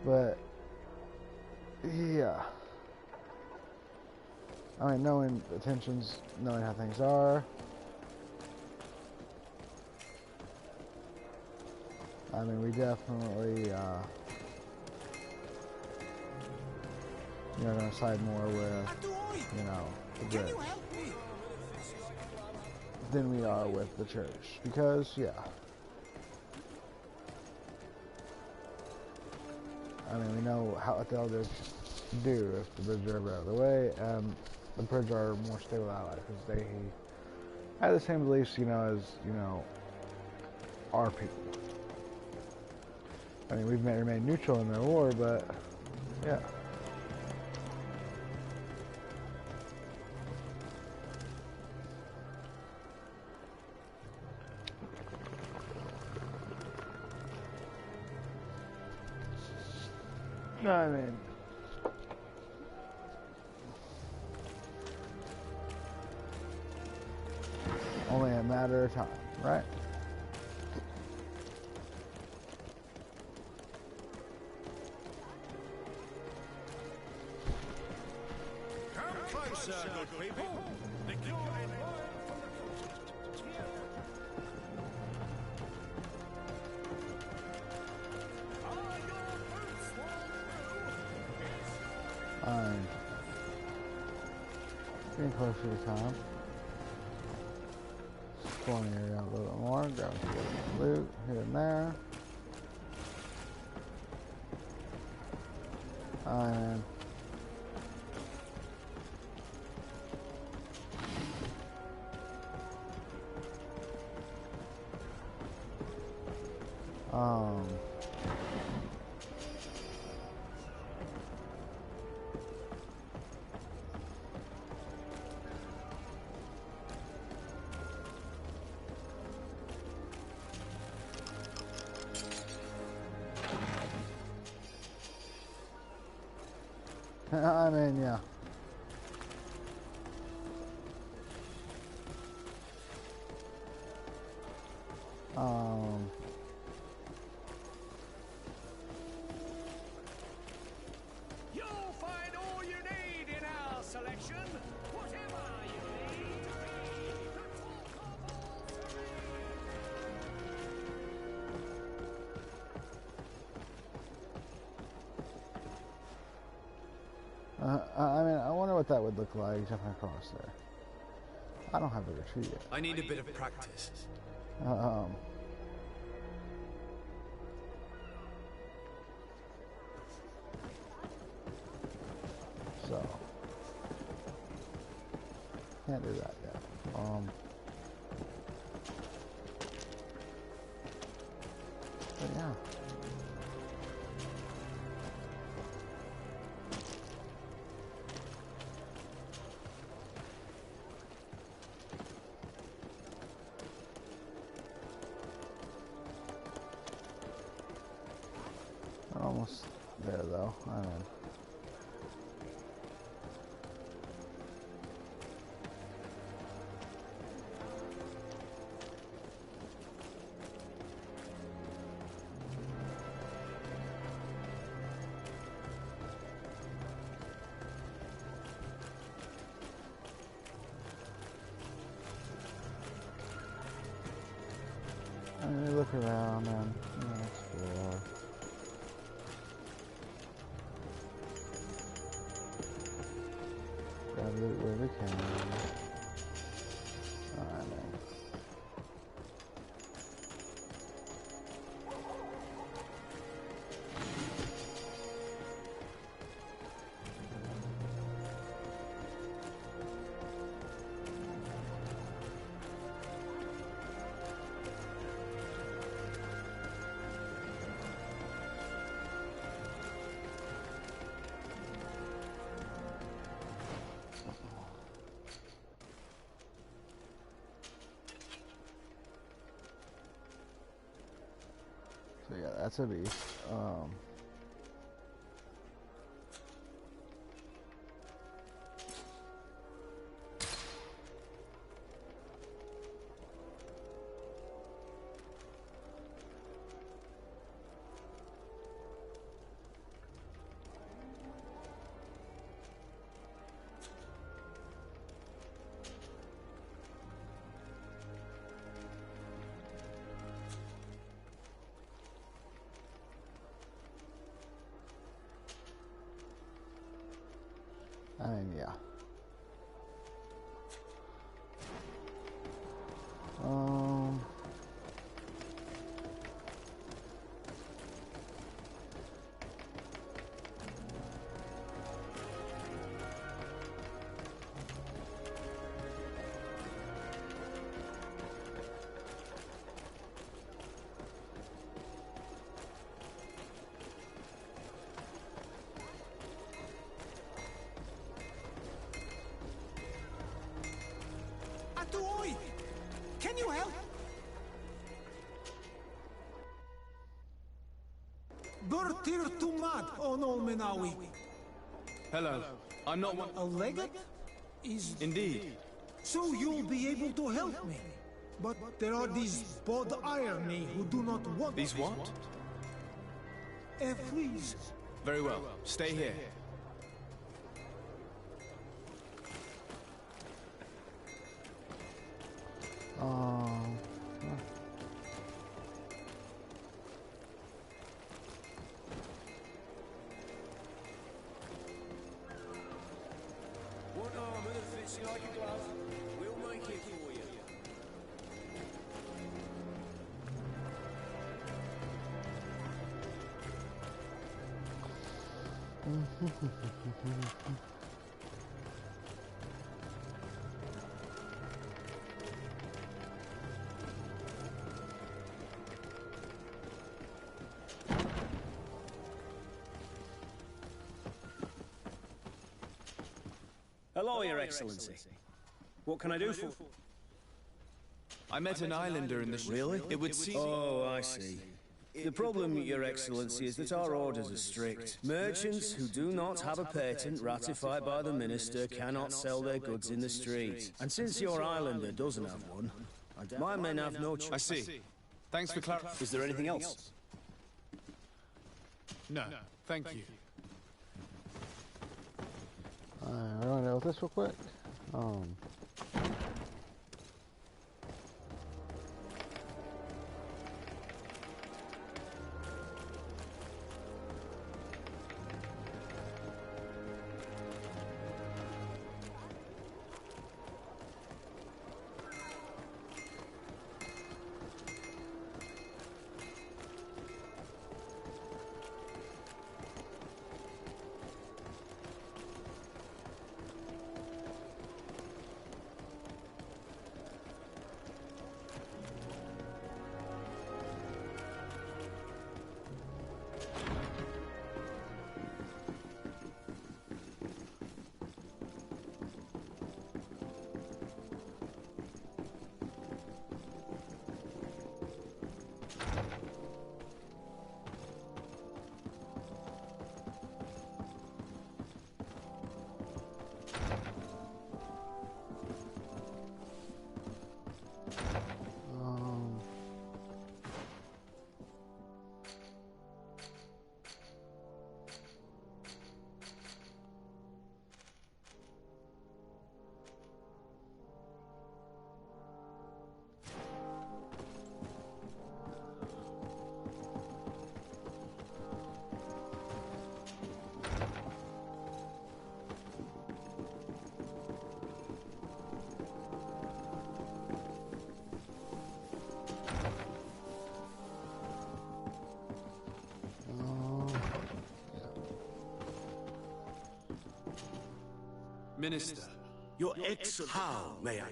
But yeah, I mean, knowing the tensions, knowing how things are, I mean, we definitely, you know, gonna side more with, you know, the bridge than we are with the church, because, yeah. I mean, we know what the elders do if the bridge are ever out of the way, and the bridge are more stable allies because they have the same beliefs, you know, as, you know, our people. I mean, we've remained neutral in their war, but yeah. No, I mean, only a matter of time, right? Come closer, good people. Liqueur and wine from the continent. Here. I'm getting closer to time. Exploring the area out a little bit more, grab some loot here and there. And I mean, yeah. I mean, I wonder what that would look like jumping across there. I don't have a retreat yet. I need a bit of practice. So can't do that yet. But yeah. We're almost there though. I mean, we look around and explore. Grab loot where we can. So yeah, that's a beast. I mean, yeah. Atuoi! Can you help? Burtir Tumad on Olmenawi. Hello. I'm not one. A legate? Is... Indeed. So you'll be able to help me. But there are these bod irony who do not want... These what? Please. Very well. Stay here. Want armor that fits you like a glove? We'll make it for you. Hello, Your Excellency. What can I do for... I met an islander in the... Really? It would seem... Oh, I see. The problem, Your Excellency, is that our orders are strict. Merchants who do not have a patent ratified by the Minister cannot sell their goods in the street. And since your islander doesn't have one, my men have no choice. I see. Thanks for clarifying. Is there anything else? No, thank you. We're gonna deal with this real quick. Minister. Your Excellency. How may I?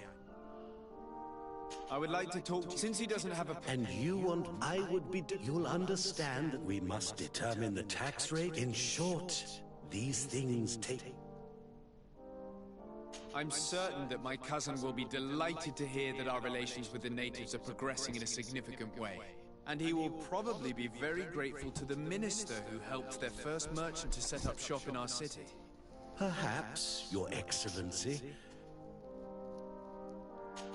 I would like to talk to... Since he doesn't have a... And you want I would be... You'll understand that we must determine the tax rate. In short, these things take... I'm certain that my cousin will be delighted to hear that our relations with the natives are progressing in a significant way. And he will probably be very grateful to the minister who helped their first merchant to set up shop in our city. Perhaps, Your Excellency.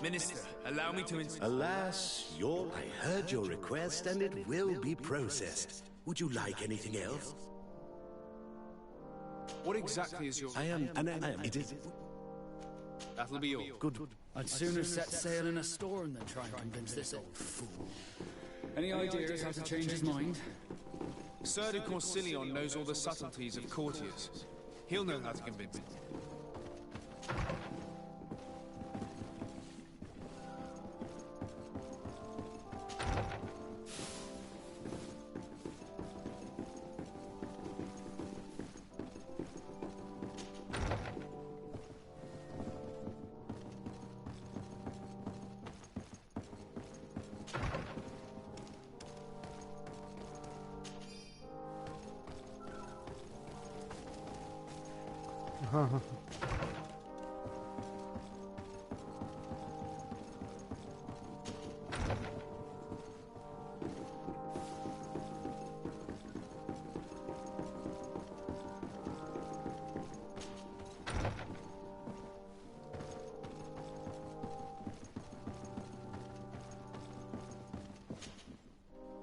Minister, allow me to... Alas, I heard your request and it will be processed. Would you like anything else? What exactly is your... It is... That'll be all. Good. I'd sooner set sail in a storm than try and convince this old fool. Any ideas how to change his mind? Sir de Corsilion knows all the subtleties of courtiers. He'll know how to convince him.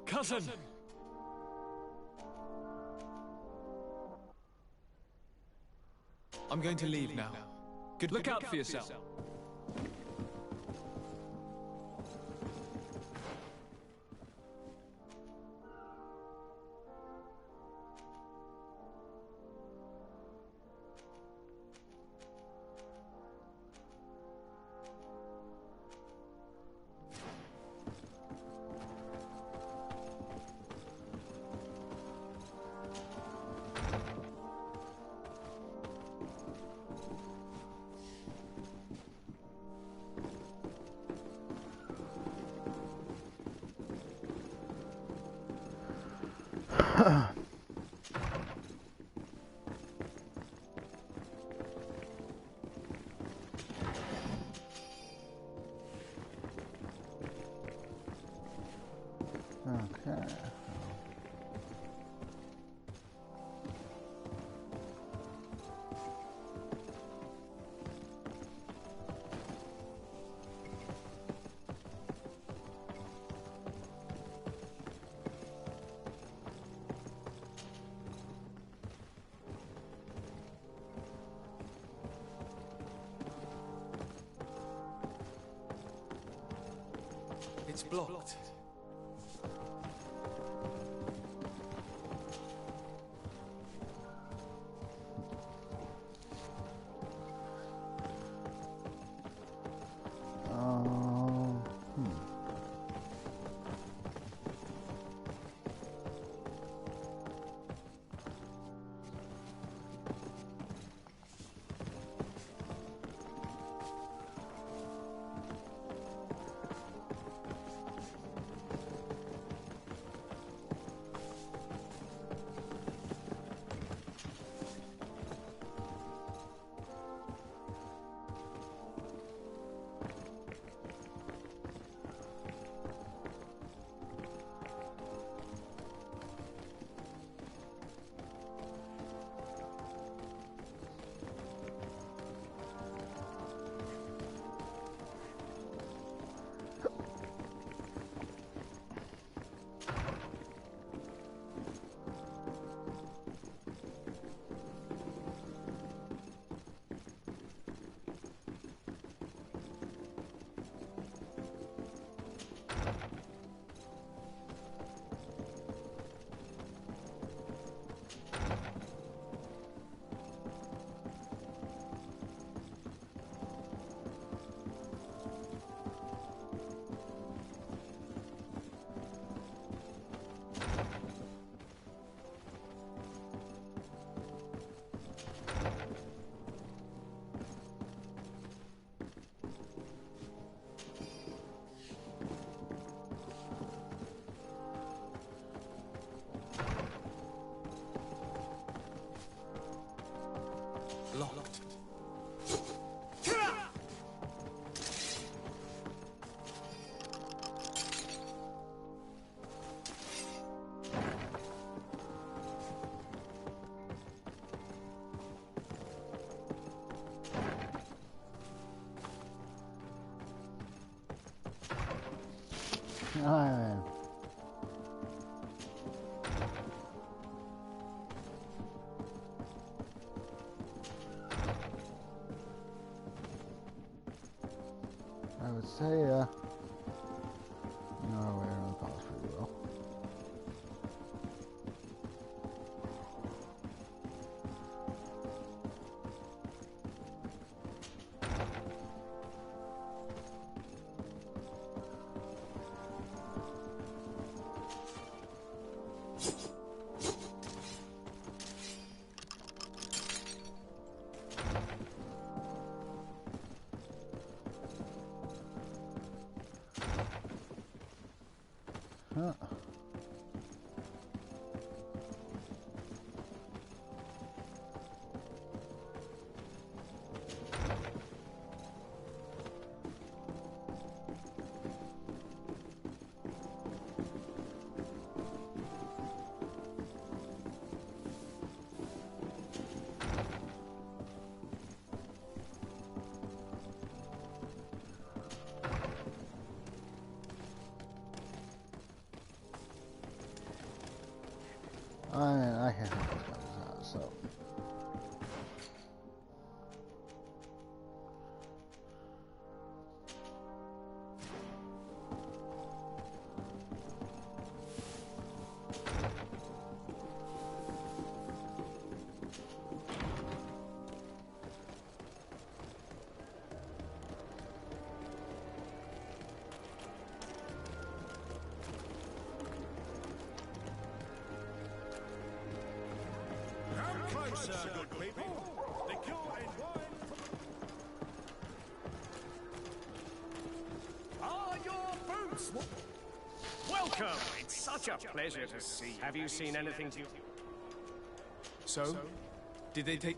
Cousin! I'm going to leave now. Good. Look out for yourself. Okay. It's blocked. Alright. I would say, no, we're gonna pause pretty well. Huh. I can't help this comes out, so. Closer, good people. The cure and wine. Are your boots? Welcome. It's such a pleasure to see you. Have you seen anything to... So? Did they take...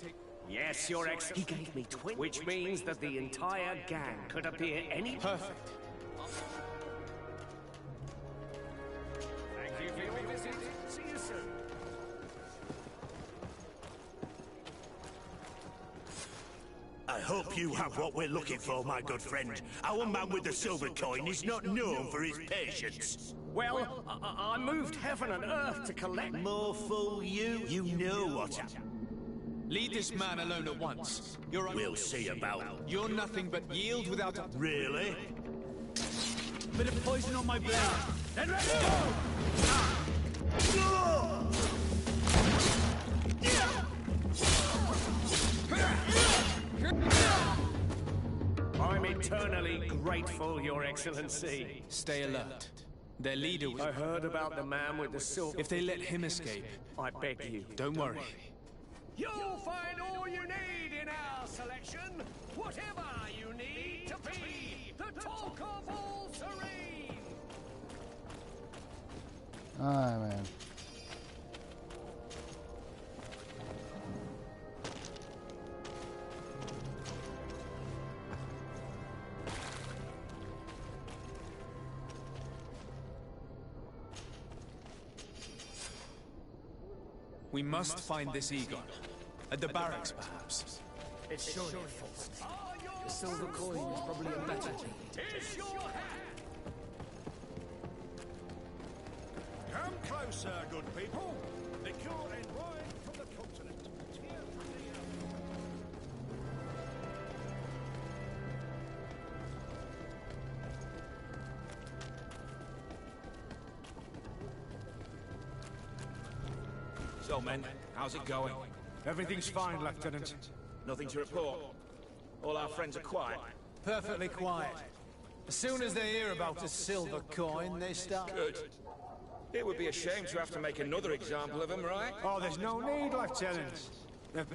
Yes, Your Excellency. He gave me twin, which means that the entire gang could appear any... Perfect. Thank you for your visit. See you soon. I hope you have what we're looking for, my good friend. Our man with the silver coin is not known for his patience. Well, I moved heaven and earth to collect... More fool you. You know what happened. Leave this man alone at once. We'll see about... You're nothing but yield without a... Really? Bit of poison on my blade. Then let's go! I'm eternally grateful, Your Excellency. Stay alert. Their leader was... I heard about the man with the silver... If they let him escape... I beg you. Don't worry. You'll find all you need in our selection. Whatever you need to be the talk of all Serene. Alright, man. We must find this Egon. At the barracks, perhaps. It's surely a false name. The silver coin is probably a better lead. Is your hat? Come closer, good people. The cure and wine from the continent. Tear from the earth. So, men, how's it going? Everything's fine, Lieutenant. Nothing to report. All our friends are quiet. Perfectly quiet. As soon as they hear about a silver coin, they start... Good. It would be a shame to have to make another example of them, right? Oh, there's no need, Lieutenant.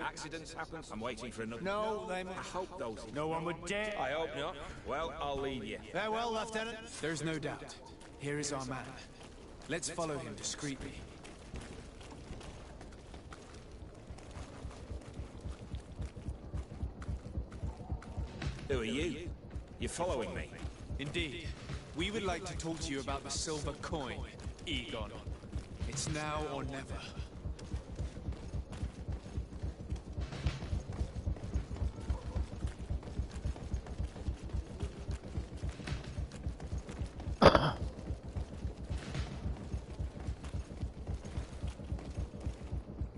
Accidents happen. I'm waiting for another... No, they... I hope those... No one would dare... I hope not. Well, I'll leave you. Farewell, Lieutenant. There's no doubt. Here is our man. Let's follow him discreetly. Who are you? You're following me? Indeed. We would like to talk to you about the silver coin, Egon. It's now or never.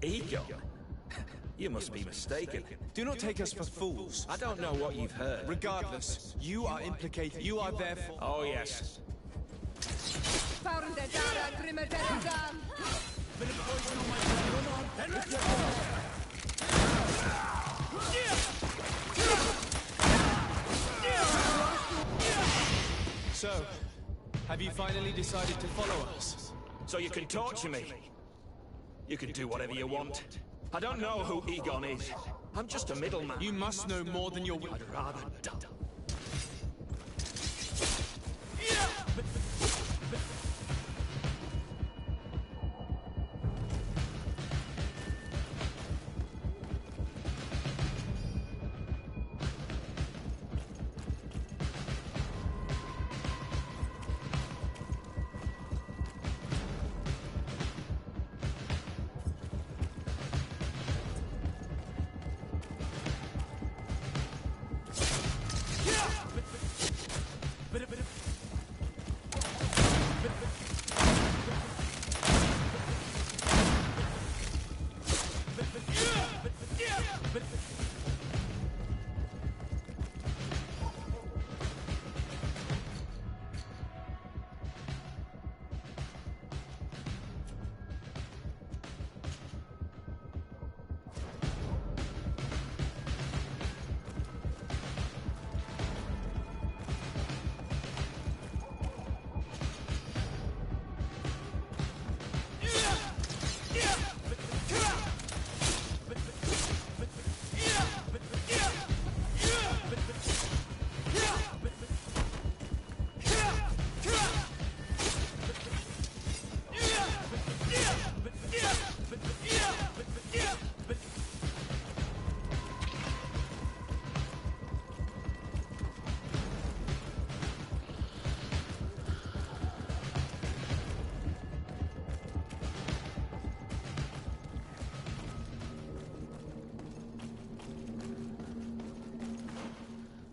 Egon? You must be mistaken. Do not take us for fools. I don't know what you've heard. Regardless, you are implicated. You are therefore... Oh, yes. So, have you finally decided to follow us? So you can torture me. You can do whatever you want. I don't know who Egon is. I'm just a middleman. You must know more than your... I'd rather die.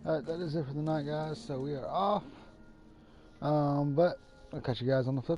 Alright, that is it for the night, guys. So we are off. But I'll catch you guys on the flip.